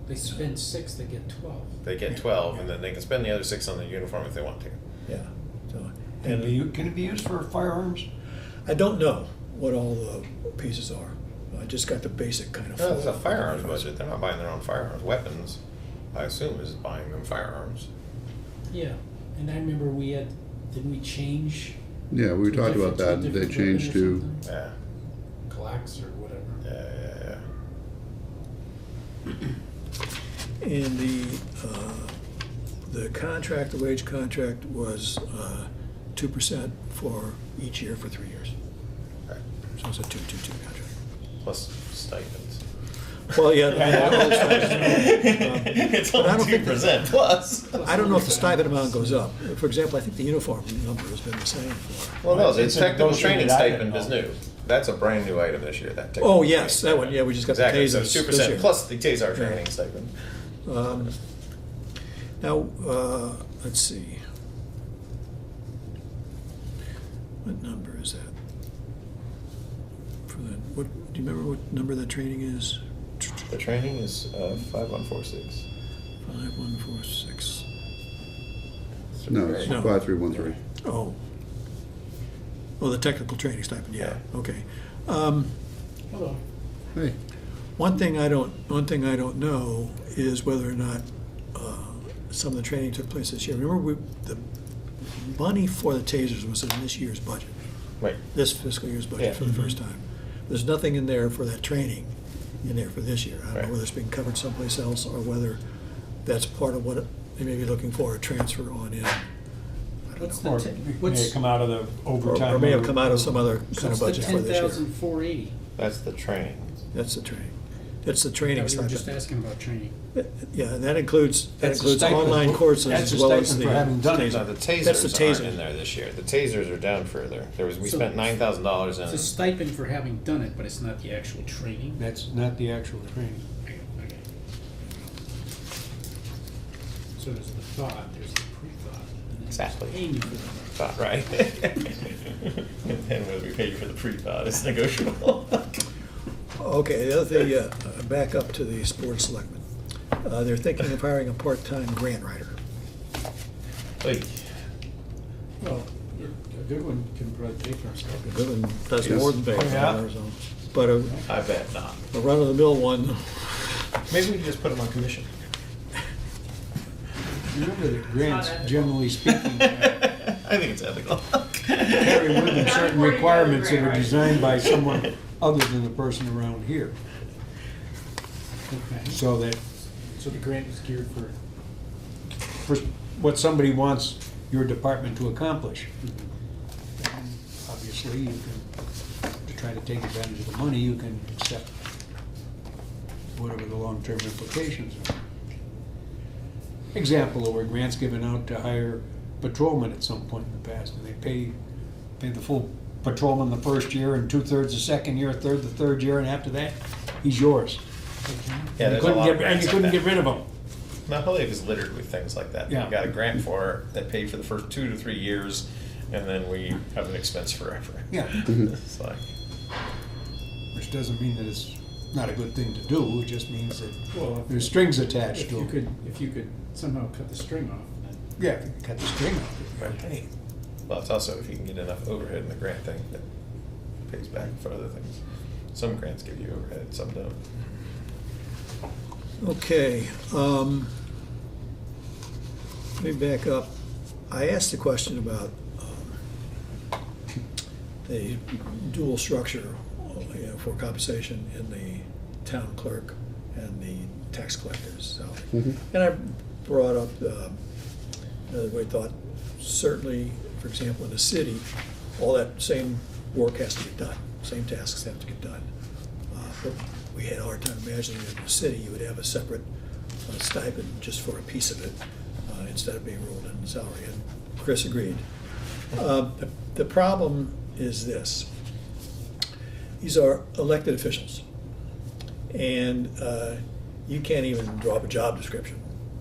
They spend 6, they get 12. They get 12, and then they can spend the other 6 on the uniform if they want to. Yeah. So, Can and it be used for firearms? I don't know what all the pieces are. I just got the basic kind of. No, there's a firearms budget. They're not buying their own firearms. Weapons, I assume, is buying them firearms. Yeah, and I remember didn't we change? Yeah, we to talked about that, different- they different weapon changed or to, something? Yeah, Glax or whatever. yeah. And the contract, the wage contract was 2% for each year for 3 years. Right. So it's a 2-2-2 contract. Plus stipends. Well, yeah. all the stipends. It's But I only don't think 2% plus. I don't know if the stipend amount goes up. For example, I think the uniform number has been the same for. Well, no, the It's a technical negotiated training item, stipend is though. new. That's a brand new item this year, that technical. Oh, yes, training that one, yeah, we just got the Exactly, so tasers this 2% year. plus the TASER training stipend. Now, let's see. What number is that? For the, what, do you remember what number that training is? The training is 5146. 5146. no, it's No. 5313. Oh. Oh, the technical training stipend, yeah, Yeah. okay. Hello. Hey, One thing I don't know is whether or not some of the training took place this year. Remember, the money for the tasers was in this year's budget, Right. this fiscal year's budget Yeah. for the first time. There's nothing in there for that training in there for this year. I don't know Right. whether it's being covered someplace else or whether that's part of what they may be looking for, a transfer on in. I don't What's know. the, Or may what's, it come out of the Or overtime? or may have come out of some other so kind of what's the budget for this year. 10,480? That's the training. That's the training. That's the Yeah, training we were stipend. just asking about training. Yeah, and that includes That's a stipend. online courses That's as a well as stipend the for having done it. taser. No, the That's the tasers aren't taser. in there this year. The tasers are down further. We So- spent $9,000 It's a in. stipend for having done it, but it's not the actual training. That's not the actual training. Okay. So there's the thought, there's the pre-thought. and then there's Exactly. paying you for the Thought, right? And whether we pay you for the pre-thought is negotiable. Okay, the other thing, back up to the board of selectmen. They're thinking of hiring a part-time grant writer. Like, Well, a good one can probably pay for himself. A good one does Yes. more than pay for Yeah. it, so. But I bet not. a run-of-the-mill one, Maybe we can just put them on commission. Remember that grants, generally speaking, I think it's ethical. carry with them certain requirements that are designed by someone other than the person around here. Okay. So that So the grant is geared for, for what somebody wants your department to accomplish. And obviously, you can, to try to take advantage of the money, you can accept whatever the long-term implications are. Example, there were grants given out to hire patrolmen at some point in the past, and they pay the full patrolman the first year, and 2/3 the second year, a third the third year, and after that, he's yours. Yeah, You there's a couldn't lot of get- And grants you like couldn't that. get rid of them. Mount Holyoke is littered with things like that. Yeah. We got a grant for that paid for the first 2 to 3 years, and then we have an expense forever. Yeah. It's like, Which doesn't mean that it's not a good thing to do, it just means that Well, there's strings attached if to you it. if you could somehow cut the string off, then. Yeah, if you can cut the string off, Right. hey. well, it's also if you can get enough overhead in the grant thing that pays back for other things. Some grants give you overhead, some don't. Okay, let me back up. I asked a question about the dual structure, you know, for compensation in the town clerk and the tax collector's salary. And I brought up, we thought certainly, for example, in the city, all that same work has to get done, same tasks have to get done. But we had a hard time imagining that in the city, you would have a separate stipend just for a piece of it, instead of being rolled in the salary, and Chris agreed. The problem is this: these are elected officials, and you can't even draw up a job description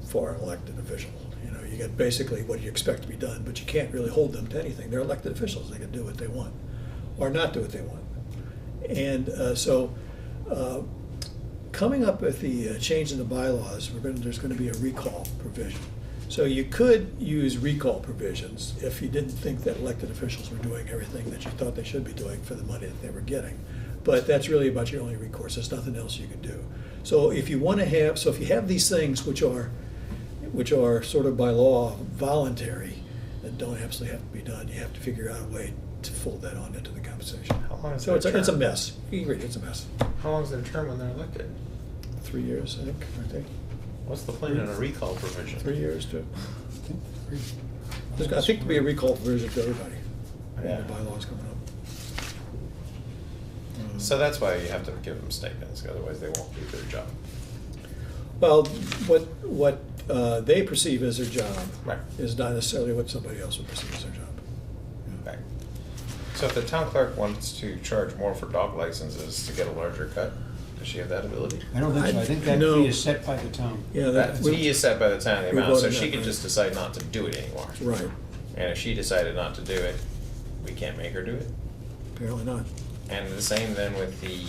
for an elected official. You know, you get basically what you expect to be done, but you can't really hold them to anything. They're elected officials; they can do what they want, or not do what they want. And so, coming up with the change in the bylaws, there's going to be a recall provision. So you could use recall provisions if you didn't think that elected officials were doing everything that you thought they should be doing for the money that they were getting. But that's really about your only recourse. There's nothing else you can do. So if you want to have, if you have these things which are sort of by law voluntary and don't absolutely have to be done, you have to figure out a way to fold that on into the compensation. How long is So their it's a term? mess. You can read it, it's a mess. How long is their term when they're elected? 3 years, I think, aren't they? What's the plan on a recall provision? 3 years too. There's, I think, to be a recall provision for everybody. Yeah. The bylaws coming up. So that's why you have to give them stipends, otherwise they won't do their job. Well, what they perceive as their job Right. is not necessarily what somebody else would perceive as their job. Right. So if the town clerk wants to charge more for dog licenses to get a larger cut, does she have that ability? I don't think so, I think that No. fee is set by the town. Yeah, That that, fee is set by the town, the we amount, so voted she that, could right. just decide not to do it anymore. right, And if she decided not to do it, we can't make her do it. apparently not. And the same then with the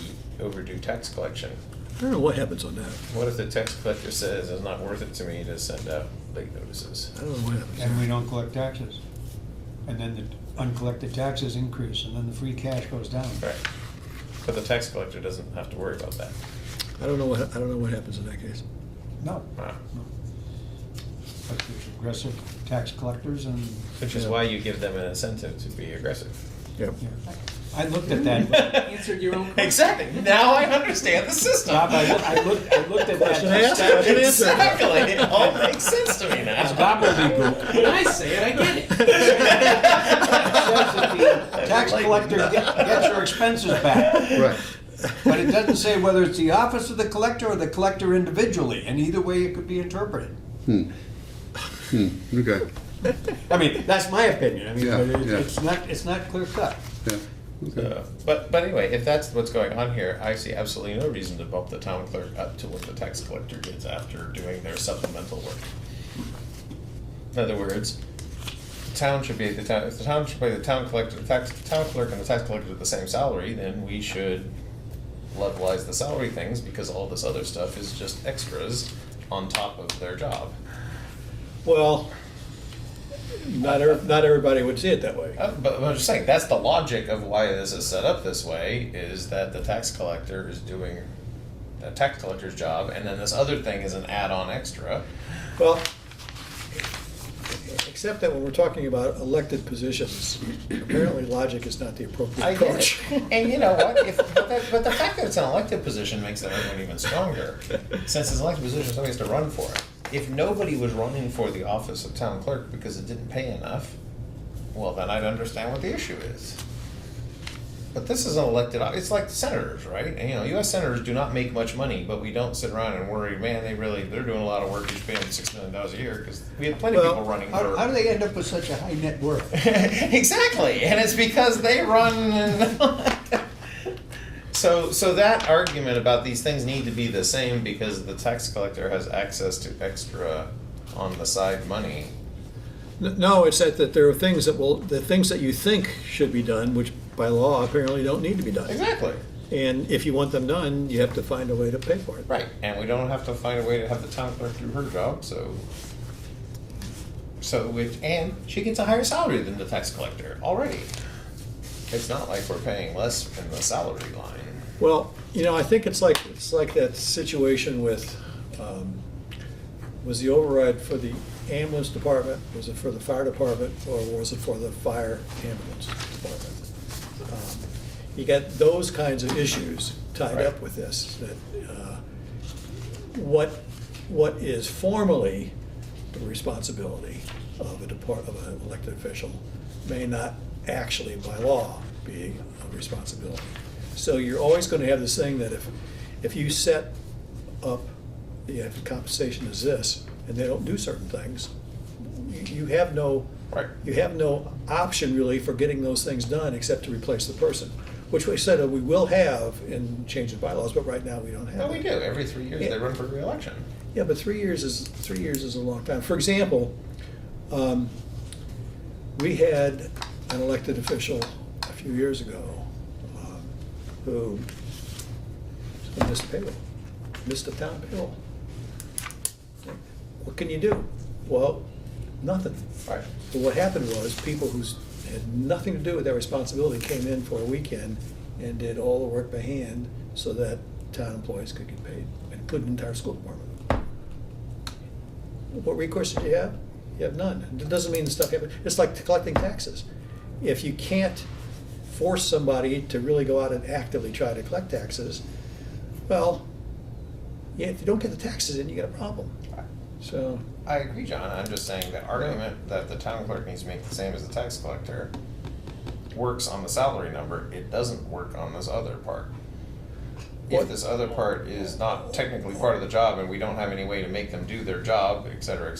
overdue tax collection. I don't know what happens on that. What if the tax collector says it's not worth it to me to send out late notices? I don't know what happens. And we don't collect taxes. And then the uncollected taxes increase, and then the free cash goes down. Right. But the tax collector doesn't have to worry about that. I don't know what happens in that case. No. Wow. No. But there's aggressive tax collectors and. Which is Yeah. why you give them an incentive to be aggressive. Yep. Yeah. I looked at that. Answered your own question. Exactly. Now I understand the system. Bob, I looked at Question asked, that. question answered. Exactly. It all makes sense to me now. It's gobbledygook. When I say it, I get it. It says that the tax collector gets your expenses back. Right. But it doesn't say whether it's the office of the collector or the collector individually, and either way it could be interpreted. Okay. I mean, that's my opinion. I mean, Yeah, but yeah. it's not clear cut. Yeah. Okay. But anyway, if that's what's going on here, I see absolutely no reason to bump the town clerk up to what the tax collector gets after doing their supplemental work. In other words, the town should be if the town should pay the town collector, town clerk and the tax collector at the same salary, then we should levelize the salary things because all this other stuff is just extras on top of their job. Well, not everybody would see it that way. But I'm just saying, that's the logic of why this is set up this way, is that the tax collector is doing a tax collector's job, and then this other thing is an add-on extra. Well, except that when we're talking about elected positions, apparently logic is not the appropriate I approach. get it. And you know what, but the fact that it's an elected position makes that argument even stronger. Since it's an elected position, somebody has to run for it. If nobody was running for the office of town clerk because it didn't pay enough, well, then I'd understand what the issue is. But this is an elected, it's like senators, right? And, you know, U.S. senators do not make much money, but we don't sit around and worry, man, they're doing a lot of work, you should pay them $6 million a year, because we have plenty of Well, people running How for. do they end up with such a high net worth? Exactly, and it's because they run. So that argument about these things need to be the same because the tax collector has access to extra on the side money. No, it's that there are things the things that you think should be done, which by law apparently don't need to be done. Exactly. And if you want them done, you have to find a way to pay for it. Right, and we don't have to find a way to have the town clerk do her job, and she gets a higher salary than the tax collector already. It's not like we're paying less in the salary line. Well, I think it's like that situation with, was the override for the ambulance department, was it for the fire department, or was it for the fire ambulance department? You got those kinds of issues tied up with this, that what is formally the responsibility of an elected official may not actually by law be a responsibility. So you're always going to have this thing that if you set up, the compensation is this, and they don't do certain things, you have no Right. you have no option really for getting those things done except to replace the person, which we said we will have in changing bylaws, but right now we don't have. No, we it. do, every 3 years Yeah. they run for re-election. Yeah, but 3 years is a long time. For example, we had an elected official a few years ago who missed payroll, missed a town payroll. What can you do? Well, nothing. Right. But what happened was people who had nothing to do with that responsibility came in for a weekend and did all the work by hand so that town employees could get paid, including the entire school department. What recourse did you have? You have none. It doesn't mean the stuff happened. It's like collecting taxes. If you can't force somebody to really go out and actively try to collect taxes, well, yeah, if you don't get the taxes in, you got a problem. So, I agree, John, I'm just saying the argument that the town clerk needs to make the same as the tax collector works on the salary number, it doesn't work on this other part. What? If this other part is not technically part of the job and we don't have any way to make them do their job, et cetera,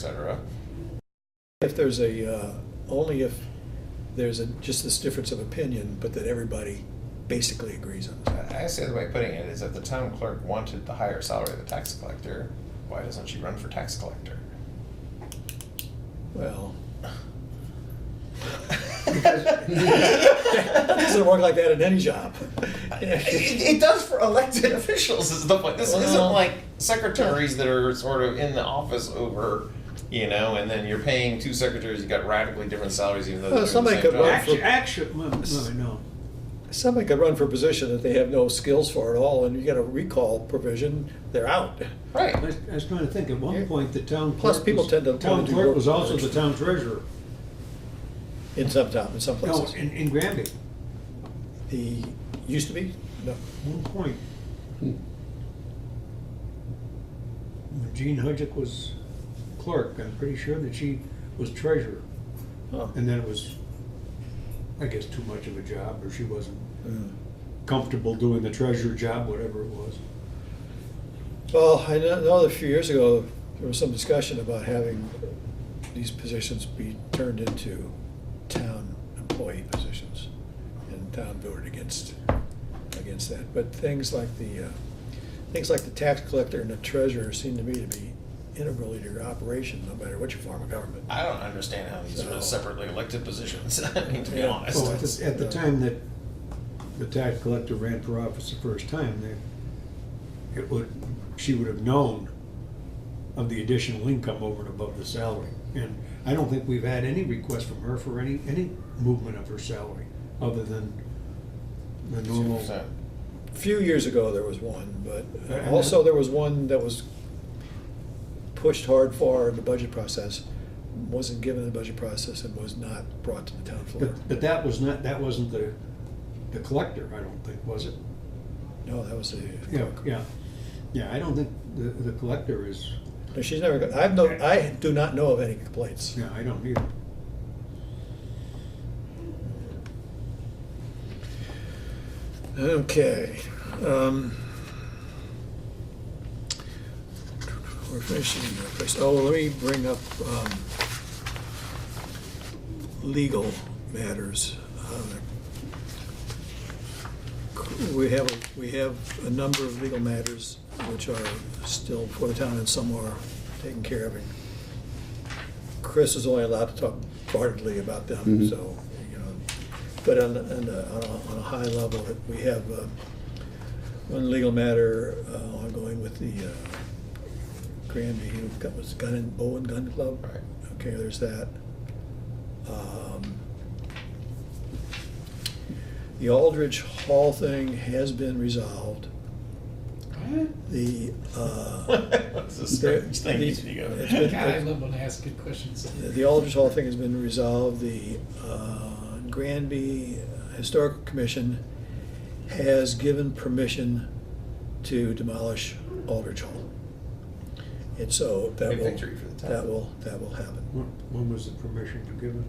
if there's only if there's just this difference of opinion, but that everybody basically agrees on it. I guess the other way of putting it is if the town clerk wanted the higher salary of the tax collector, why doesn't she run for tax collector? Well, it doesn't work like that in any job. It does for elected officials is the point. This isn't Well, like secretaries that are sort of in the office over, and then you're paying two secretaries, you got radically different salaries even though they're doing somebody the same could job. run Actually, no. Somebody could run for a position that they have no skills for at all, and you get a recall provision, they're out. Right. I was trying to think, at one point, the town clerk. Plus, people tend to Town do clerk work was also for the town treasurer. In some No, places. in Granby, He used to be? No. at one point. When Jean Hudzik was clerk, I'm pretty sure that she was treasurer. Oh. And then it was, I guess, too much of a job, or she wasn't Mm. comfortable doing the treasurer job, whatever it was. Well, I know that a few years ago, there was some discussion about having these positions be turned into town employee positions, and the town voted against that. But things like the tax collector and the treasurer seem to me to be integral to your operation, no matter what your form of government. I don't understand how these are separately elected positions, I mean, to be Yeah. honest. Well, at the time that the tax collector ran for office the first time, she would have known of the additional income over and above the salary. And I don't think we've had any request from her for any movement of her salary, other than the normal. 2%. A few years ago, there was one, but also there was one that was pushed hard for in the budget process, wasn't given the budget process, and was not brought to the town floor. But that wasn't the collector, I don't think, was it? No, that was the. Yeah, I don't think the collector is, No, she's never, I do not know of any complaints. yeah, I don't either. Okay. We're finishing that place. Oh, let me bring up legal matters. we have a number of legal matters which are still before the town and some are taken care of. Chris is only allowed to talk guardedly about them, Mhm. so, you know, but on a high level, we have one legal matter ongoing with the Granby, was Bowen Gun Club. Right. Okay, there's that. The Aldrich Hall thing has been resolved. The, What's the strange thing it's you go? been- God, I love when I ask good questions. The Aldrich Hall thing has been resolved. The Granby Historical Commission has given permission to demolish Aldrich Hall. And so that Big will, victory for the town. that will happen. When was the permission given?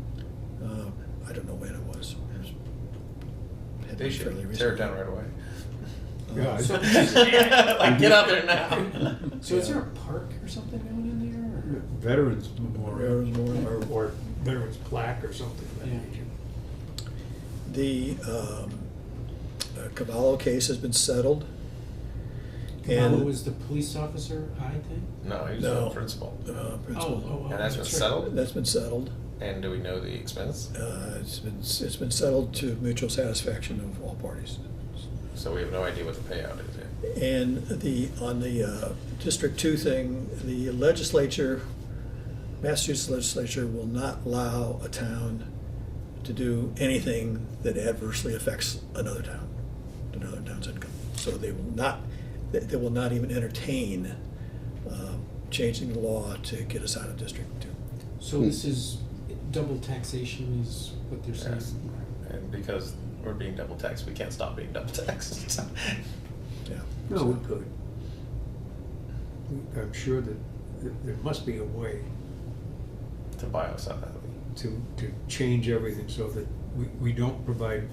I don't know when it was. Had They been should fairly tear it recent. down right away. Yeah, So, Like, get out there now. so is there a park or something going in there? Or? Veterans Memorial. Veterans Memorial. Or Veterans Plaque or something of that Yeah. nature. The Cavallo case has been settled. Cavallo was the police officer, I think? No, he was No. the principal. Principal. And that's been right. settled? That's been settled. And do we know the expense? It's been settled to mutual satisfaction of all parties. So we have no idea what the payout is yet. And on the District 2 thing, the legislature, Massachusetts legislature will not allow a town to do anything that adversely affects another town's income. So they will not even entertain changing the law to get us out of District 2. So this is double taxation is what they're saying? Yes. And because we're being double taxed, we can't stop being double taxed. Yeah. No, we could. I'm sure that there must be a way To buy us out of to change everything so that we don't provide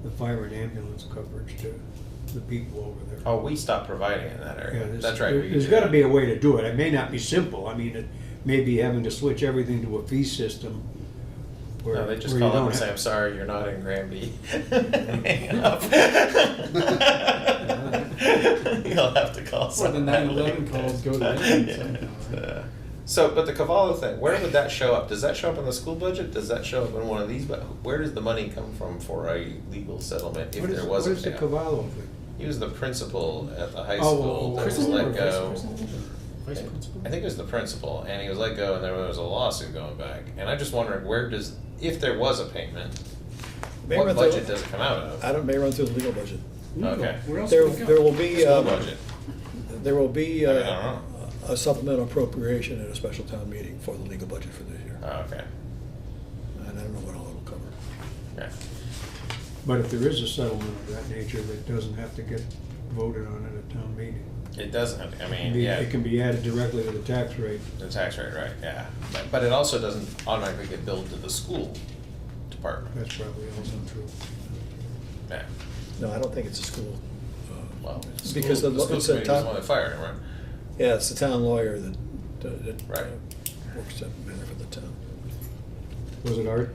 the fire and ambulance coverage to the people over there. Oh, we stopped providing in that Yeah, area. That's right. we There's do gotta that. be a way to do it. It may not be simple. I mean, it may be having to switch everything to a fee system. No, they just where you call up don't and say, have- I'm sorry, you're not in Granby. Hang up. You'll have to call Or the someone. 9/11 calls go to them somehow, right? So, but the Cavallo thing, where would that show up? Does that show up in the school budget? Does that show up in one of these? But where does the money come from for a legal settlement if What is- there was a What is the payout? Cavallo thing? He was the principal at the high Oh, school that Chris was is let or vice go. president? Vice principal? I think it was the principal, and he was let go, and there was a lawsuit going back. And I'm just wondering, if there was a payment, May what run through- budget does it come out of? I don't, may run through the legal budget. Okay. Where else There would it go? there will be, School budget. there will be I mean, I don't know. a supplemental appropriation at a special town meeting for the legal budget for this year. Oh, okay. And I don't know what all it'll cover. Okay. But if there is a settlement of that nature, that doesn't have to get voted on at a town meeting. It doesn't, I mean, It yeah, can be added directly to the tax rate. the tax rate, right, yeah. But it also doesn't automatically get billed to the school department. That's probably also true. Yeah. No, I don't think it's a school. Well, It's because the school it's a committee was the town, one that fired him, right? yeah, it's the town lawyer that Right. works that matter for the town.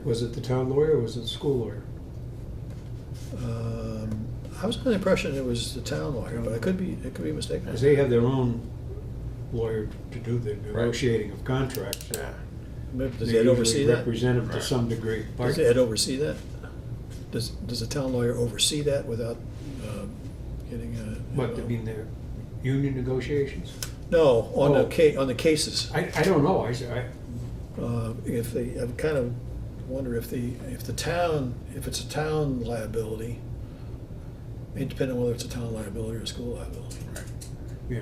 Was it the town lawyer or was it the school lawyer? I was under the impression it was the town lawyer, but it could be mistaken. Because they have their own lawyer to do the negotiating of contracts. So Yeah. Maybe- Does they Ed oversee usually that? represent them to Right. some degree. Does Pardon? Ed oversee that? Does the town lawyer oversee that without getting a? What, I mean, their union negotiations? No, on Oh. on the cases. I don't know, I, If they, I kind of wonder if it's a town liability, it depends on whether it's a town liability or a school liability. Right. yeah,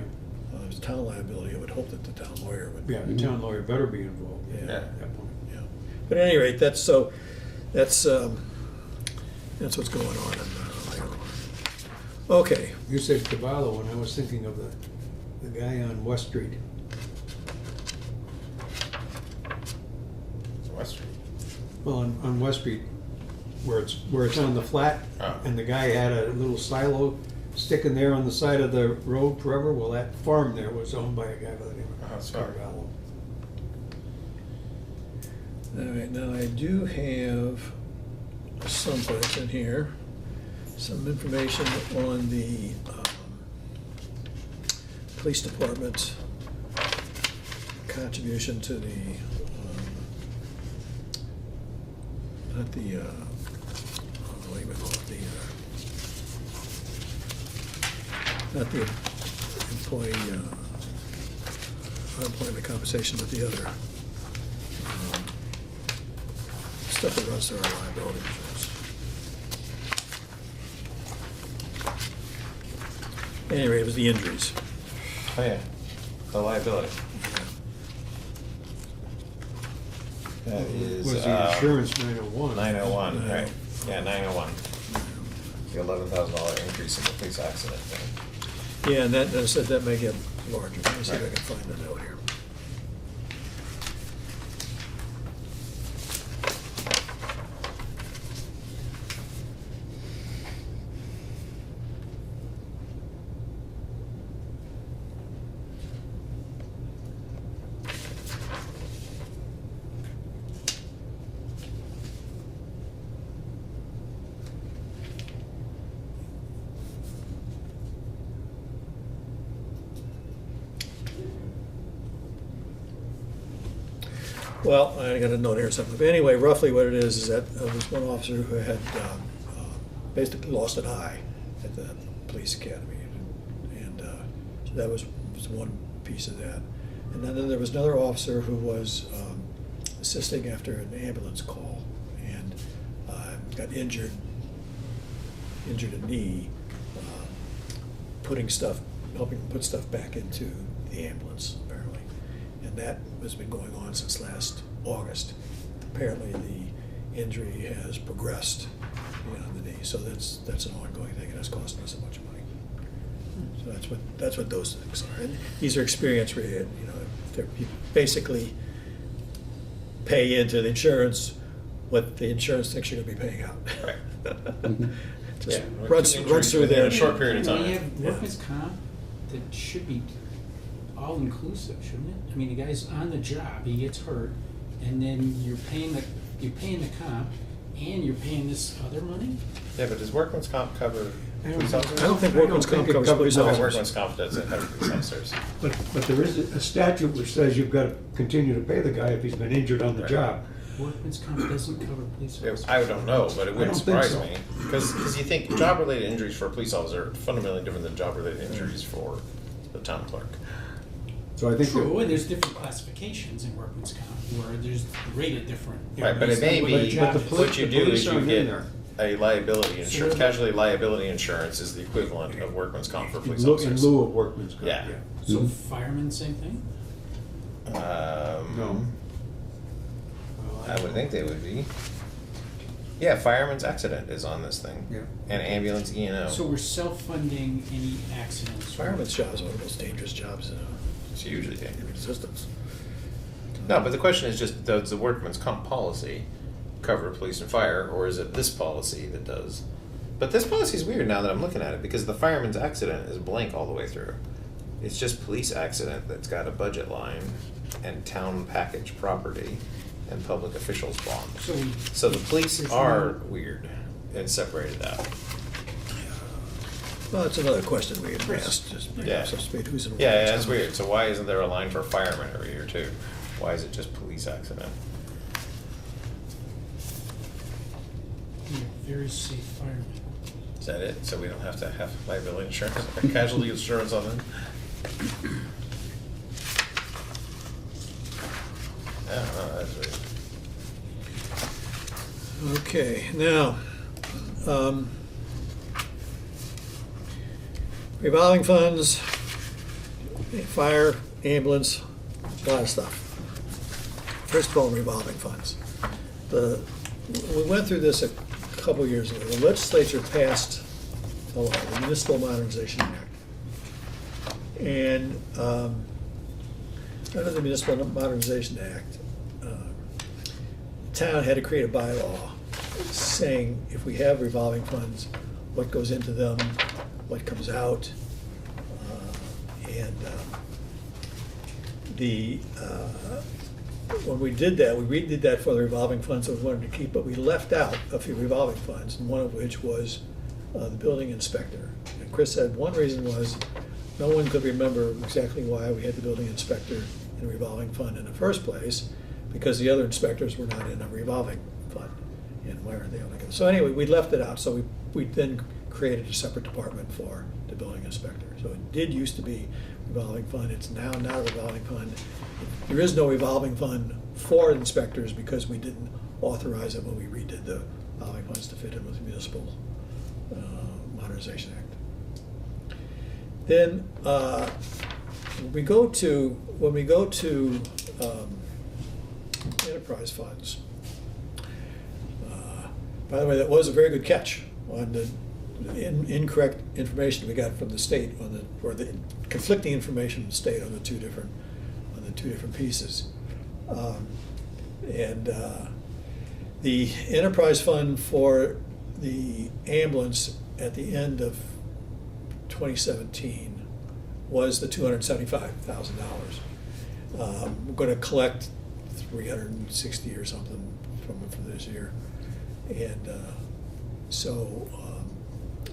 If it's a town liability, I would hope that the town lawyer would. yeah, the town lawyer better be involved Yeah. at that point. Yeah. But at any rate, that's what's going on in Ireland. Okay, You said Cavallo, and I was thinking of the guy on West Street. West Street. Well, on West Street, where it's on the flat, Oh. and the guy had a little silo sticking there on the side of the road forever. Well, that farm there was owned by a guy by the name Oh, of sorry. Carvalho. all right, now I do have someplace in here some information on the police department contribution to the, not the, wait a minute, not the employee, unemployment compensation, but the other stuff that runs through our liability insurance. Anyway, it was the injuries. Oh, yeah, the liability. That is, Was the insurance 901? 901, right, yeah, 901. The $11,000 increase in the police accident thing. Yeah, and that said that may get larger. Let me see if I can find the note here. Well, I got a note here or something. But anyway, roughly what it is that there was one officer who had basically lost an eye at the police academy. And so that was one piece of that. And then there was another officer who was assisting after an ambulance call and got injured a knee, helping put stuff back into the ambulance, apparently. And that has been going on since last August. Apparently, the injury has progressed beyond the knee, so that's an ongoing thing, and it's costing us a bunch of money. So that's what those things are. And these are experience related. You basically pay into the insurance what the insurance thinks you're going to be paying out. Right. Just Yeah, runs through within there. a short period of time. We have Yeah. workman's comp that should be all-inclusive, shouldn't it? I mean, the guy's on the job, he gets hurt, and then you're paying the comp, and you're paying this other money? Yeah, but does workman's comp cover police officers? I don't think workman's comp covers police No, officers. workman's comp doesn't cover police officers. But there is a statute which says you've got to continue to pay the guy if he's been injured on the Right. job. Workman's comp doesn't cover police officers. I don't know, but it wouldn't I don't think surprise so. me. Because you think job-related injuries for a police officer are fundamentally different than job-related injuries for the town clerk. So I think. True, and there's different classifications in workman's comp, where there's rated different. Right, but it may based on what the be, job the is. police- what you do is police you aren't in get there. a liability insurance, So- casualty liability insurance is the equivalent of workman's comp for police In officers. lieu of workman's comp, Yeah. yeah. So firemen, same thing? No. I would think they would be. Yeah, fireman's accident is on this thing. Yeah. And ambulance E&O. So we're self-funding any accidents? Fireman's job is one of the most dangerous jobs in It's hugely dangerous. existence. No, but the question is just, does the workman's comp policy cover police and fire, or is it this policy that does? But this policy is weird now that I'm looking at it, because the fireman's accident is blank all the way through. It's just police accident that's got a budget line, and town package property, and public officials bond. So the police There's are no- weird and separated out. Well, that's another question we had asked, just bring Yeah. us up to speed, who's in. Yeah, that's weird. So why isn't there a line for firemen every year too? Why is it just police accident? You're very safe firemen. Is that it? So we don't have to have liability insurance or casualty insurance on them? I don't know, that's weird. Okay, now, revolving funds, fire, ambulance, a lot of stuff. First of all, revolving funds. We went through this a couple years ago. The legislature passed the law, the Municipal Modernization Act. And under the Municipal Modernization Act, the town had to create a bylaw saying if we have revolving funds, what goes into them, what comes out. When we did that, we redid that for the revolving funds that we wanted to keep, but we left out a few revolving funds, and one of which was the building inspector. And Chris said one reason was no one could remember exactly why we had the building inspector in a revolving fund in the first place, because the other inspectors were not in a revolving fund. And why aren't they on it? So anyway, we left it out, so we then created a separate department for the building inspector. So it did used to be revolving fund, it's now not a revolving fund. There is no revolving fund for inspectors because we didn't authorize it when we redid the revolving funds to fit in with the Municipal Modernization Act. Then, when we go to enterprise funds, by the way, that was a very good catch on the incorrect information we got from the state or the conflicting information from the state on the two different pieces. The enterprise fund for the ambulance at the end of 2017 was the $275,000. We're going to collect 360 or something from this year, and so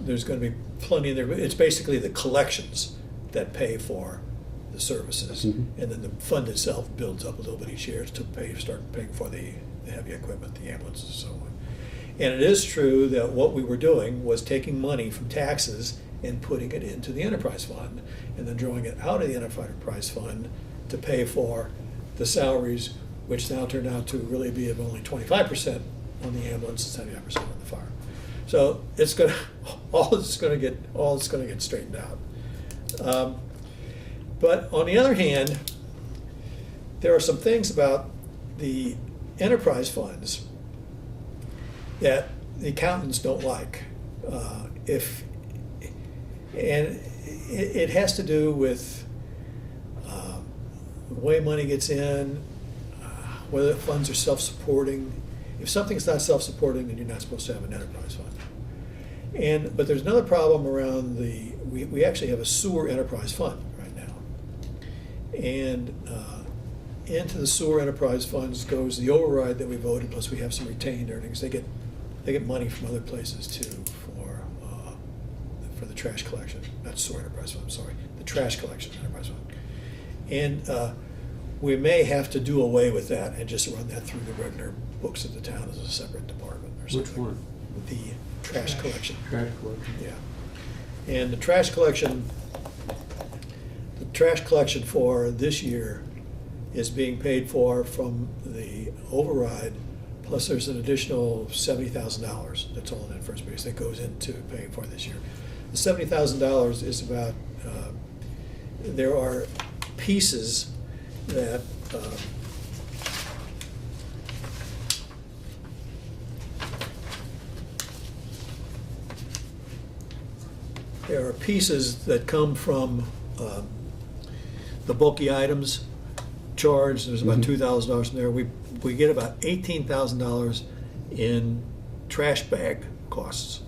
there's going to be plenty in there. It's basically the collections that pay for the services, and then the fund itself builds up a little bit each year to start paying for the heavy equipment, the ambulances, and so on. And it is true that what we were doing was taking money from taxes and putting it into the enterprise fund, and then drawing it out of the enterprise fund to pay for the salaries, which now turned out to really be of only 25% on the ambulance and 75% on the fire. So it's going to all it's going to get straightened out. But on the other hand, there are some things about the enterprise funds that the accountants don't like. It has to do with the way money gets in, whether the funds are self-supporting. If something's not self-supporting, then you're not supposed to have an enterprise fund. But there's another problem around we actually have a sewer enterprise fund right now. And into the sewer enterprise funds goes the override that we voted, plus we have some retained earnings. They get money from other places too for the trash collection. Not sewer enterprise fund, I'm sorry, the trash collection enterprise fund. And we may have to do away with that and just run that through the regular books of the town as a separate department or something. Which one? The trash collection. Trash collection. Yeah. And the trash collection for this year is being paid for from the override, plus there's an additional $70,000 that's all in that first base that goes into paying for this year. The $70,000 is about, there are pieces that come from the bulky items charge. There's about $2,000 in there. We get about $18,000 in trash bag costs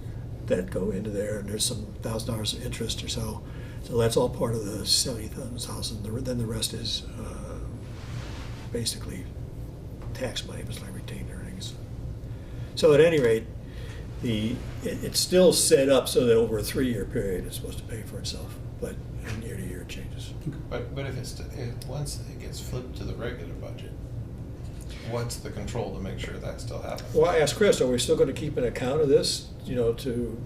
that go into there, and there's some $1,000 of interest or so. So that's all part of the $70,000. Then the rest is basically tax money, it's like retained earnings. So at any rate, it's still set up so that over a 3-year period it's supposed to pay for itself, but from year to year it changes. But if once it gets flipped to the regular budget, what's the control to make sure that still happens? Well, I asked Chris, are we still going to keep an account of this, to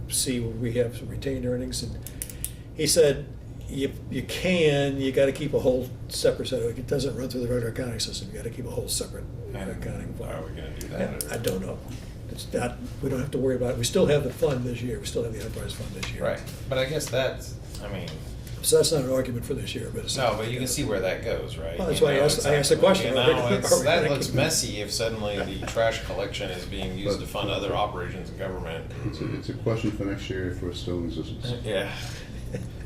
see where we have some retained earnings? And he said, you got to keep a whole separate set of it. It doesn't run through the regular accounting system. You got to keep a whole separate accounting fund. Are we going to do that? I don't know. It's not, we don't have to worry about it. We still have the fund this year. We still have the enterprise fund this year. Right, but I guess So that's not an argument for this year, but it's. no, but you can see where that goes, right? Well, that's You why I know, asked the exactly. question. Are we That gonna looks keep it? messy if suddenly the trash collection is being used to fund other operations in government. It's a question for next year if we're still in existence. Yeah.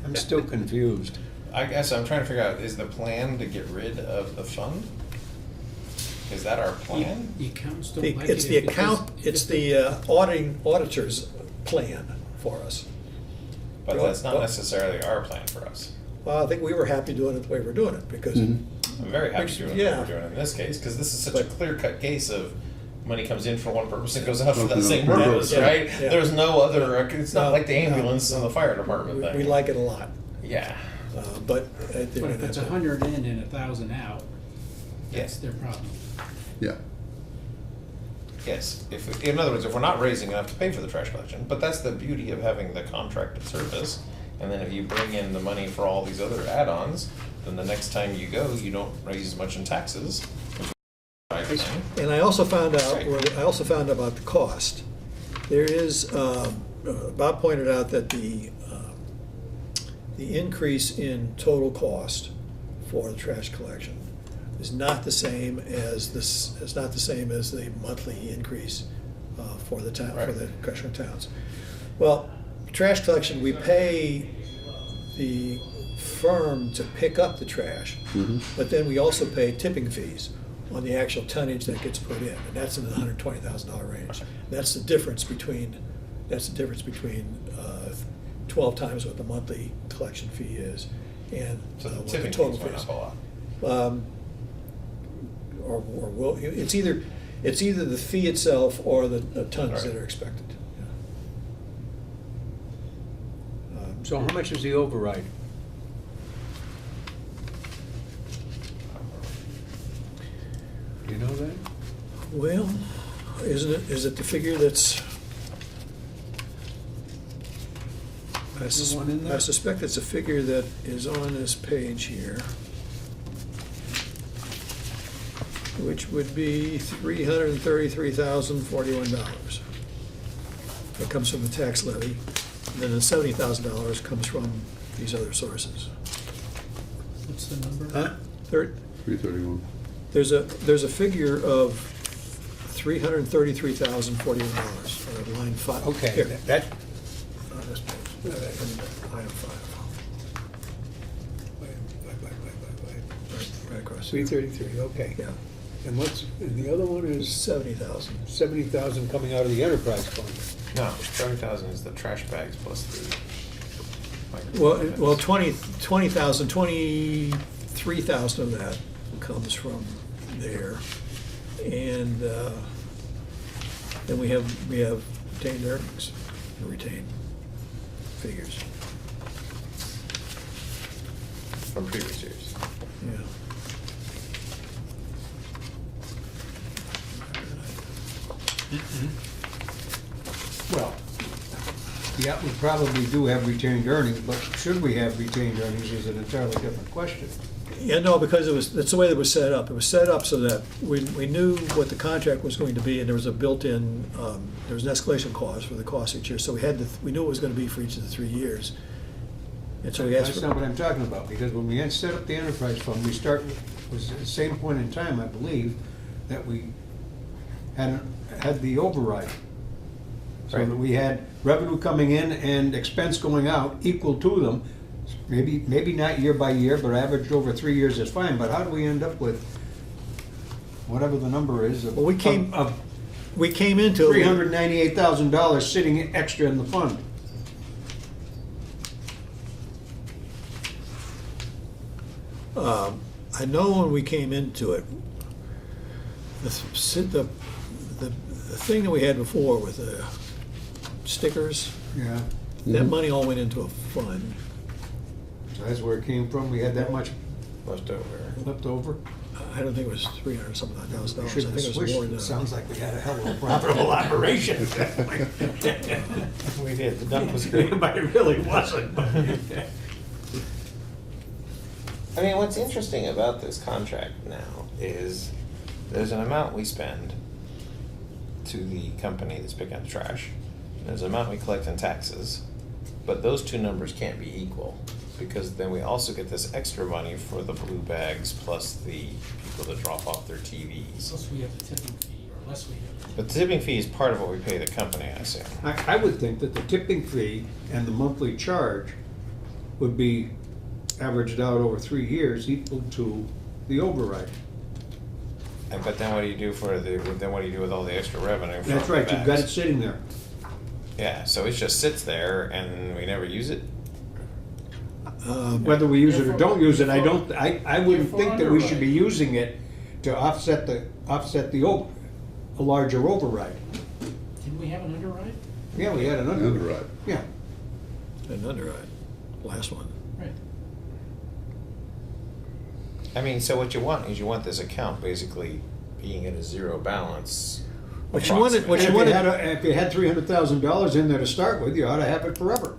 I'm still confused. I guess I'm trying to figure out, is the plan to get rid of the fund? Is that our plan? The accountants don't like it. It's the account, it's the auditor's plan for us. But that's not necessarily our plan for us. Well, I think we were happy doing it the way we're doing it, because I'm very happy doing what Yeah. we're doing in this case, because this is such a But- clear-cut case of money comes in for one purpose and goes out for that Something same else. purpose, Yeah, right? yeah. There's no other, it's not No, like the no, ambulance and the fire department thing. We like it a lot, Yeah, but. But if it's 100 in and 1,000 out, that's yes, their problem. Yeah. yes. If, in other words, if we're not raising enough to pay for the trash collection, but that's the beauty of having the contracted service. And then if you bring in the money for all these other add-ons, then the next time you go, you don't raise as much in taxes. And I also found out, Right. I also found out about the cost. There is, Bob pointed out that the increase in total cost for the trash collection is not the same as this, is not the same as the monthly increase for the town, for Right. the Cushing towns. Well, trash collection, we pay the firm to pick up the trash, but then we also pay tipping fees on the actual tonnage that gets put in, and that's in the $120,000 range. That's the difference between, 12 times what the monthly collection fee is and So the what the tipping total fees fee went is. up a lot. Or will, it's either the fee itself or the tons Right. that are expected. Yeah. So how much is the override? Do you know that? Well, is it the figure that's? Is there one in there? I suspect it's a figure that is on this page here, which would be $333,041. That comes from the tax levy, and then the $70,000 comes from these other sources. What's the number? Huh? There, 331. there's a figure of $333,041 on line 5. Okay, Here. that, On this page. Item 5. Right across. 333, okay. Yeah, And what's, and the other one is 70,000. 70,000 coming out of the enterprise fund. No, 30,000 is the trash bags plus the. Well, 20,000, 23,000 of that comes from there. And then we have retained earnings, retained figures, From previous years. yeah. Well, yeah, we probably do have retained earnings, but should we have retained earnings is an entirely different question. Yeah, no, because that's the way it was set up. It was set up so that we knew what the contract was going to be, and there was a built-in, there was an escalation clause for the cost each year. So we knew it was going to be for each of the 3 years. And so we asked That's for. not what I'm talking about, because when we had set up the enterprise fund, we start, was at the same point in time, I believe, that we had the override. So Right. that we had revenue coming in and expense going out equal to them. Maybe not year by year, but averaged over 3 years is fine, but how do we end up with whatever the number is of Well, we came into. $398,000 sitting extra in the fund? I know when we came into it, the thing that we had before with the stickers, Yeah. that money all went into a fund. So that's where it came from, we had that much Left over. left over? I don't think it was $300-something thousand We dollars. I should think have it was switched, more than it that. sounds like we had a hell of a profitable operation. We did, the dump was great. But it really wasn't. I mean, what's interesting about this contract now is there's an amount we spend to the company that's picking up the trash. There's an amount we collect in taxes, but those two numbers can't be equal because then we also get this extra money for the blue bags plus the people that drop off their TVs. Plus we have the tipping fee, or less we have. But the tipping fee is part of what we pay the company, I assume. I would think that the tipping fee and the monthly charge would be averaged out over 3 years equal to the override. But then what do you do then what do you do with all the extra revenue from That's the right, you've got bags? it sitting there. Yeah, so it just sits there and we never use it? Whether we use it or don't use it, I wouldn't think that we should be using it to offset the a larger override. Didn't we have an underride? Yeah, we had an Underride. Yeah. An underride, last one. Right. I mean, so what you want is you want this account basically being at a zero balance. What you wanted- what And you if you wanted- had, if you had $300,000 in there to start with, you ought to have it forever.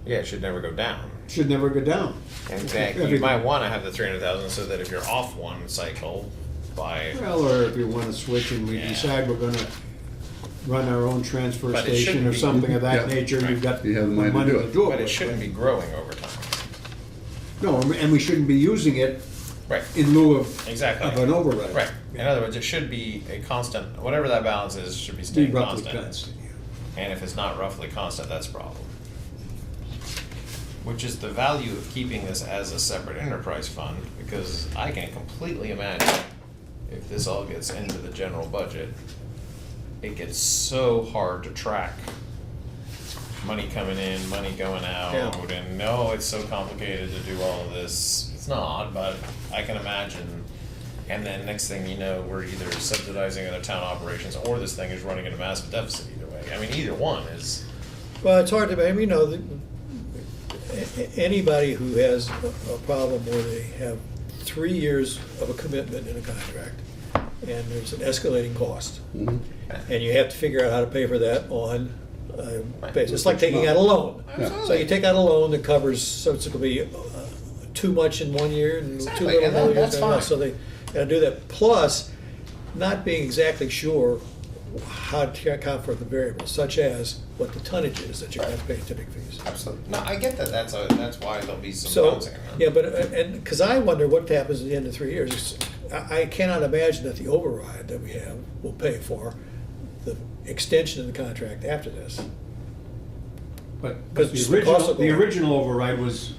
Yeah, it should never go down. Should never go down. In fact, you Everything. might want to have the 300,000 so that if you're off one cycle by, Well, or if you want to switch and we Yeah. decide we're gonna run our own transfer But it station shouldn't or be. something of that Yeah. nature, Right. you've got You have the the money to do it but it with. shouldn't be growing over time. No, and we shouldn't be using it Right. in lieu of, Exactly. of an override. Right. In other words, it should be a constant, whatever that balance is, should be Be staying roughly constant. constant. And if it's not roughly constant, that's a problem. Which is the value of keeping this as a separate enterprise fund, because I can completely imagine if this all gets into the general budget, it gets so hard to track money coming in, money going out, Yeah. and no, it's so complicated to do all of this. It's not, but I can imagine. And then next thing you know, we're either subsidizing other town operations or this thing is running at a massive deficit either way. I mean, either one is, Well, it's hard to, I mean, you know, anybody who has a problem where they have 3 years of a commitment in a contract, and there's an escalating cost, Mhm. and you have to figure out how to pay for that on a basis. It's like taking out a loan. Absolutely. So you take out a loan that covers, so it's gonna be too much in one year and too Exactly, little and another year. that's fine. So they gotta do that, plus not being exactly sure how to account for the variables, such as what the tonnage is that you're gonna have to pay tipping fees. absolutely, no, I get that, that's why there'll be some So, bouncing around. yeah, but, and, because I wonder what happens at the end of 3 years. I cannot imagine that the override that we have will pay for the extension of the contract after this. But Because the the cost original, of- the original override was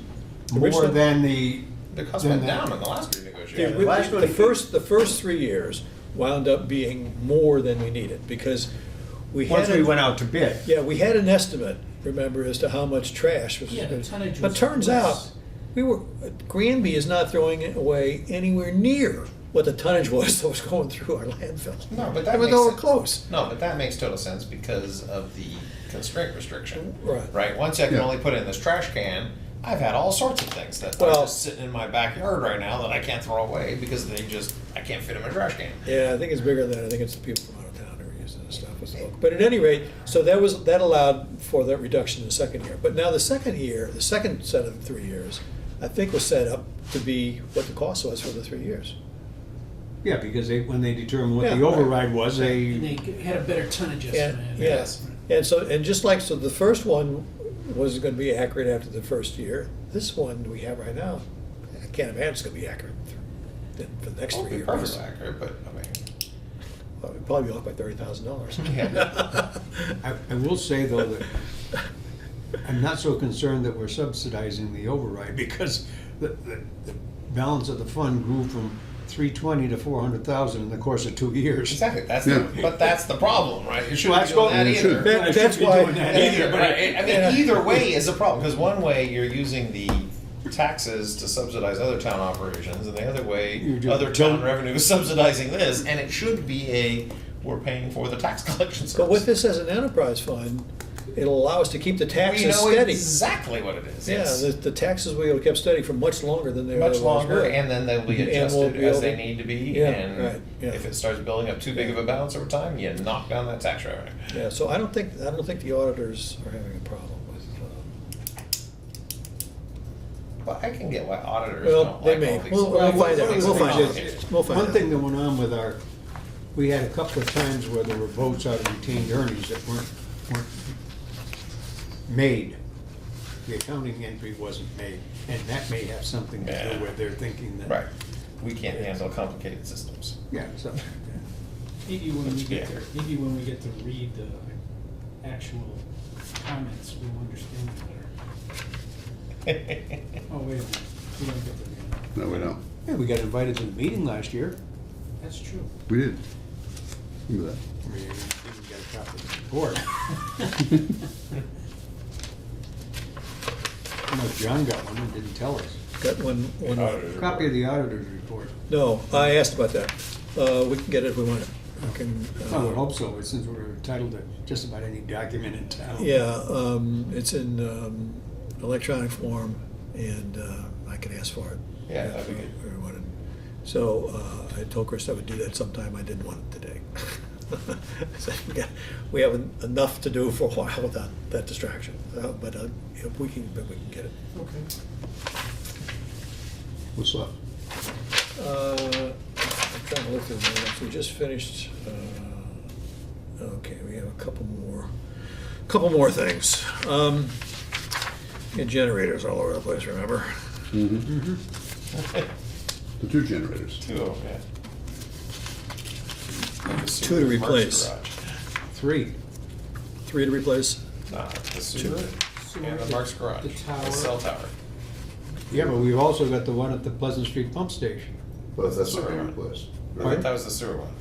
more Original- than the. The cost than went that. down in the last The, renegotiation. the last one- the first 3 years wound up being more than we needed, because we had. Once we a- went out to bid. Yeah, we had an estimate, remember, as to how much trash was. Yeah, the tonnage But was turns less. out, Granby is not throwing it away anywhere near what the tonnage was that was going through our landfill. No, but that Even makes though we're sense. close. No, but that makes total sense because of the constraint restriction. Right. Right, once I can Yeah. only put in this trash can, I've had all sorts of things that are Well- just sitting in my backyard right now that I can't throw away because I can't fit them in a trash can. Yeah, I think it's bigger than that. I think it's the people from out of town who are using this stuff as well. But at any rate, so that allowed for that reduction in the second year. But now the second year, the second set of 3 years, I think was set up to be what the cost was for the 3 years. Yeah, because when they determined what Yeah, the right. override was, And they had a better tonnage And, estimate. yes, and so, and just like, so the first one was gonna be accurate after the first year. This one we have right now, I can't imagine it's gonna be accurate for the next It'll 3 be years. perfectly accurate, but I mean, Well, it'd probably be off by $30,000. Yeah. I will say though that I'm not so concerned that we're subsidizing the override because the balance of the fund grew from 320 to 400,000 in the course of 2 years. exactly, Yeah. but that's the problem, right? You shouldn't Well, be that's doing what that we either. should. That- I shouldn't that's be why- doing that Either, either, but right? I mean, Yeah. either way is a problem, because one way you're using the taxes to subsidize other town operations, and the other way, You do- other town don't- revenue is subsidizing this, and it should be we're paying for the tax collection service. But with this as an enterprise fund, it'll allow us to keep the We taxes know steady. exactly what it is, Yeah, yes. the taxes will be kept steady for much longer than they Much otherwise longer, would. and then they'll be And we'll adjusted be as able they to- need to be, Yeah, and right, yeah. if it starts building up too big of a balance over time, you knock down that tax revenue. Yeah, so I don't think the auditors are having a problem with, But I can get why auditors well, don't they like may. all these. We'll Well, find out, one of the we'll find things out. is- We'll find One out. thing that went on with we had a couple of times where there were votes out of retained earnings that weren't made. The accounting entry wasn't made, and that may have something to Yeah. do with their thinking that. Right, we can't handle complicated systems. Yeah, something like Maybe when we get Yeah. to, maybe when we get to read the actual comments, we'll understand better. Oh, wait a minute, we don't get to read it. No, we don't. that. Yeah, we got invited to the meeting last year. That's true. We did. Remember that? We didn't get a copy of the report. No, John got one and didn't tell us. got one. Copy of the auditor's report. No, I asked about that. We can get it if we want it. I can. I would hope so, since we're entitled to just about any document in town. Yeah, it's in electronic form, and I can ask for it. Yeah, that'd be good. Or what it- So I told Chris I would do that sometime. I didn't want it today. So we have enough to do for a while without that distraction. But if we can get it. Okay. What's up? I'm trying to look through the minutes. We just finished. Okay, we have a couple more things. Generators all over the place. Remember? Mm-hmm. The two generators. Two of them, yeah. And the Two to sewer, Mark's replace. garage. 3. 3 to replace. Nah, the sewer and the Mark's garage. The tower. The cell tower. Yeah, but we've also got the one at the Pleasant Street pump station. But that's not Sorry. being replaced. I Right? thought that was the sewer one.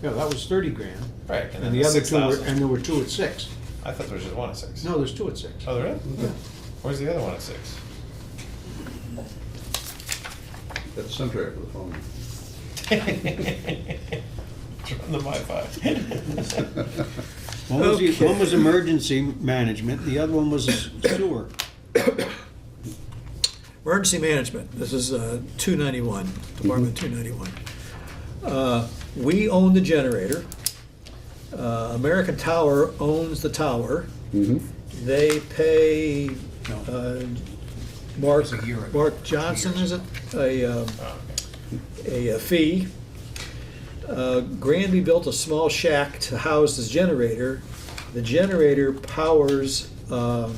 Yeah, that was 30 grand. Right, and then And the other two were, 6,000. and there were 2 at 6. I thought there was just one at 6. No, there's 2 at 6. Oh, there is? Yeah. Where's the other one at 6? That's the center for the phone. From the Wi-Fi. One was emergency management, the other one was sewer. Emergency management. This is 291, Department 291. We own the generator. American Tower owns the tower. Mm-hmm. They pay Mark a year ago. Mark Johnson, is it? Oh, A fee. Granby built a small shack to house this generator. The generator powers our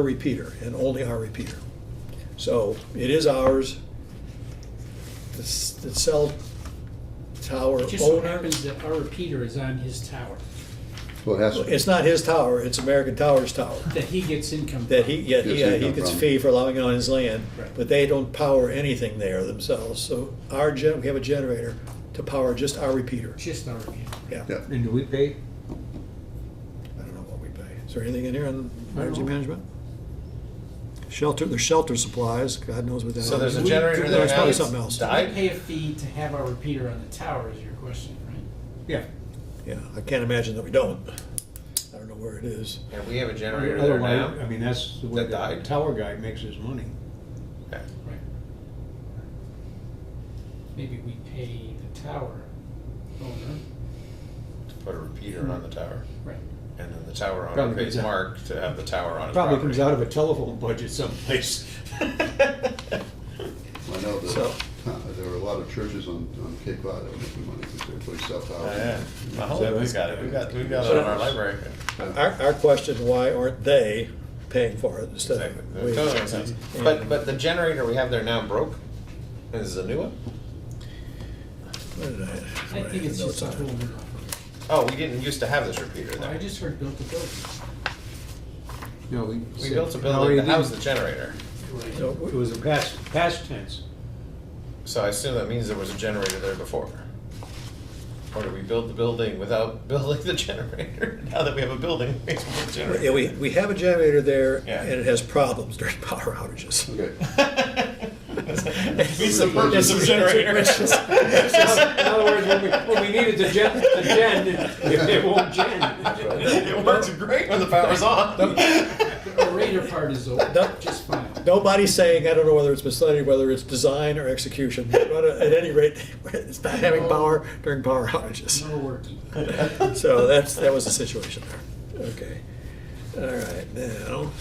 repeater, and only our repeater. So it is ours. The cell tower It just so owner. happens that our repeater is on his tower, Well, it has to be. It's not his tower, it's American Tower's tower. that he gets income from. That he Gets he income gets a from. fee for allowing it on his land, Right. but they don't power anything there themselves. So we have a generator to power just our repeater. Just our repeater. Yeah. Yeah. And do we pay? I don't know what we pay. Is there anything in here on emergency know. management? Shelter, there's shelter supplies, God knows what that is. So there's a We- generator there There's now probably that's something else. Do we died? pay a fee to have our repeater on the tower is your question, right? Yeah. Yeah, I can't imagine that we don't. I don't know where it is. And we have a generator there Otherwise, now. I mean, that's the way That the died? tower guy makes his money. Okay. Right. Maybe we pay the tower owner. To put a repeater on the tower. Right. And then the tower owner Probably pays comes out- Mark to have the tower on his Probably property. comes out of a telephone budget someplace. I know So- that there were a lot of churches on Cape Cod that were making money because they were putting cell towers. Oh, yeah. in. Mahomes got it. We've got it So- in our library. Our question, why aren't they paying for it instead Exactly. of? That we- totally makes sense. And- But the generator we have there now broke? Is it a new one? What did I think it's just a notes on whole it? new. Oh, we didn't used to have this repeater Well, I there. just heard built a building. No, We said- built a no, building we to house the didn't. generator. So It was a past tense. So I assume that means there was a generator there before. Or did we build the building without building the generator? Now that we have a building, we need a generator. Yeah, we have a generator there, Yeah. and it has problems during power outages. Okay. It's the purpose of a generator. It's just- In other words, when we needed to gen, it won't gen. It works great when the power's on. The radar part is over, No. just fine. Nobody's saying, I don't know whether it's misleading, whether it's design or execution, but at any rate, it's not having power during power outages. No working. So that was the situation there. Okay. All right, now.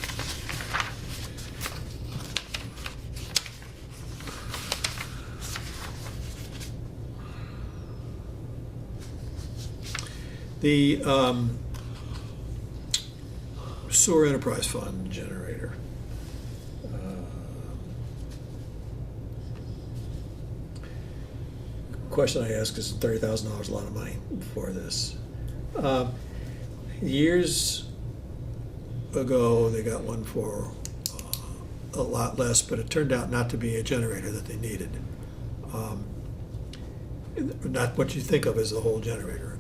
The sewer enterprise fund generator. Question I ask is $30,000 a lot of money for this. Years ago, they got one for a lot less, but it turned out not to be a generator that they needed. Not what you think of as the whole generator.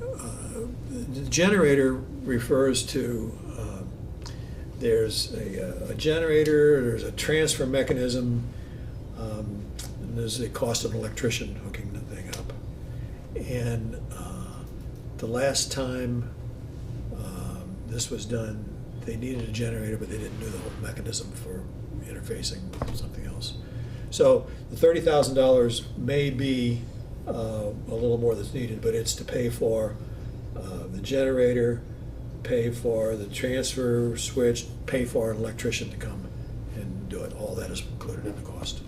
The generator refers to, there's a generator, there's a transfer mechanism, and there's the cost of an electrician hooking the thing up. And the last time this was done, they needed a generator, but they didn't do the whole mechanism for interfacing with something else. So the $30,000 may be a little more that's needed, but it's to pay for the generator, pay for the transfer switch, pay for an electrician to come and do it. All that is included in the cost.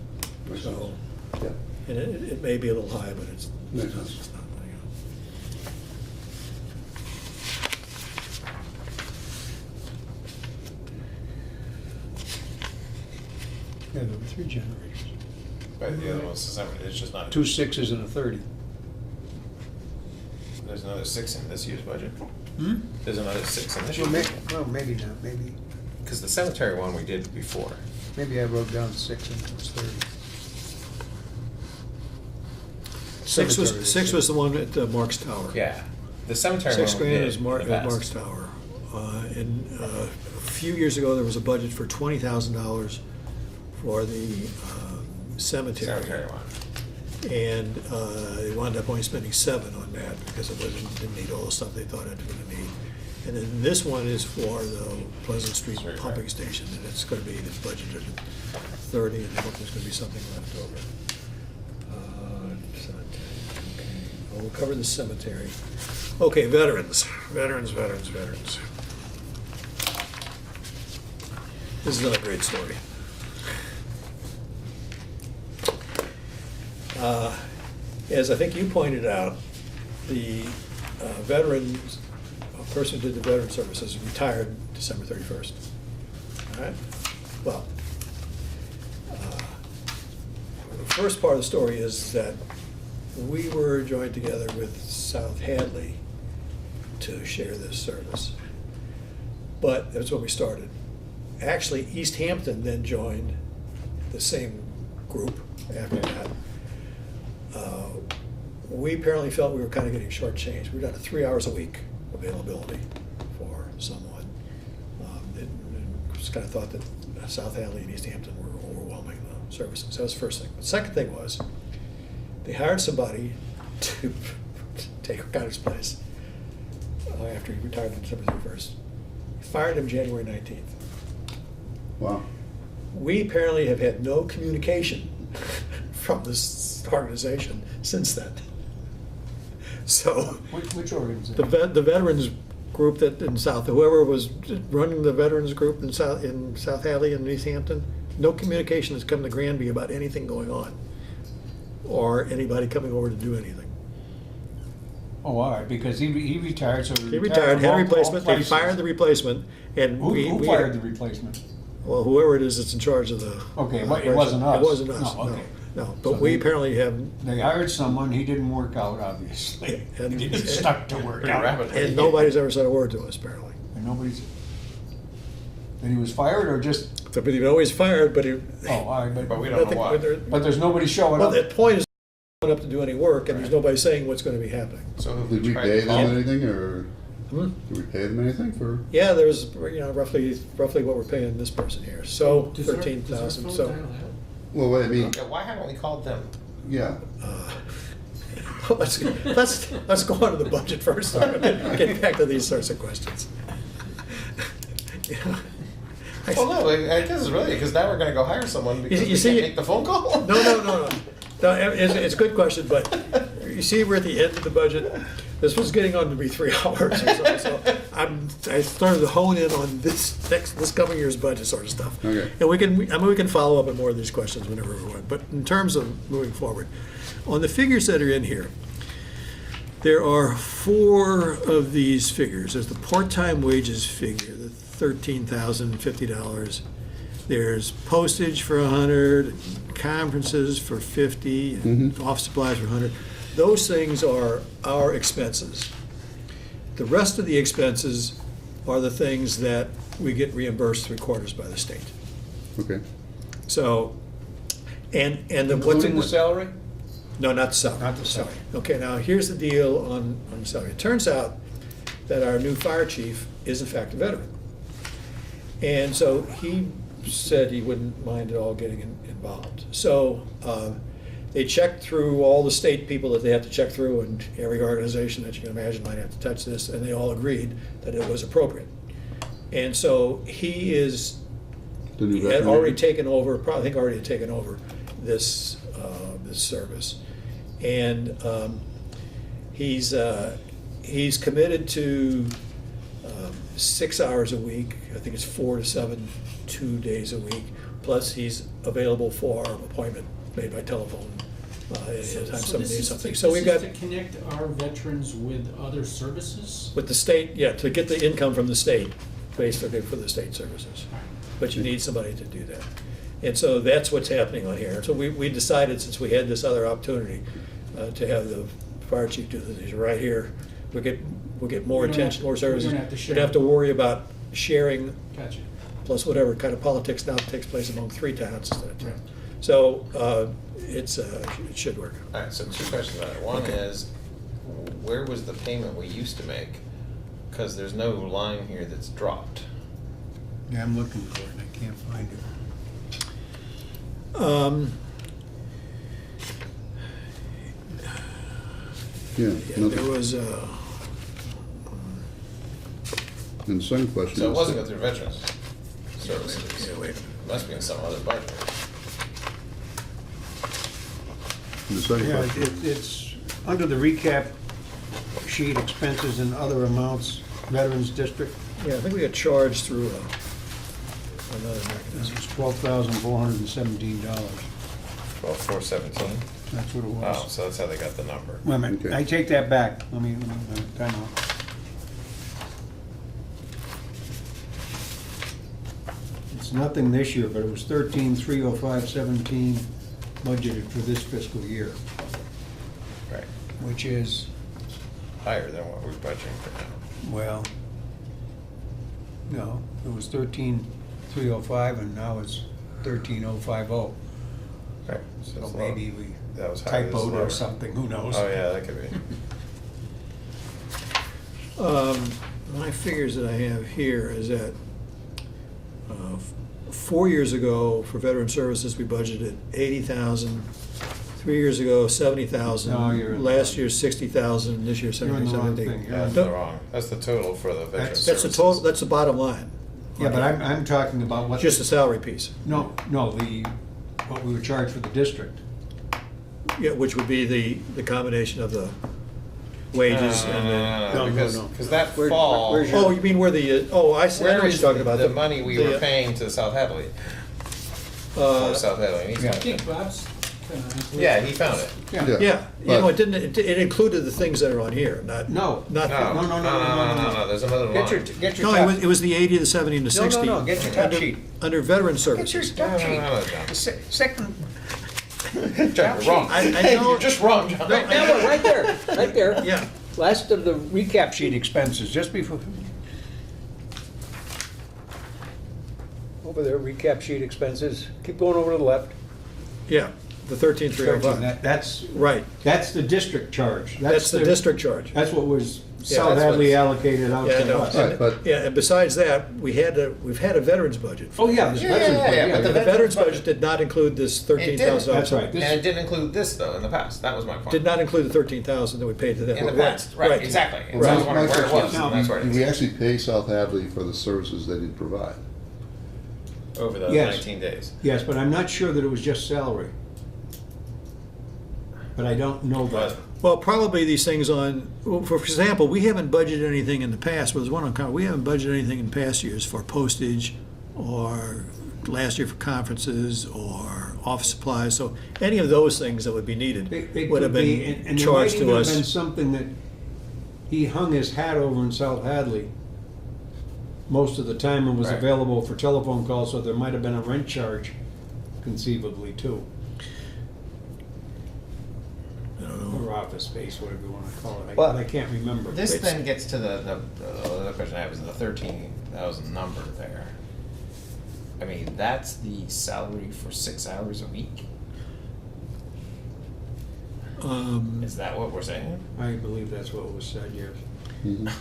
Makes So, sense. Yeah, and it may be a little high, but it's Makes sense. it's not, Yeah, there were 3 generators. But the other one's, it's just not. 2 6s and a 30. There's another 6 in this year's budget. Hmm? There's another 6 in this Well, year's. maybe not, maybe Because the cemetery one we did before. I wrote down 6 and it was 30. Six was the one at Mark's Tower. Yeah. The cemetery one we $6,000 did is in the past. Mark's Tower. And a few years ago, there was a budget for $20,000 for the cemetery. Cemetery one. And they wound up only spending $7 on that because it didn't need all the stuff they thought it was going to need. And then this one is for the Pleasant Street That's right, pumping right. station, and it's going to be, it's budgeted 30, and I hope there's going to be something left over. Cemetery, okay. Well, we'll cover the cemetery. Okay, veterans. This is not a great story. As I think you pointed out, the veterans, a person who did the veteran services retired December 31st. All right? Well, the first part of the story is that we were joined together with South Hadley to share this service. But that's when we started. Actually, East Hampton then joined the same group after that. We apparently felt we were kind of getting shortchanged. We were down to 3 hours a week availability for someone. It was kind of thought that South Hadley and East Hampton were overwhelming the services. That was the first thing. The second thing was, they hired somebody to take O'Connor's place after he retired on December 31st. Fired him January 19th. Wow. We apparently have had no communication from this organization since then. So Which organization? the veterans group that in South, whoever was running the veterans group in South Hadley and East Hampton, no communication has come to Granby about anything going on or anybody coming over to do anything. Oh, all right, because he retired, so He retired, had a from all replacement, they places. fired the replacement, and Who fired the replacement? Well, whoever it is that's in charge of the. Okay, but it wasn't us. It wasn't us, No, no, okay. no, but So we they- apparently have, They hired someone, he didn't work out, obviously. And- He didn't start to work Pretty out. rapidly. and nobody's ever said a word to us, apparently. And nobody's, and he was fired or just, So, but he always fired, but he. oh, all right, But we but, don't know why. but there's nobody showing Well, up. the point is, not up to do any work, and there's Right. nobody saying what's gonna be happening. So have Did we tried pay to them call- anything, or Hmm? did we pay them anything for? Yeah, there's, roughly what we're paying this person here, so Does our- 13,000, does our phone so. dial out? Well, wait, I mean, Yeah, why haven't we called them? yeah. Let's go on to the budget first, get back to these sorts of questions. You know, I- Well, no, I guess it's really, because now we're gonna go hire someone because you we see- can't make the phone call? No, it's a good question, but you see, we're at the end of the budget. This was getting on to be 3 hours or so I started to hone in on this coming year's budget sort of stuff. Okay. And we can follow up on more of these questions whenever we want, but in terms of moving forward, on the figures that are in here, there are 4 of these figures. There's the part-time wages figure, the $13,050. There's postage for 100, conferences for 50, and office supplies for 100. Those things are our expenses. The rest of the expenses are the things that we get reimbursed 3/4 by the state. Okay. So, and the Including the salary? No, not the salary. Not the salary. Okay, now here's the deal on the salary. It turns out that our new fire chief is in fact a veteran. And so he said he wouldn't mind at all getting involved. So they checked through all the state people that they have to check through, and every organization that you can imagine might have to touch this, and they all agreed that it was appropriate. And so he is, The new he had veterinarian? already taken over, probably I think already had taken over this, this service. And he's committed to 6 hours a week. I think it's 4 to 7, 2 days a week. Plus, he's available for appointment made by telephone anytime somebody needs something. So we've got, This is to connect our veterans with other services? with the state, yeah, to get the income from the state, basically for the state services. But you need somebody to do that. And so that's what's happening on here. So we decided, since we had this other opportunity, to have the fire chief do this. He's right here. We'll get more We don't attention, have- more we services. don't have to We share. don't have to worry about sharing, Gotcha. plus whatever kind of politics now takes place among 3 towns instead of 2. Right. So it should work. All right, so 2 questions on it. One Okay. is, where was the payment we used to make? Because there's no line here that's dropped. Yeah, I'm looking for it, and I can't find it. Yeah, Yeah, another- there was, and the second question is. So it wasn't go through Veterans Services. yeah, wait. It must be in some other budget. The second Yeah, question. it's under the recap sheet, expenses and other amounts, Veterans District. Yeah, I think we got charged through another This mechanism. is $12,417. 12,417. That's what it Oh, was. so that's how they got the number. Wait a minute, Okay. I take that back. Let me, time out. It's nothing this year, but it was 13,305.17 budgeted for this fiscal year, Right. which is, Higher than what we're budgeting for now. well, no, it was 13,305 and now it's 13,050. Right. So So it's maybe low. we That was higher, this is typoed lower. or something, who knows? Oh, yeah, that could be. My figures that I have here is that 4 years ago, for veteran services, we budgeted 80,000. 3 years ago, 70,000. No, you're in the Last wrong- year, 60,000. This year, You're in the wrong 70,000. thing. You're That's in- the wrong, that's the total for the veteran services. That's the total, that's the bottom line. Yeah, but I'm talking about what. Just the salary piece. No, what we were charged for the district. Yeah, which would be the combination of the wages and the. No, because, no. because that Where- fall, where's your- Oh, you mean where the, oh, I see, I know where what is you're talking about. the money we were the, paying to South Hadley? uh, For South Hadley and East yeah. I Hampton? think Bob's kind of. Yeah, he found it. Yeah. Yeah, you know, but- it didn't, it included the things that are on here, not. No. Not. No, no, there's another Get your, line. get your. No, it was the 80, the 70, and the No, no, 60. no, get your top Under- sheet. Under veteran Get your services. top sheet. No, John. The second, John, you're wrong. I know- You're just wrong, John. right there, right there. Yeah, Last of the recap sheet expenses, just before. Over there, recap sheet expenses, keep going over to the left. yeah, the 13,305. That's, Right, that's the district charge. that's the district charge. That's what was Yeah, South that's Hadley what's- allocated out Yeah, I to know. us. Right, but- Yeah, and besides that, we've had a veterans budget. Oh, yeah, this Yeah, veterans, yeah, yeah, but The the veterans veterans budget budget did not include this $13,000. That's right. And it didn't include this, though, in the past. That was my point. Did not include the 13,000 that we paid to them. In the past, right, exactly. And Right. so I was wondering where it was, Now, and that's where it Did we is. actually pay South Hadley for the services they did provide? Over the Yes. 19 days. Yes, but I'm not sure that it was just salary. But I don't know that. But Well, probably these things on, well, for example, we haven't budgeted anything in the past, well, there's one on, we haven't budgeted anything in past years for postage or last year for conferences or office supplies, so any of those things that would be needed They would have could be, been and there might charged even to have been us. something that he hung his hat over in South Hadley most of the time and was Right. available for telephone calls, so there might have been a rent charge conceivably too. I don't know. Or office space, whatever you wanna call it. Well, I can't remember. this It's- then gets to the other question I have is the 13,000 number there. I mean, that's the salary for 6 hours a week? Um, Is that what we're saying? I believe that's what was said, yes. Mhm.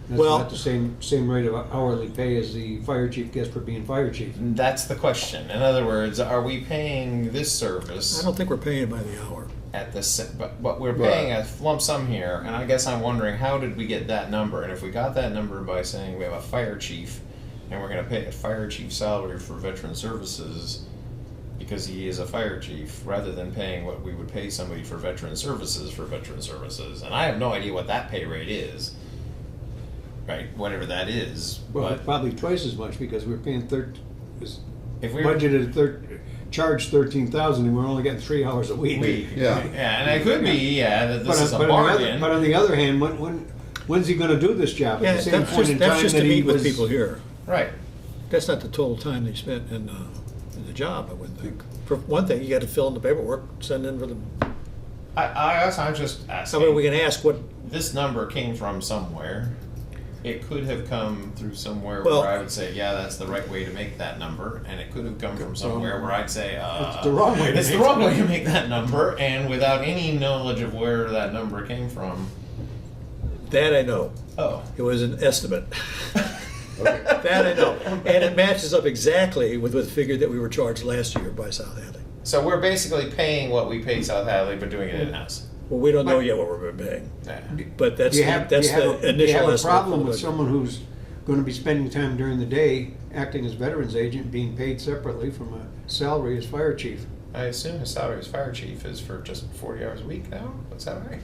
That's Well- not the same rate of hourly pay as the fire chief gets for being fire chief. That's the question. In other words, are we paying this service I don't think we're paying by the hour. at the, but we're paying a lump sum here, and I guess I'm wondering, how did we get that number? And if we got that number by saying we have a fire chief, and we're gonna pay a fire chief salary for veteran services, because he is a fire chief, rather than paying what we would pay somebody for veteran services, and I have no idea what that pay rate is, right, whatever that is, Well, but probably twice as much because we're paying if we were. budgeted charged 13,000 and we're only getting 3 hours a week. Yeah. Yeah, and it could be, that this is a But bargain. on the other hand, when's he gonna do this job? Yeah, At the same that's point in that's time just that to he meet with was. people here. Right. That's not the total time they spent in the job, I wouldn't think. For one thing, you gotta fill in the paperwork, send in for the, I guess I'm just I asking. mean, we can ask what, This number came from somewhere. It could have come through somewhere Well- where I would say, yeah, that's the right way to make that number, and it could have come from somewhere where I'd say, It's the wrong way to it's the make wrong it. way to make that number, and without any knowledge of where that number came from. that I know. Oh. It was an estimate. Okay. That I know. And it matches up exactly with the figure that we were charged last year by South Hadley. So we're basically paying what we pay South Hadley, but doing it in-house. Well, we don't know yet what we're paying, Yeah. but that's, Do you have, that's do you have the a- do you initial have a estimate. problem for the with budget. someone who's gonna be spending time during the day acting as veterans agent, being paid separately from a salary as fire chief? I assume his salary as fire chief is for just 40 hours a week now? What's that right?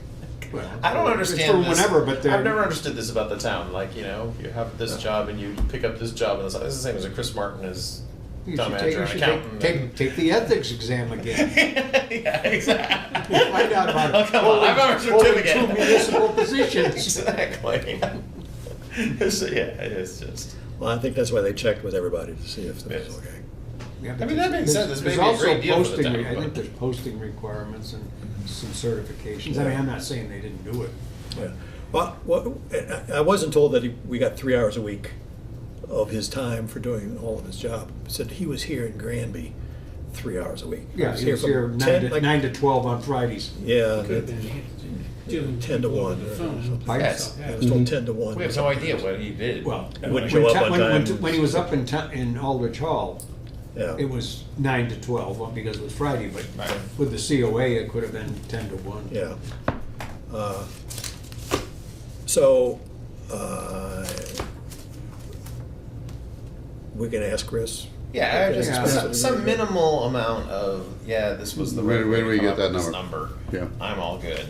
Well, I don't it's understand for this. whenever, but they're- I've never understood this about the town. Like, you have this job and you pick up this job, and it's the same as a Chris Martin is You town should manager and take, accountant. take the ethics exam again. Yeah, exactly. Find out about Oh, come on, I've got a holding certificate. 2 municipal positions. Exactly. It's just. Well, I think that's why they checked with everybody to see if it Yes. was okay. Yeah, I mean, that makes sense. This may there's be a also great deal for the posting town, I but- think there's posting requirements and some certifications. I mean, I'm not saying they didn't do it. Yeah. Well, I wasn't told that we got 3 hours a week of his time for doing all of his job. It said he was here in Granby 3 hours a week. Yeah, he was from here 9 to 12 on Fridays. Yeah, Could have been doing 10 to 1 on the or phone. something. Yes. I was told 10 to 1. We have no idea what he did. Well, Wouldn't show up on time. when he was up in Aldrich Hall, Yeah. it was 9 to 12, well, because it was Friday, but Right. with the COA, it could have been 10 to 1. Yeah. So, we can ask Chris. Yeah, just Yeah. some minimal amount of, this was the Where- right where way do to we come get up that with this number? number. Yeah. I'm all good.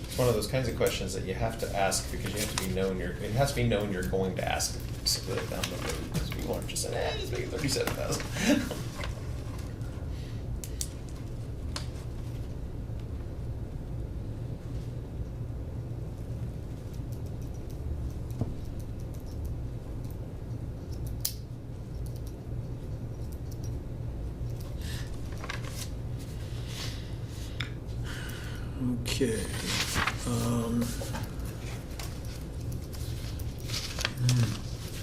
It's one of those kinds of questions that you have to ask because you have to be known it has to be known you're going to ask it. Simply like down the road, because we weren't just saying, just make it 37,000. Okay.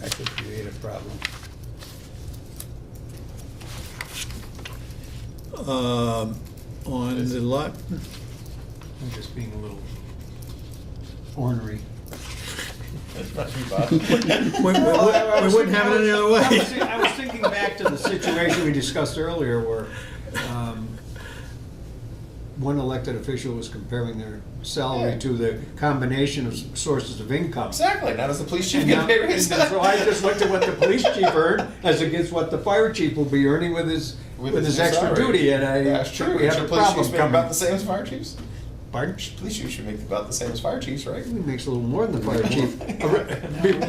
That could create a problem. On the lot, I'm just being a little ornery. That's not too bad. we wouldn't have it any other way. I was thinking back to the situation we discussed earlier where one elected official was comparing their salary Yeah. to the combination of sources of income. Exactly. Now does the police chief And get now- a pay and raise? so I just looked at what the police chief earned as against what the fire chief will be earning with his extra salary. duty, and I That's true. think we have Should a police chiefs problem make about coming. the same as fire chiefs? Pardon? Police chiefs should make about the same as fire chiefs, right? He makes a little more than the fire chief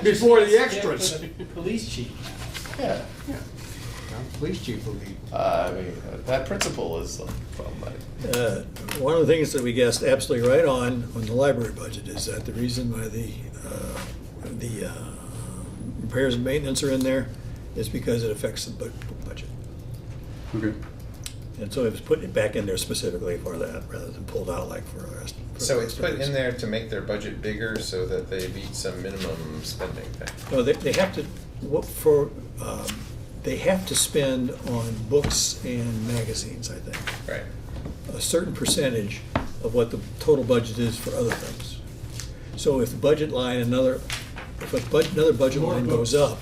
before the extras. Yeah, but police chief now. Yeah. Yeah. Well, Police chief will be. I mean, that principle is problematic. One of the things that we guessed absolutely right on the library budget is that the reason why the repairs and maintenance are in there is because it affects the budget. Okay. And so it was putting it back in there specifically for that, rather than pulled out like for the rest. for So the it's rest of put it. in there to make their budget bigger so that they meet some minimum spending thing. No, they have to, they have to spend on books and magazines, I think, Right. a certain percentage of what the total budget is for other things. So if the budget line, if another budget More line books. goes up,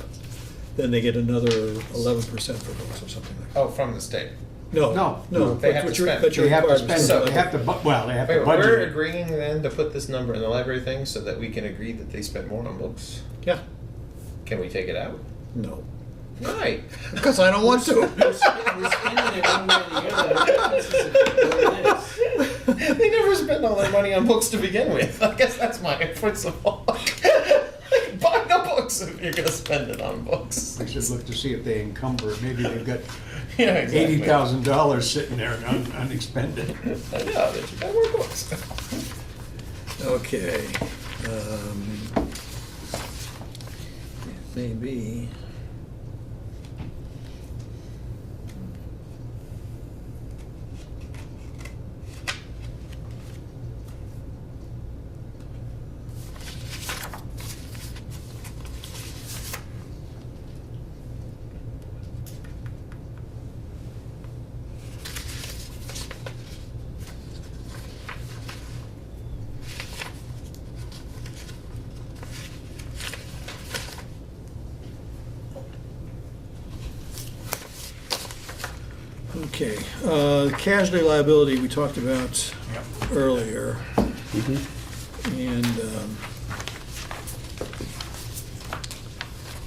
then they get another 11% for books or something like that. Oh, from the state. No, No. no. They have but to you're- spend. but you're They have to required spend, So- they have to, well, they have to Wait, we're budget it. agreeing then to put this number in the library thing so that we can agree that they spend more on books? Yeah, Can we take it out? no. Right. Because I don't want to. We're spending it one way or the other. This is what it is. They never spend all their money on books to begin with. I guess that's my principle. Buy the books if you're gonna spend it on books. We should look to see if they encumber, maybe they've got Yeah, exactly. $80,000 sitting there unexpended. I know, they should buy more books. Okay. Maybe. Okay, casualty liability we talked about earlier. And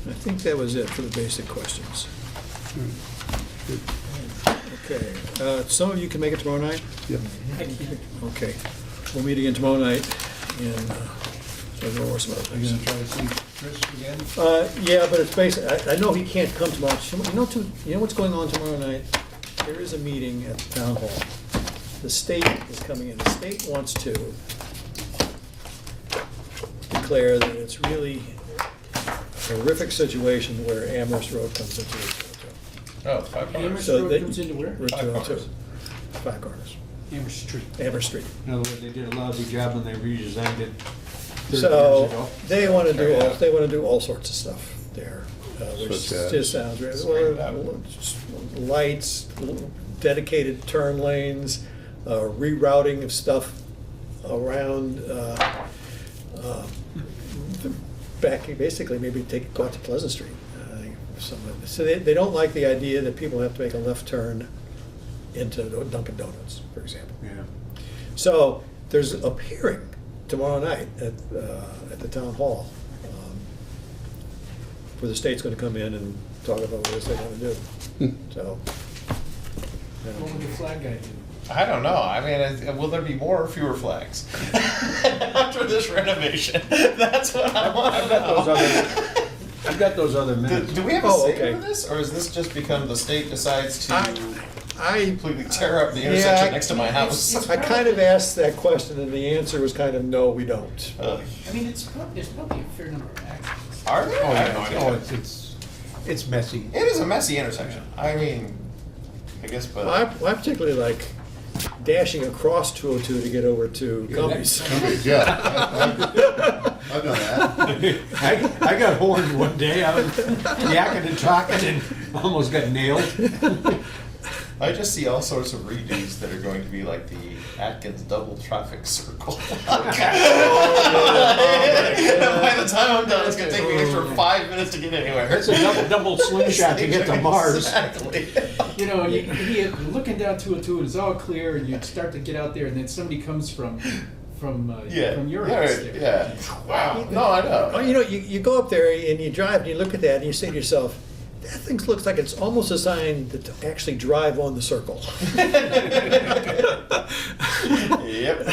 I think that was it for the basic questions. Okay, some of you can make it tomorrow night? I can't. Okay, we'll meet again tomorrow night and so go over some other Are you things. gonna try to see Chris again? Yeah, but it's basic, I know he can't come tomorrow. You know what's going on tomorrow night? There is a meeting at the town hall. The state is coming in. The state wants to declare that it's really a horrific situation where Amherst Road comes into Route 202. Oh, 5 Amherst So Road they- comes into where? Route Five 202. corners. 5 corners. Amherst Street. Amherst Street. In other words, they did a lousy job when they redesigned it 30 years So ago. they want to do, Yeah. they want to do all sorts of stuff there, which Such as? just sounds really, Screened well, just lights, dedicated turn lanes, rerouting of stuff around, back, basically maybe go out to Pleasant Street. So they don't like the idea that people have to make a left turn into Dunkin' Donuts, for example. Yeah. So there's a hearing tomorrow night at the town hall, where the state's gonna come in and talk about what it is they wanna do. So. What would the flag guy do? I don't know. I mean, will there be more or fewer flags after this renovation? That's what I want to know. I've got those other Do, minutes. do we have a Oh, say okay. over this, or has this just become the state decides to I completely tear up the intersection Yeah, next to my house? I kind of asked that question, and the answer was kind of, no, we don't. I mean, there's probably a fair number of accidents. Are there? Oh, I have no yeah. idea. Oh, it's messy. It is a messy intersection. I mean, I guess, but I particularly like dashing across 202 to get over to Cummings. Yeah. I've done that. I got horned one day, I was yakking and talking and almost got nailed. I just see all sorts of redos that are going to be like the Atkins double traffic circle. By the time I'm done, it's gonna take me an extra 5 minutes to get anywhere. It's a double slingshot to get to Mars. Exactly. You know, you're looking down 202 and it's all clear and you start to get out there and then somebody comes from your house there. Yeah. Wow. No, I know. Oh, you go up there and you drive and you look at that and you say to yourself, that thing looks like it's almost designed to actually drive on the circle. Yep.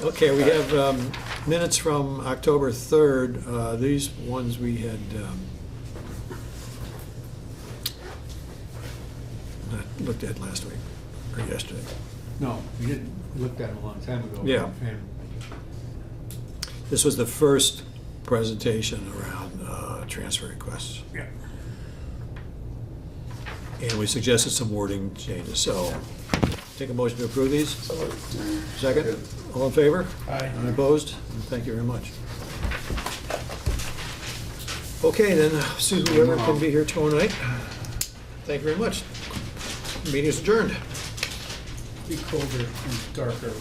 Okay, we have minutes from October 3rd. These ones we had not looked at last week, or yesterday. No, we didn't, we looked at them a long time ago. Yeah. And This was the first presentation around transfer requests. yeah. And we suggested some wording changes, so take a motion to approve these. Second, all in favor? Aye. Unopposed? Thank you very much. Okay, then, see whoever can be here tomorrow night. Thank you very much. Meeting is adjourned. Be colder and darker.